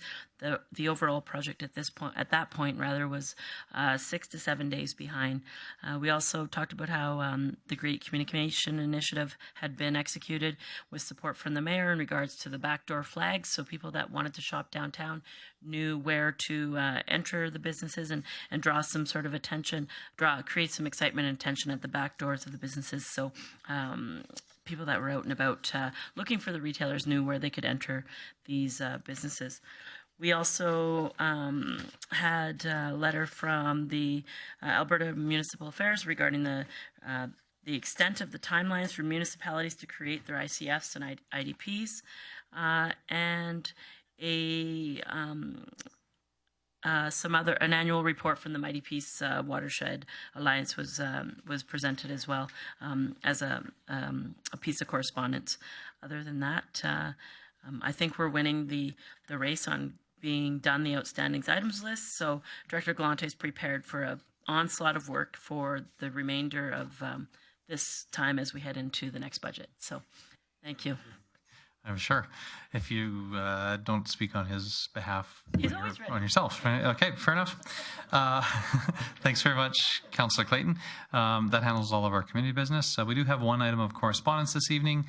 the overall project at that point was 6 to 7 days behind. We also talked about how the Great Communication Initiative had been executed with support from the mayor in regards to the backdoor flags, so people that wanted to shop downtown knew where to enter the businesses and draw some sort of attention, create some excitement and attention at the back doors of the businesses. So people that were out and about looking for the retailers knew where they could enter these businesses. We also had a letter from the Alberta Municipal Affairs regarding the extent of the timelines for municipalities to create their ICFs and IDPs, and an annual report from the Mighty Peace Watershed Alliance was presented as well as a piece of correspondence. Other than that, I think we're winning the race on being done the outstanding items list. So Director Galante is prepared for an onslaught of work for the remainder of this time as we head into the next budget. So thank you. I'm sure. If you don't speak on his behalf on yourself. Right? Okay, fair enough. Thanks very much, Councillor Clayton. That handles all of our community business. We do have one item of correspondence this evening.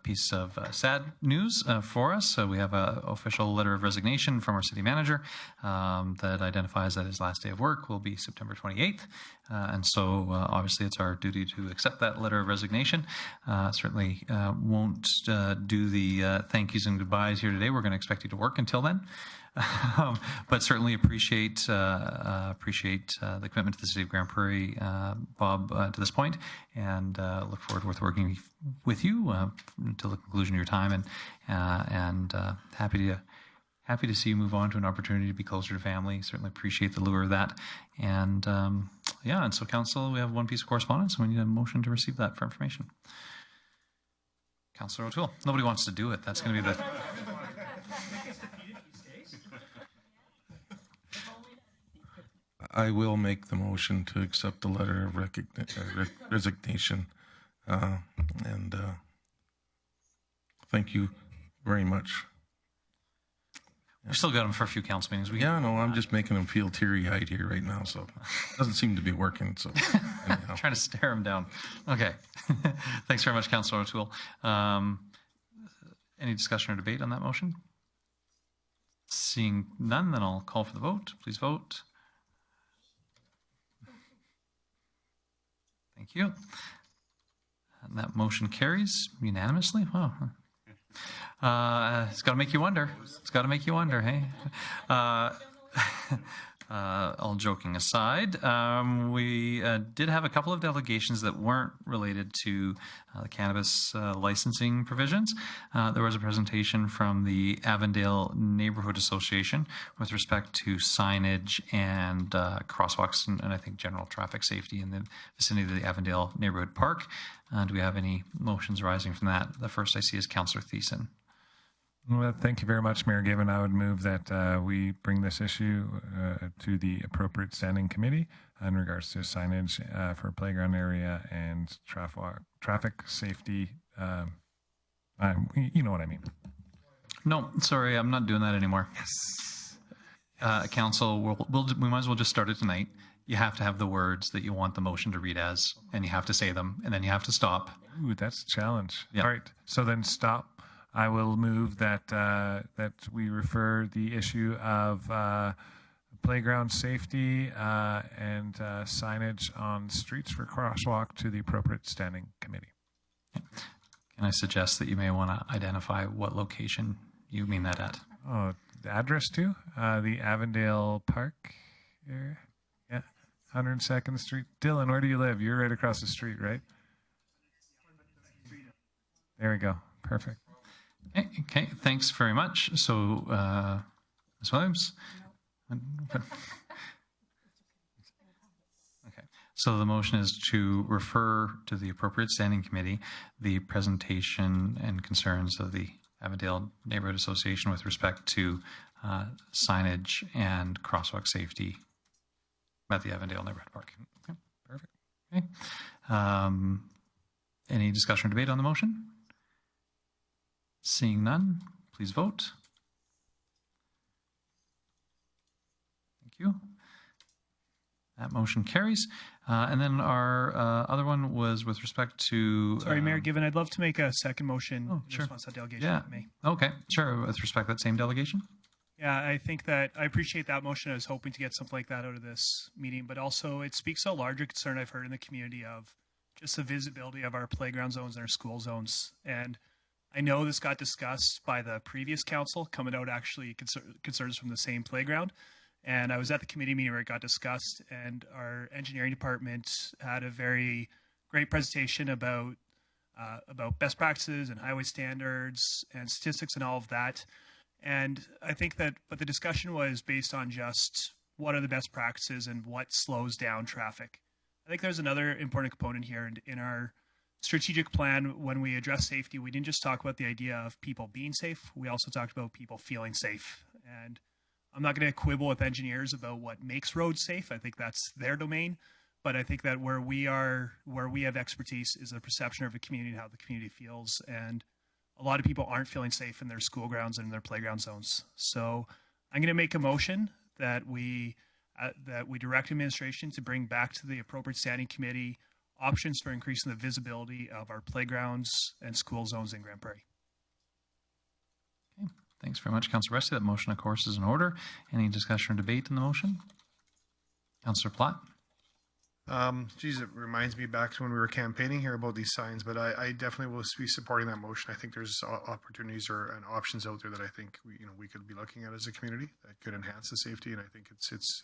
Piece of sad news for us. We have an official letter of resignation from our city manager that identifies that his last day of work will be September 28th. And so obviously it's our duty to accept that letter of resignation. Certainly won't do the thank yous and goodbyes here today. We're going to expect you to work until then. But certainly appreciate the commitment to the city of Grande Prairie, Bob, to this point, and look forward with working with you until the conclusion of your time, and happy to see you move on to an opportunity to be closer to family. Certainly appreciate the lure of that, and and so Council, we have one piece of correspondence, and we need a motion to receive that for information. Councillor O'Toole. Nobody wants to do it. That's going to be the. I will make the motion to accept the letter of resignation, and thank you very much. We still got him for a few council meetings. I'm just making him feel teary-eyed here right now, so it doesn't seem to be working. So trying to stare him down. Okay. Thanks very much, Councillor O'Toole. Any discussion or debate on that motion? Seeing none, then I'll call for the vote. Please vote. Thank you. And that motion carries unanimously. Wow. It's got to make you wonder. It's got to make you wonder, hey? All joking aside, we did have a couple of delegations that weren't related to the cannabis licensing provisions. There was a presentation from the Avondale Neighborhood Association with respect to signage and crosswalks and I think general traffic safety in the vicinity of the Avondale Neighborhood Park. Do we have any motions arising from that? The first I see is Councillor Thiessen. Well, thank you very much, Mayor Given. I would move that we bring this issue to the appropriate standing committee in regards to signage for playground area and traffic safety. You know what I mean. No, sorry, I'm not doing that anymore. Yes. Council, we might as well just start it tonight. You have to have the words that you want the motion to read as, and you have to say them, and then you have to stop. Ooh, that's a challenge. Yep. All right, so then stop. I will move that that we refer the issue of playground safety and signage on streets for crosswalk to the appropriate standing committee. Can I suggest that you may want to identify what location you mean that at? Oh, the address to the Avondale Park area. Yeah, 102nd Street. Dylan, where do you live? You're right across the street, right? There we go. Perfect. Okay, thanks very much. So, Ms. Williams? Okay. So the motion is to refer to the appropriate standing committee the presentation and concerns of the Avondale Neighborhood Association with respect to signage and crosswalk safety at the Avondale Neighborhood Park. Okay, perfect. Okay. Any discussion or debate on the motion? Seeing none, please vote. Thank you. That motion carries. And then our other one was with respect to... Sorry, Mayor Given, I'd love to make a second motion in sure. response to that delegation. Yeah. If I may. Okay, sure. With respect to that same delegation? Yeah, I think that I appreciate that motion. I was hoping to get something like that out of this meeting, but also it speaks to a larger concern I've heard in the community of just the visibility of our playground zones and our school zones. And I know this got discussed by the previous council, coming out actually concerns from the same playground. And I was at the committee meeting where it got discussed, and our engineering department had a very great presentation about best practices and highway standards and statistics and all of that. And I think that, but the discussion was based on just what are the best practices and what slows down traffic. I think there's another important component here in our strategic plan. When we address safety, we didn't just talk about the idea of people being safe. We also talked about people feeling safe. And I'm not going to quibble with engineers about what makes roads safe. I think that's their domain. But I think that where we have expertise is the perception of the community and how the community feels. And a lot of people aren't feeling safe in their school grounds and in their playground zones. So I'm going to make a motion that we direct administration to bring back to the appropriate standing committee options for increasing the visibility of our playgrounds and school zones in Grande Prairie. Okay. Thanks very much, Councillor Resty. That motion, of course, is in order. Any discussion or debate on the motion? Councillor Platt. Geez, it reminds me back to when we were campaigning here about these signs, but I definitely will be supporting that motion. I think there's opportunities and options out there that I think we could be looking at as a community that could enhance the safety, and I think it's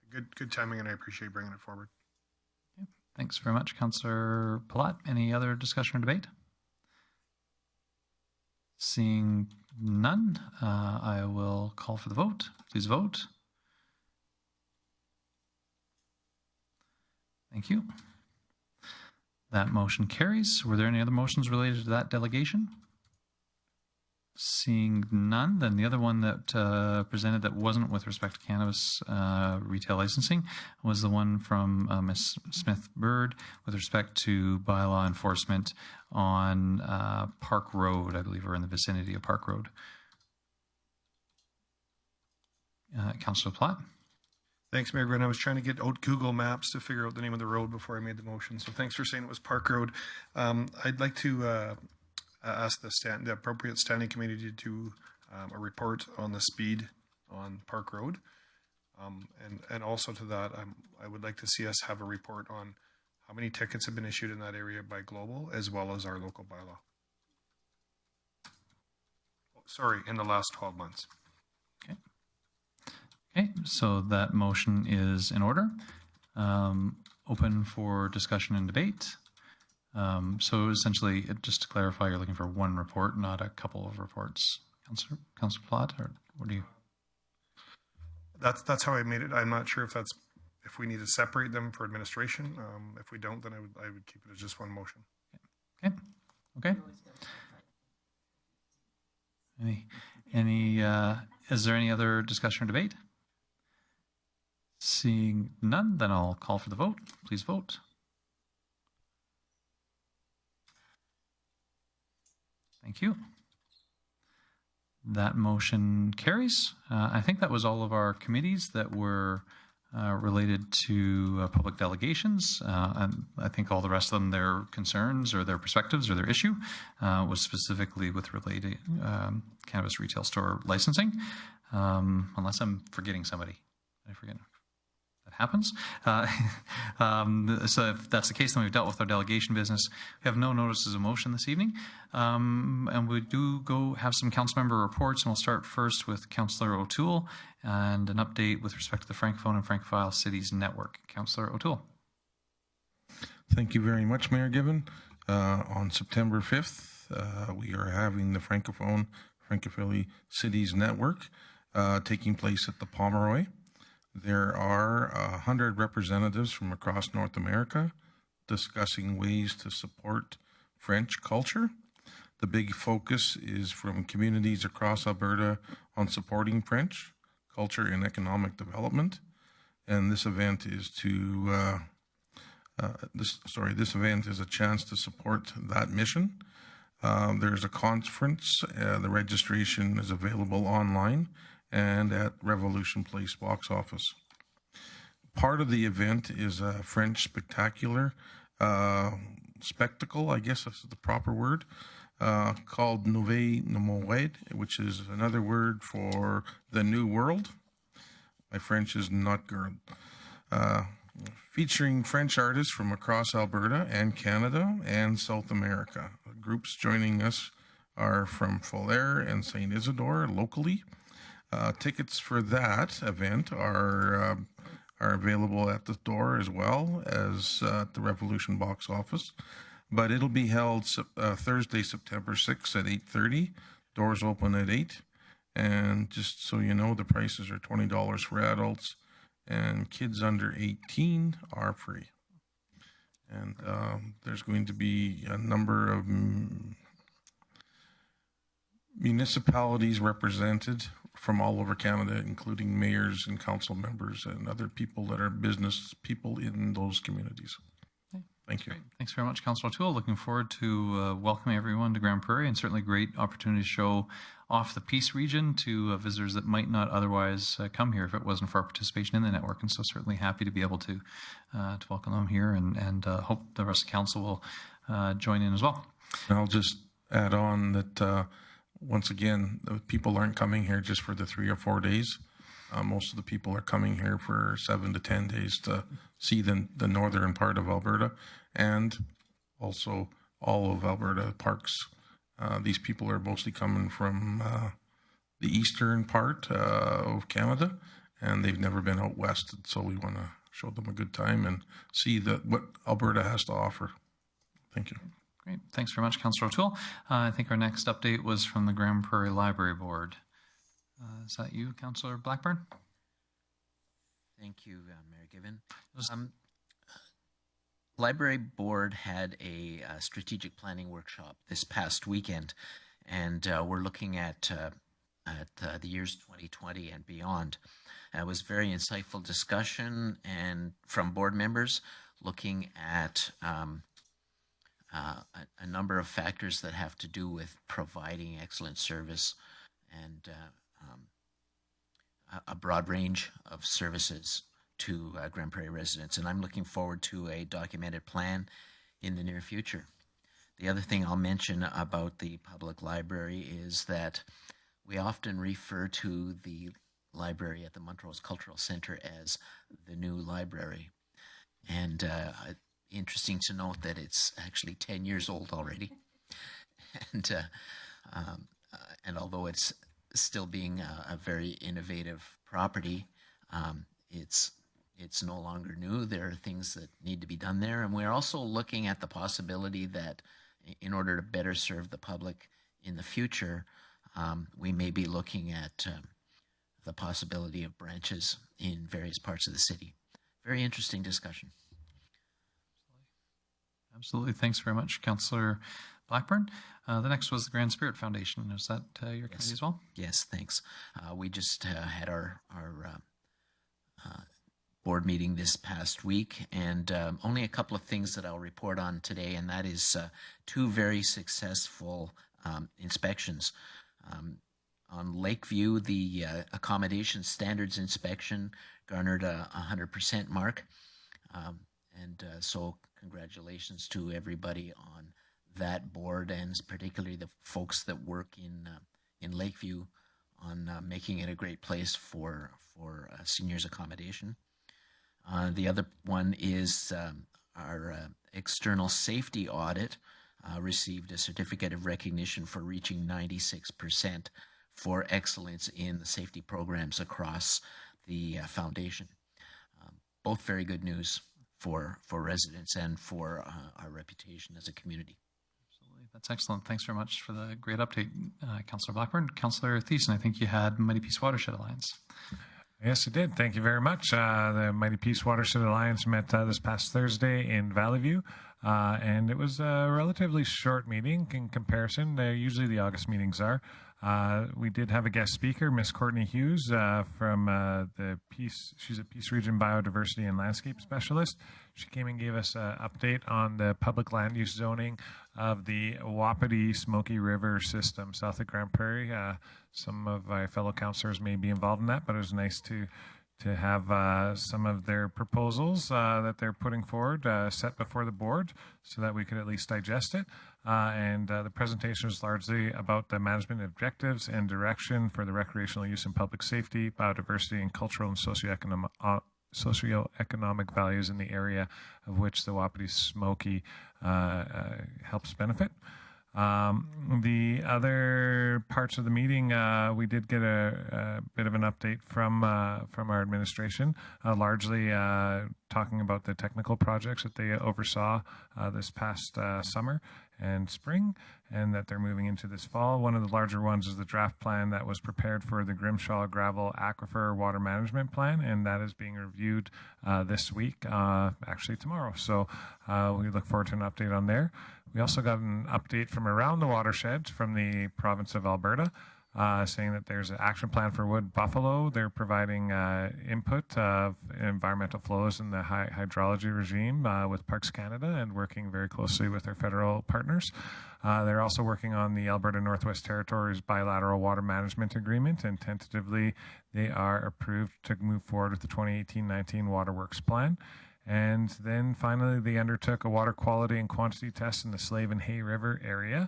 good timing, and I appreciate bringing it forward. Okay. Thanks very much, Councillor Platt. Any other discussion or debate? Seeing none, I will call for the vote. Please vote. Thank you. That motion carries. Were there any other motions related to that delegation? Seeing none, then the other one that presented that wasn't with respect to cannabis retail licensing was the one from Ms. Smith-Bird with respect to bylaw enforcement on Park Road, I believe, or in the vicinity of Park Road. Councillor Platt. Thanks, Mayor Grande. I was trying to get out Google Maps to figure out the name of the road before I made the motion. So thanks for saying it was Park Road. I'd like to ask the appropriate standing committee to do a report on the speed on Park Road. And also to that, I would like to see us have a report on how many tickets have been issued in that area by Global as well as our local bylaw. Sorry, in the last 12 months. Okay, so that motion is in order. Open for discussion and debate. So essentially, just to clarify, you're looking for one report, not a couple of reports. Councillor Platt, or what do you? That's how I made it. I'm not sure if we need to separate them for administration. If we don't, then I would keep it as just one motion. Okay. Is there any other discussion or debate? Seeing none, then I'll call for the vote. Please vote. Thank you. That motion carries. I think that was all of our committees that were related to public delegations. And I think all the rest of them, their concerns or their perspectives or their issue was specifically with related cannabis retail store licensing. Unless I'm forgetting somebody. Did I forget? That happens. So if that's the case, then we've dealt with our delegation business. We have no notices of motion this evening. And we do go have some council member reports, and we'll start first with Councillor O'Toole and an update with respect to the Francophone and Francophile Cities Network. Councillor O'Toole. Thank you very much, Mayor Given. On September 5th, we are having the Francophone Francophile Cities Network taking place at the Pomeroy. There are 100 representatives from across North America discussing ways to support French culture. The big focus is from communities across Alberta on supporting French culture and economic development. And this event is to This event is a chance to support that mission. There's a conference. The registration is available online and at Revolution Place box office. Part of the event is a French spectacular spectacle, I guess that's the proper word, called Nouvelle Monde, which is another word for the New World. My French is not good. Featuring French artists from across Alberta and Canada and South America. Groups joining us are from Falaire and St. Isidore locally. Tickets for that event are available at the door as well as at the Revolution box office. But it'll be held Thursday, September 6th at 8:30. Doors open at 8. And just so you know, the prices are $20 for adults, and kids under 18 are free. And there's going to be a number of municipalities represented from all over Canada, including mayors and council members and other people that are business people in those communities. Thank you. Great. Thanks very much, Councillor O'Toole. Looking forward to welcoming everyone to Grande Prairie, and certainly great opportunity to show off the Peace region to visitors that might not otherwise come here if it wasn't for our participation in the network. And so certainly happy to be able to welcome them here, and hope the rest of council will join in as well. And I'll just add on that once again, the people aren't coming here just for the 3 or 4 days. Most of the people are coming here for 7 to 10 days to see the northern part of Alberta and also all of Alberta parks. These people are mostly coming from the eastern part of Canada, and they've never been out west. So we want to show them a good time and see what Alberta has to offer. Thank you. Great. Thanks very much, Councillor O'Toole. I think our next update was from the Grande Prairie Library Board. Is that you, Councillor Blackburn? Thank you, Mayor Given. Library Board had a strategic planning workshop this past weekend, and we're looking at the years 2020 and beyond. It was very insightful discussion and from board members looking at a number of factors that have to do with providing excellent service and a broad range of services to Grande Prairie residents. And I'm looking forward to a documented plan in the near future. The other thing I'll mention about the public library is that we often refer to the library at the Montrose Cultural Center as the new library. And interesting to note that it's actually 10 years old already. And although it's still being a very innovative property, it's no longer new. There are things that need to be done there. And we're also looking at the possibility that in order to better serve the public in the future, we may be looking at the possibility of branches in various parts of the city. Very interesting discussion. Absolutely. Thanks very much, Councillor Blackburn. The next was the Grand Spirit Foundation. Is that your committee as well? Yes, thanks. We just had our board meeting this past week, and only a couple of things that I'll report on today, and that is 2 very successful inspections. On Lakeview, the accommodation standards inspection garnered a 100% mark, so congratulations to everybody on that board, and particularly the folks that work in Lakeview on making it a great place for seniors accommodation. The other one is our external safety audit received a certificate of recognition for reaching 96% for excellence in the safety programs across the foundation. Both very good news for residents and for our reputation as a community. Absolutely. That's excellent. Thanks very much for the great update, Councillor Blackburn. Councillor Thiessen, I think you had Mighty Peace Watershed Alliance. Yes, it did. Thank you very much. The Mighty Peace Watershed Alliance met this past Thursday in Valley View, and it was a relatively short meeting in comparison. Usually the August meetings are. We did have a guest speaker, Miss Courtney Hughes from the Peace. She's a Peace Region Biodiversity and Landscape Specialist. She came and gave us an update on the public land use zoning of the Wapiti Smoky River system south of Grande Prairie. Some of my fellow councillors may be involved in that, but it was nice to have some of their proposals that they're putting forward set before the board so that we could at least digest it. The presentation was largely about the management objectives and direction for the recreational use and public safety, biodiversity, and cultural and socioeconomic values in the area of which the Wapiti Smoky helps benefit. The other parts of the meeting, we did get a bit of an update from our administration, largely talking about the technical projects that they oversaw this past summer and spring, and that they're moving into this fall. One of the larger ones is the draft plan that was prepared for the Grimshaw Gravel Aquifer Water Management Plan, and that is being reviewed this week, actually tomorrow. So we look forward to an update on there. We also got an update from around the watershed from the province of Alberta, saying that there's an action plan for wood buffalo. They're providing input of environmental flows in the hydrology regime with Parks Canada and working very closely with their federal partners. They're also working on the Alberta Northwest Territories bilateral water management agreement, and tentatively they are approved to move forward with the 2018-19 Waterworks plan. And then finally, they undertook a water quality and quantity test in the Slave and Hay River area.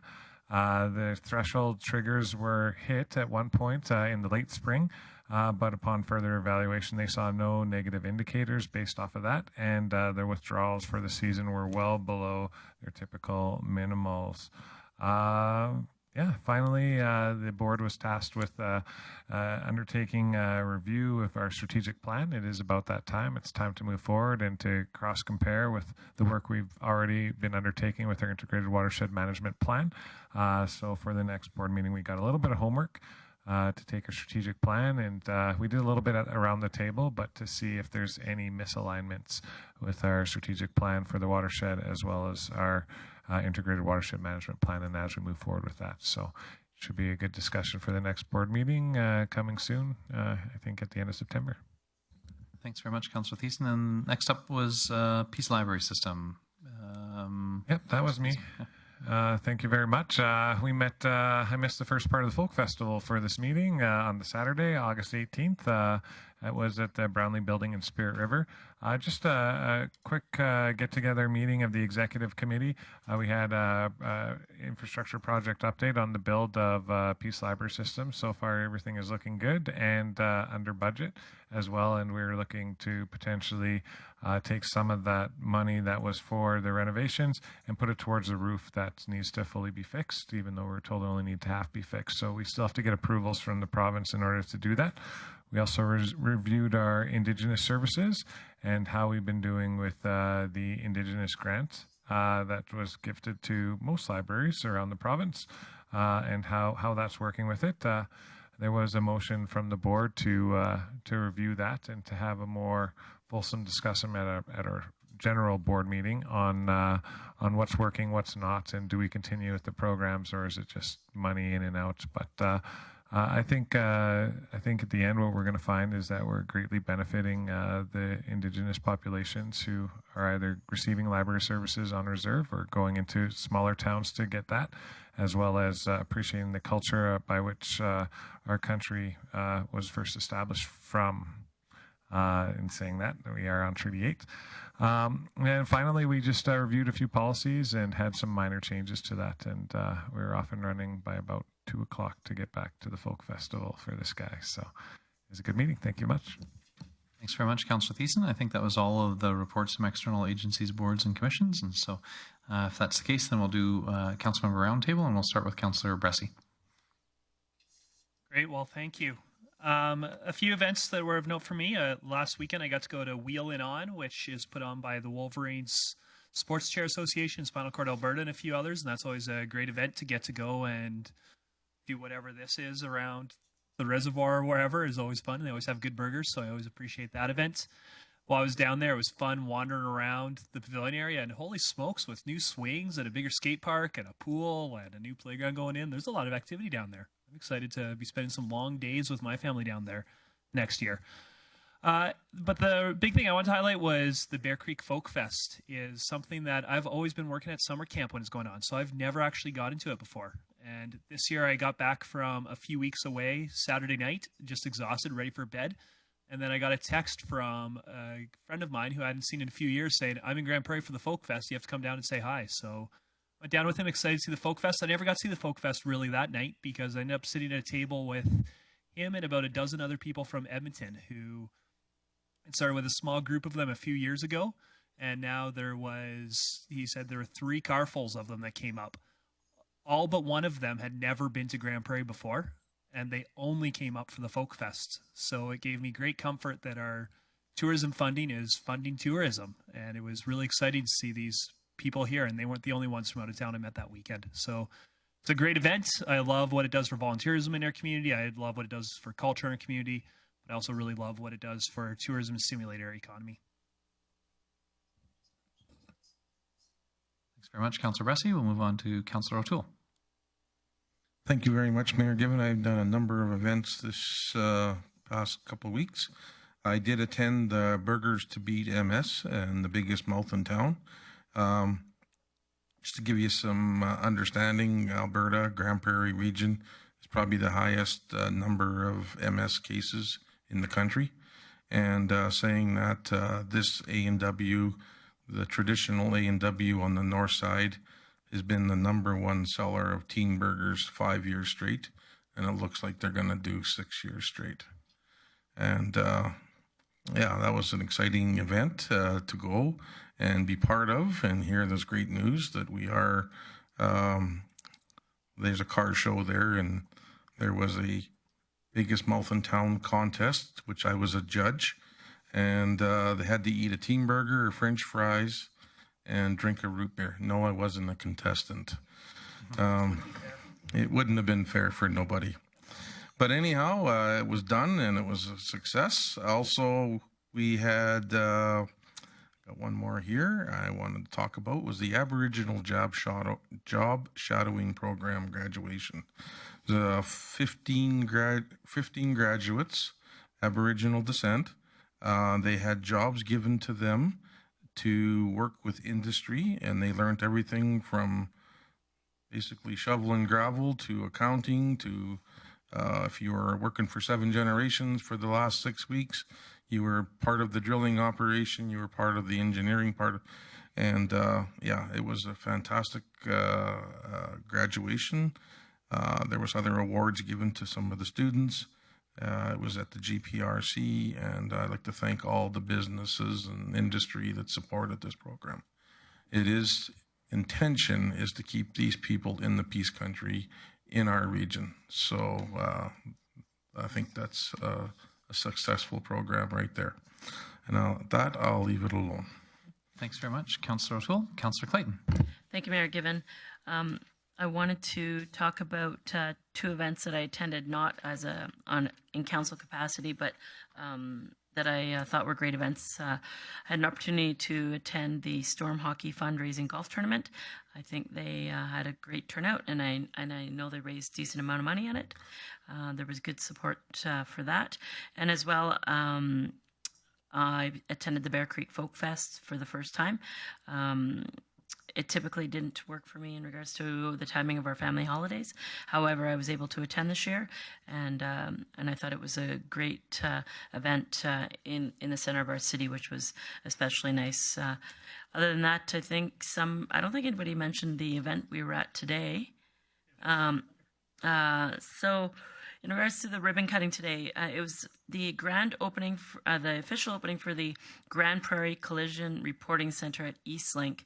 The threshold triggers were hit at one point in the late spring, but upon further evaluation, they saw no negative indicators based off of that, and their withdrawals for the season were well below their typical minimals. Finally, the board was tasked with undertaking a review of our strategic plan. It is about that time. It's time to move forward and to cross-compare with the work we've already been undertaking with our integrated watershed management plan. So for the next board meeting, we got a little bit of homework to take a strategic plan, and we did a little bit around the table, but to see if there's any misalignments with our strategic plan for the watershed as well as our integrated watershed management plan, and as we move forward with that. So it should be a good discussion for the next board meeting coming soon, I think at the end of September. Thanks very much, Councillor Thiessen. And next up was Peace Library System. Yep, that was me. Thank you very much. We met, I missed the first part of the folk festival for this meeting on the Saturday, August 18th. It was at the Brownlee Building in Spirit River. Just a quick get-together meeting of the executive committee. We had an infrastructure project update on the build of Peace Library System. So far, everything is looking good and under budget as well. And we're looking to potentially take some of that money that was for the renovations and put it towards the roof that needs to fully be fixed, even though we're told it only needs to half be fixed. So we still have to get approvals from the province in order to do that. We also reviewed our Indigenous services and how we've been doing with the Indigenous grant that was gifted to most libraries around the province, and how that's working with it. There was a motion from the board to review that and to have a more fulsome discussion at our general board meeting on what's working, what's not, and do we continue with the programs, or is it just money in and out? But I think at the end what we're going to find is that we're greatly benefiting the Indigenous populations who are either receiving library services on reserve or going into smaller towns to get that, as well as appreciating the culture by which our country was first established from. In saying that, we are on Treaty 8. And finally, we just reviewed a few policies and had some minor changes to that, and we're off and running by about 2 o'clock to get back to the folk festival for this guy. So it was a good meeting. Thank you much. Thanks very much, Councillor Thiessen. I think that was all of the reports from external agencies, boards, and commissions. And so if that's the case, then we'll do Council Member Roundtable, and we'll start with Councillor Bressie. Great. Well, thank you. A few events that were of note for me. Last weekend, I got to go to Wheel In On, which is put on by the Wolverines Sports Chair Association, Spinal Cord Alberta, and a few others. And that's always a great event to get to go and do whatever this is around the reservoir or wherever is always fun. And they always have good burgers, so I always appreciate that event. While I was down there, it was fun wandering around the pavilion area, and holy smokes, with new swings and a bigger skate park and a pool and a new playground going in, there's a lot of activity down there. I'm excited to be spending some long days with my family down there next year. But the big thing I want to highlight was the Bear Creek Folk Fest is something that I've always been working at summer camp when it's going on. So I've never actually got into it before. And this year I got back from a few weeks away Saturday night, just exhausted, ready for bed. And then I got a text from a friend of mine who I hadn't seen in a few years saying, I'm in Grand Prairie for the Folk Fest. You have to come down and say hi. So I went down with him, excited to see the Folk Fest. I never got to see the Folk Fest really that night because I ended up sitting at a table with him and about a dozen other people from Edmonton who it started with a small group of them a few years ago. And now he said there were 3 carfuls of them that came up. All but one of them had never been to Grand Prairie before, and they only came up for the Folk Fest. So it gave me great comfort that our tourism funding is funding tourism. And it was really exciting to see these people here, and they weren't the only ones from out of town I met that weekend. So it's a great event. I love what it does for volunteerism in our community. I love what it does for culture in our community. But I also really love what it does for tourism and stimulate our economy. Thanks very much, Councillor Bressie. We'll move on to Councillor O'Toole. Thank you very much, Mayor Given. I've done a number of events this past couple of weeks. I did attend the Burgers to Beat MS and the biggest mouth in town. Just to give you some understanding, Alberta, Grande Prairie region is probably the highest number of MS cases in the country. And saying that this A&W, the traditional A&W on the north side, has been the #1 seller of teen burgers 5 years straight, and it looks like they're going to do 6 years straight. And yeah, that was an exciting event to go and be part of and hear this great news that we are, there's a car show there, and there was a biggest mouth in town contest, which I was a judge, and they had to eat a teen burger or French fries and drink a root beer. No, I wasn't a contestant. It wouldn't have been fair for nobody. But anyhow, it was done and it was a success. Also, we had, got one more here I wanted to talk about, was the Aboriginal Job Shadowing Program graduation. The 15 graduates, Aboriginal descent, they had jobs given to them to work with industry, and they learned everything from basically shoveling gravel to accounting to if you were working for 7 generations for the last 6 weeks, you were part of the drilling operation, you were part of the engineering part, and yeah, it was a fantastic graduation. There was other awards given to some of the students. It was at the GPRC, and I'd like to thank all the businesses and industry that supported this program. Intention is to keep these people in the Peace Country in our region. So I think that's a successful program right there. And I'll leave it alone. Thanks very much, Councillor O'Toole. Councillor Clayton. Thank you, Mayor Given. I wanted to talk about 2 events that I attended, not as in council capacity, but that I thought were great events. I had an opportunity to attend the Storm Hockey fundraising golf tournament. I think they had a great turnout, and I know they raised a decent amount of money on it. There was good support for that, and as well, I attended the Bear Creek Folk Fest for the first time. It typically didn't work for me in regards to the timing of our family holidays. However, I was able to attend this year, and I thought it was a great event in the center of our city, which was especially nice. Other than that, I don't think anybody mentioned the event we were at today. So in regards to the ribbon cutting today, it was the grand opening, the official opening for the Grande Prairie Collision Reporting Center at Eastlink.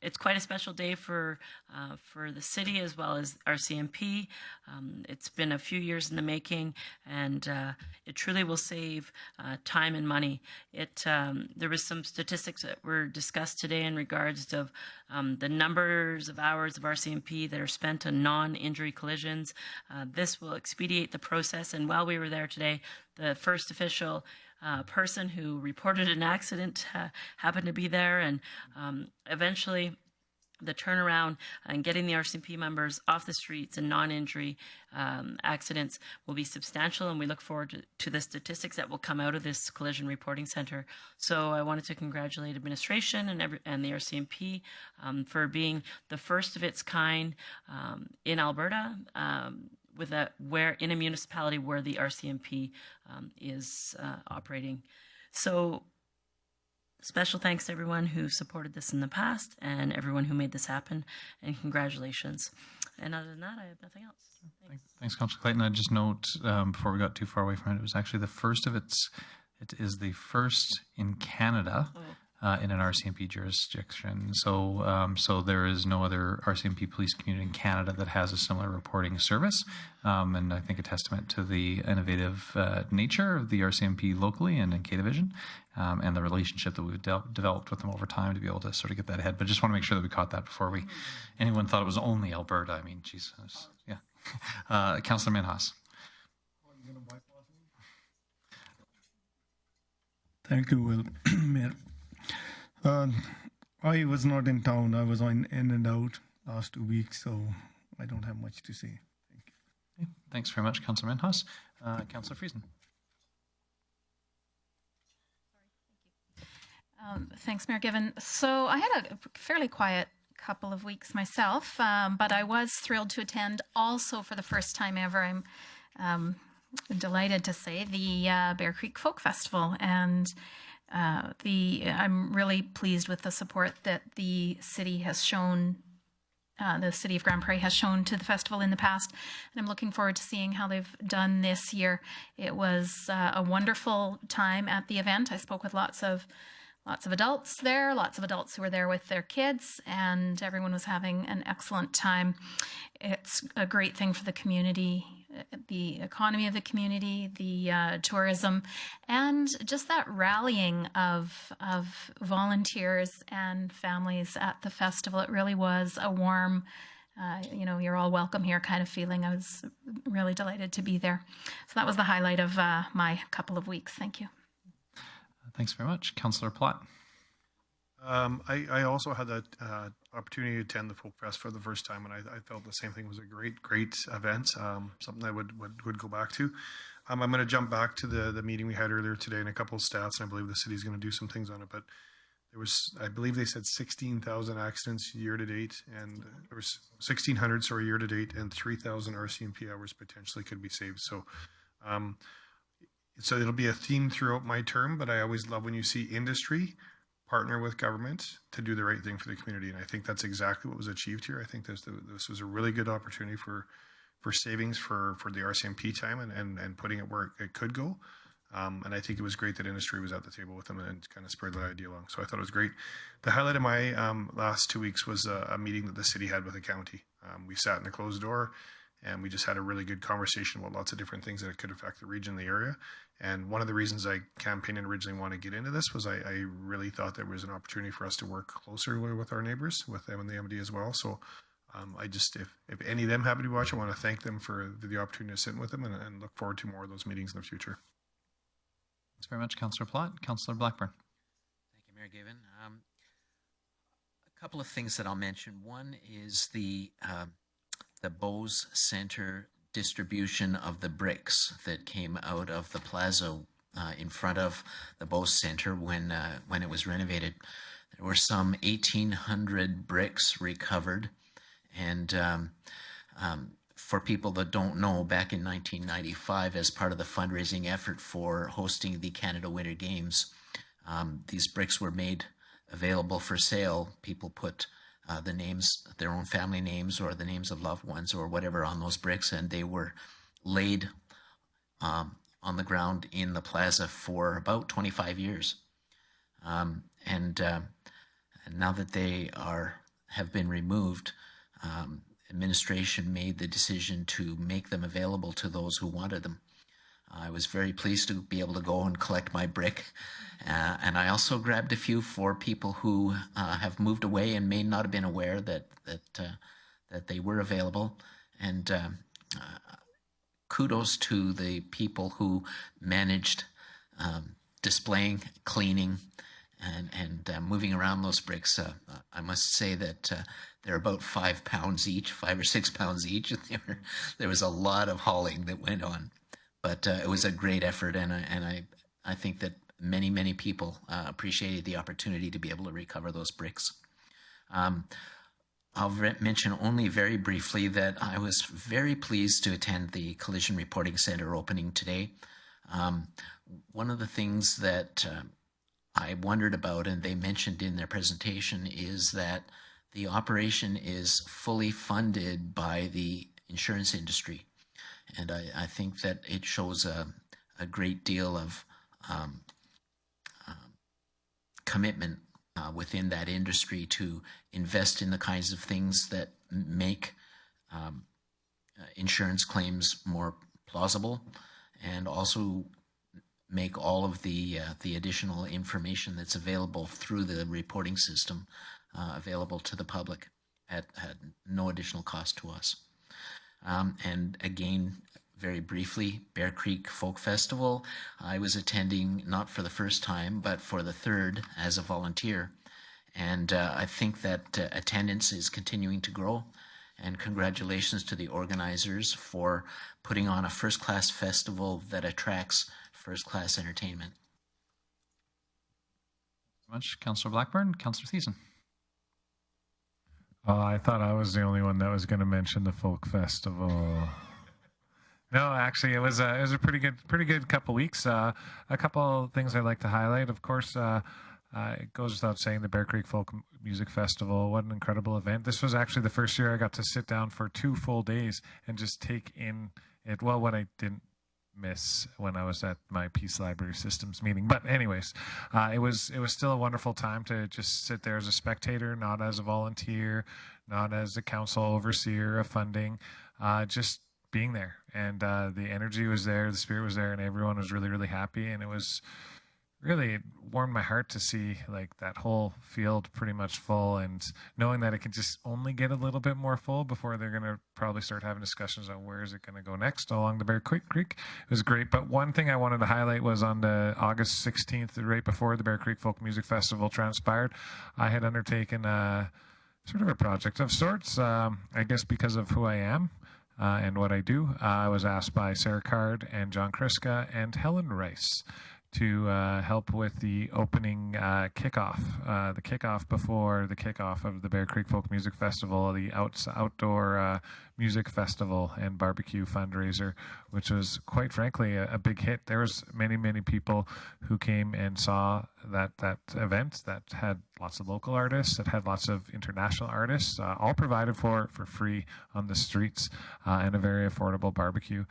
It's quite a special day for the city as well as RCMP. It's been a few years in the making, and it truly will save time and money. There was some statistics that were discussed today in regards of the numbers of hours of RCMP that are spent on non-injury collisions. This will expedite the process, and while we were there today, the first official person who reported an accident happened to be there, and eventually the turnaround and getting the RCMP members off the streets and non-injury accidents will be substantial, and we look forward to the statistics that will come out of this collision reporting center. So I wanted to congratulate administration and the RCMP for being the first of its kind in Alberta, where in a municipality where the RCMP is operating. So special thanks to everyone who supported this in the past and everyone who made this happen, and congratulations. And other than that, I have nothing else. Thanks, Councillor Clayton. I just note before we got too far away from it, it was actually the first of its. It is the first in Canada in an RCMP jurisdiction. So, so there is no other RCMP police community in Canada that has a similar reporting service. And I think a testament to the innovative nature of the RCMP locally and in K Division, and the relationship that we've developed with them over time to be able to sort of get that ahead. But just want to make sure that we caught that before anyone thought it was only Alberta. I mean, Jesus, yeah. Councillor Minhas. Thank you, Will. Mayor. I was not in town. I was in and out last 2 weeks, so I don't have much to say. Thank you. Okay. Thanks very much, Councillor Minhas. Councillor Friesen. Thanks, Mayor Given. So I had a fairly quiet couple of weeks myself, but I was thrilled to attend also for the first time ever. I'm delighted to say the Bear Creek Folk Festival, and I'm really pleased with the support that the city has shown. The city of Grande Prairie has shown to the festival in the past, and I'm looking forward to seeing how they've done this year. It was a wonderful time at the event. I spoke with lots of adults there, lots of adults who were there with their kids, and everyone was having an excellent time. It's a great thing for the community, the economy of the community, the tourism, and just that rallying of volunteers and families at the festival. It really was a warm, you're all welcome here kind of feeling. I was really delighted to be there. So that was the highlight of my couple of weeks. Thank you. Thanks very much. Councillor Platt. I also had that opportunity to attend the Folk Fest for the first time, and I felt the same thing. It was a great event, something I would go back to. I'm going to jump back to the meeting we had earlier today and a couple of stats, and I believe the city's going to do some things on it. But there was, I believe they said 16,000 accidents year to date, and there was 1,600, year to date, and 3,000 RCMP hours potentially could be saved. So, so it'll be a theme throughout my term, but I always love when you see industry partner with government to do the right thing for the community. And I think that's exactly what was achieved here. I think this was a really good opportunity for savings for the RCMP time and putting it where it could go. And I think it was great that industry was at the table with them and kind of spurred that idea along. So I thought it was great. The highlight of my last 2 weeks was a meeting that the city had with the county. We sat in a closed door and we just had a really good conversation about lots of different things that could affect the region, the area. And one of the reasons I campaigned and originally wanted to get into this was I really thought there was an opportunity for us to work closer with our neighbors, with them and the MD as well. So if any of them happen to be watching, I want to thank them for the opportunity to sit with them and look forward to more of those meetings in the future. Thanks very much, Councillor Platt. Councillor Blackburn. Thank you, Mayor Given. A couple of things that I'll mention. One is the Bose Centre distribution of the bricks that came out of the plaza in front of the Bose Centre when it was renovated. There were some 1,800 bricks recovered, and for people that don't know, back in 1995, as part of the fundraising effort for hosting the Canada Winter Games, these bricks were made available for sale. People put the names, their own family names or the names of loved ones or whatever on those bricks, and they were laid on the ground in the plaza for about 25 years. And now that they have been removed, administration made the decision to make them available to those who wanted them. I was very pleased to be able to go and collect my brick. And I also grabbed a few for people who have moved away and may not have been aware that they were available. And kudos to the people who managed displaying, cleaning, and moving around those bricks. I must say that they're about 5 pounds each, 5 or 6 pounds each. There was a lot of hauling that went on, but it was a great effort, and I think that many people appreciated the opportunity to be able to recover those bricks. I'll mention only very briefly that I was very pleased to attend the Collision Reporting Center opening today. One of the things that I wondered about, and they mentioned in their presentation, is that the operation is fully funded by the insurance industry. And I think that it shows a great deal of commitment within that industry to invest in the kinds of things that make insurance claims more plausible, and also make all of the additional information that's available through the reporting system available to the public at no additional cost to us. And again, very briefly, Bear Creek Folk Festival. I was attending not for the first time, but for the third as a volunteer. And I think that attendance is continuing to grow. And congratulations to the organizers for putting on a first-class festival that attracts first-class entertainment. Thank you very much, Councillor Blackburn. Councillor Thiessen. Oh, I thought I was the only one that was going to mention the folk festival. No, actually, it was a pretty good couple weeks. A couple of things I'd like to highlight. Of course, it goes without saying, the Bear Creek Folk Music Festival. What an incredible event! This was actually the first year I got to sit down for 2 full days and just take in it. Well, what I didn't miss when I was at my Peace Library Systems meeting. But anyways, it was still a wonderful time to just sit there as a spectator, not as a volunteer, not as a council overseer of funding, just being there. And the energy was there, the spirit was there, and everyone was really, really happy. And it was really, it warmed my heart to see like that whole field pretty much full, and knowing that it could just only get a little bit more full before they're going to probably start having discussions on where is it going to go next along the Bear Creek. It was great. But one thing I wanted to highlight was on the August 16th, right before the Bear Creek Folk Music Festival transpired, I had undertaken sort of a project of sorts, I guess because of who I am. And what I do, I was asked by Sarah Card and John Kriska and Helen Rice to help with the opening kickoff, the kickoff before the kickoff of the Bear Creek Folk Music Festival, the outdoor music festival and barbecue fundraiser, which was quite frankly a big hit. There was many people who came and saw that event that had lots of local artists, that had lots of international artists, all provided for free on the streets, and a very affordable barbecue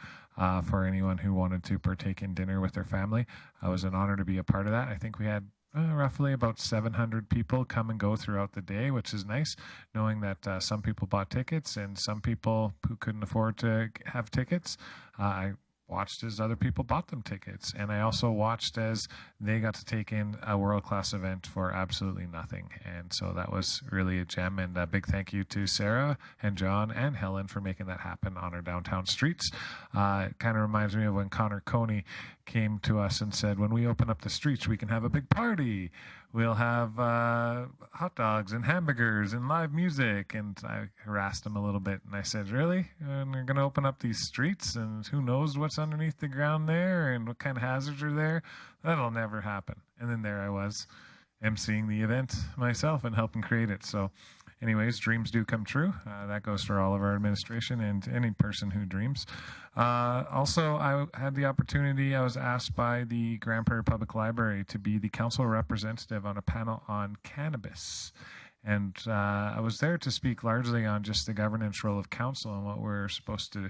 for anyone who wanted to partake in dinner with their family. It was an honor to be a part of that. I think we had roughly about 700 people come and go throughout the day, which is nice, knowing that some people bought tickets and some people who couldn't afford to have tickets, I watched as other people bought them tickets. And I also watched as they got to take in a world-class event for absolutely nothing. And so that was really a gem. And a big thank you to Sarah and John and Helen for making that happen on our downtown streets. It kind of reminds me of when Connor Coney came to us and said, when we open up the streets, we can have a big party. We'll have hot dogs and hamburgers and live music. And I harassed him a little bit. And I said, really? And you're going to open up these streets and who knows what's underneath the ground there and what kind of hazards are there? That'll never happen. And then there I was emceeing the event myself and helping create it. So anyways, dreams do come true. That goes for all of our administration and any person who dreams. Also, I had the opportunity, I was asked by the Grande Prairie Public Library to be the council representative on a panel on cannabis. And I was there to speak largely on just the governance role of council and what we're supposed to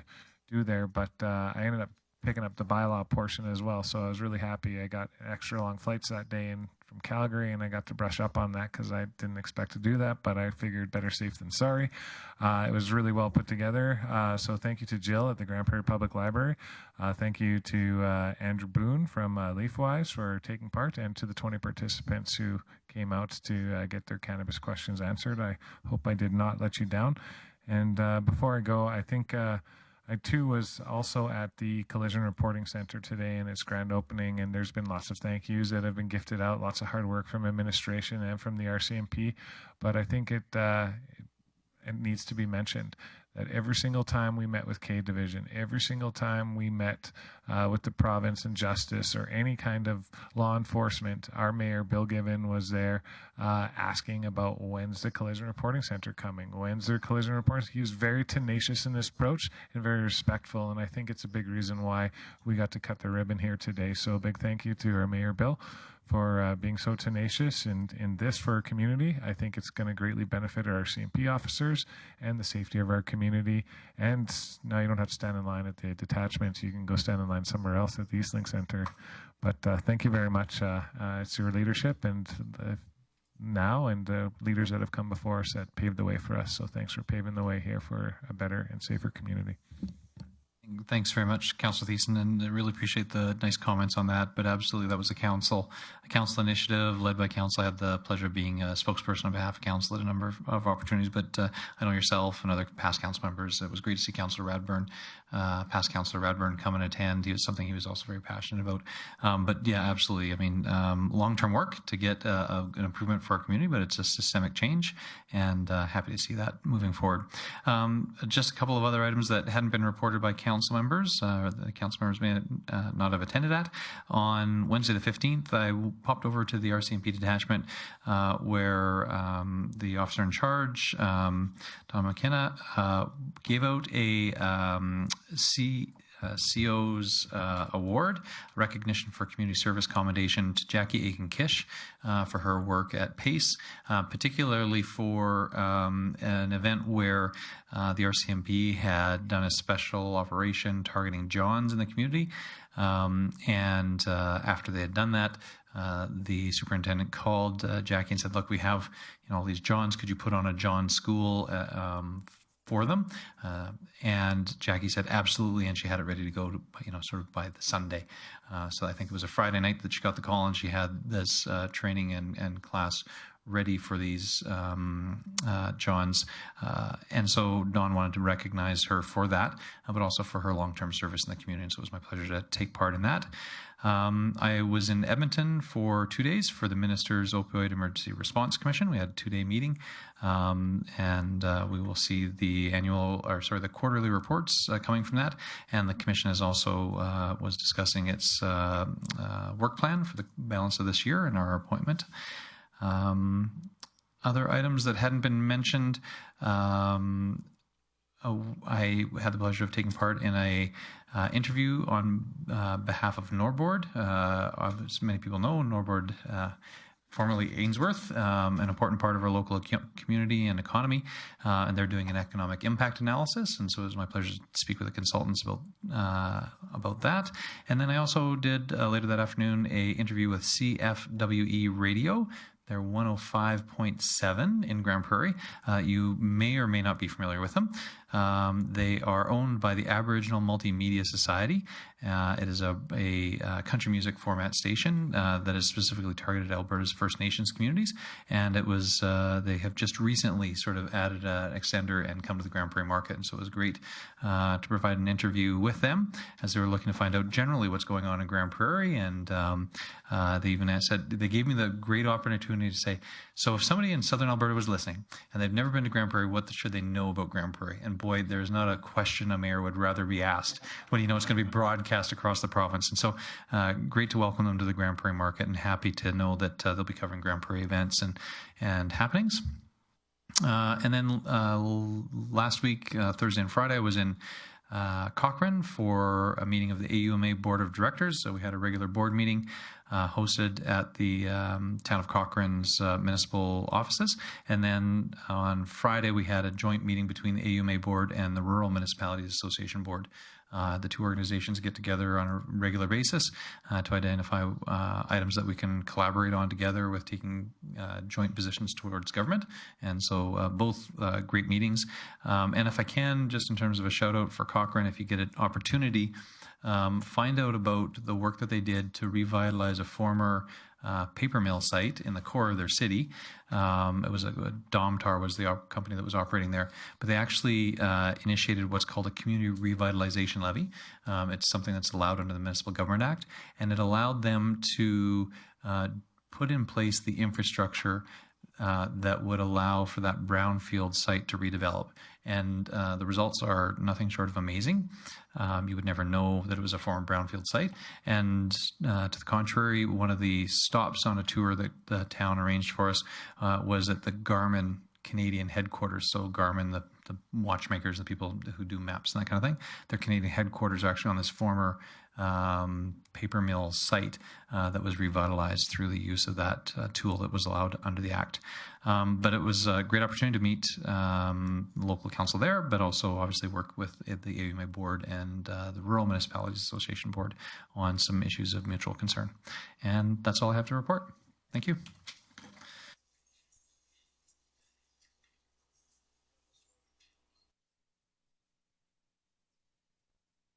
do there. But I ended up picking up the bylaw portion as well. So I was really happy. I got extra long flights that day from Calgary, and I got to brush up on that because I didn't expect to do that, but I figured better safe than sorry. It was really well put together. So thank you to Jill at the Grande Prairie Public Library. Thank you to Andrew Boone from Leafwise for taking part, and to the 20 participants who came out to get their cannabis questions answered. I hope I did not let you down. And before I go, I think I too was also at the Collision Reporting Center today in its grand opening, and there's been lots of thank yous that have been gifted out, lots of hard work from administration and from the RCMP. But I think it needs to be mentioned that every single time we met with K Division, every single time we met with the province and justice or any kind of law enforcement, our mayor, Bill Given, was there asking about when's the Collision Reporting Center coming? When's their Collision Reporting? He was very tenacious in this approach and very respectful, and I think it's a big reason why we got to cut the ribbon here today. So a big thank you to our mayor, Bill, for being so tenacious in this for our community. I think it's going to greatly benefit our CMP officers and the safety of our community. And now you don't have to stand in line at the detachments. You can go stand in line somewhere else at the Eastlink Center. But thank you very much. It's your leadership and now and the leaders that have come before us that paved the way for us. So thanks for paving the way here for a better and safer community. Thanks very much, Councillor Thiessen, and I really appreciate the nice comments on that. But absolutely, that was a council initiative led by council. I had the pleasure of being a spokesperson on behalf of council at a number of opportunities. But I know yourself and other past council members. It was great to see Councillor Radburn, past Councillor Radburn, come and attend. It was something he was also very passionate about. But yeah, absolutely. I mean, long-term work to get an improvement for our community, but it's a systemic change, and happy to see that moving forward. Just a couple of other items that hadn't been reported by council members. The council members may not have attended at. On Wednesday the 15th, I popped over to the RCMP detachment where the officer in charge, Don McKenna, gave out a CO's award, recognition for community service commendation to Jackie Aiken-Kish for her work at PACE, particularly for an event where the RCMP had done a special operation targeting Johns in the community. And after they had done that, the superintendent called Jackie and said, look, we have all these Johns. Could you put on a John school for them? And Jackie said absolutely, and she had it ready to go to, sort of by the Sunday. So I think it was a Friday night that she got the call, and she had this training and class ready for these Johns. And so Dawn wanted to recognize her for that, but also for her long-term service in the community. And so it was my pleasure to take part in that. I was in Edmonton for 2 days for the Minister's Opioid Emergency Response Commission. We had a 2-day meeting, and we will see the the quarterly reports coming from that. And the Commission is also was discussing its work plan for the balance of this year and our appointment. Other items that hadn't been mentioned, I had the pleasure of taking part in a interview on behalf of Norboard. As many people know, Norboard, formerly Ainsworth, an important part of our local community and economy, and they're doing an economic impact analysis. And so it was my pleasure to speak with the consultants about that. And then I also did later that afternoon a interview with CFWE Radio. They're 105.7 in Grande Prairie. You may or may not be familiar with them. They are owned by the Aboriginal Multimedia Society. It is a country music format station that is specifically targeted at Alberta's First Nations communities. And it was they have just recently sort of added an extender and come to the Grande Prairie market. And so it was great to provide an interview with them as they were looking to find out generally what's going on in Grande Prairie. And they even said, they gave me the great opportunity to say, so if somebody in Southern Alberta was listening and they've never been to Grande Prairie, what should they know about Grande Prairie? And boy, there's not a question a mayor would rather be asked when you know it's going to be broadcast across the province. And so great to welcome them to the Grande Prairie market, and happy to know that they'll be covering Grande Prairie events and happenings. And then last week, Thursday and Friday, I was in Cochrane for a meeting of the AUMA Board of Directors. So we had a regular board meeting hosted at the town of Cochrane's municipal offices. And then on Friday, we had a joint meeting between the AUMA Board and the Rural Municipalities Association Board. The two organizations get together on a regular basis to identify items that we can collaborate on together with taking joint positions towards government. And so both great meetings. And if I can, just in terms of a shout out for Cochrane, if you get an opportunity, find out about the work that they did to revitalize a former paper mill site in the core of their city. It was a Domtar was the company that was operating there, but they actually initiated what's called a community revitalization levy. It's something that's allowed under the Municipal Government Act, and it allowed them to put in place the infrastructure that would allow for that brownfield site to redevelop. And the results are nothing short of amazing. You would never know that it was a former brownfield site. And to the contrary, one of the stops on a tour that the town arranged for us was at the Garmin Canadian headquarters. So Garmin, the watchmakers, the people who do maps and that kind of thing, their Canadian headquarters are actually on this former paper mill site that was revitalized through the use of that tool that was allowed under the Act. But it was a great opportunity to meet the local council there, but also obviously work with the AUMA board and the Rural Municipalities Association board on some issues of mutual concern. And that's all I have to report. Thank you.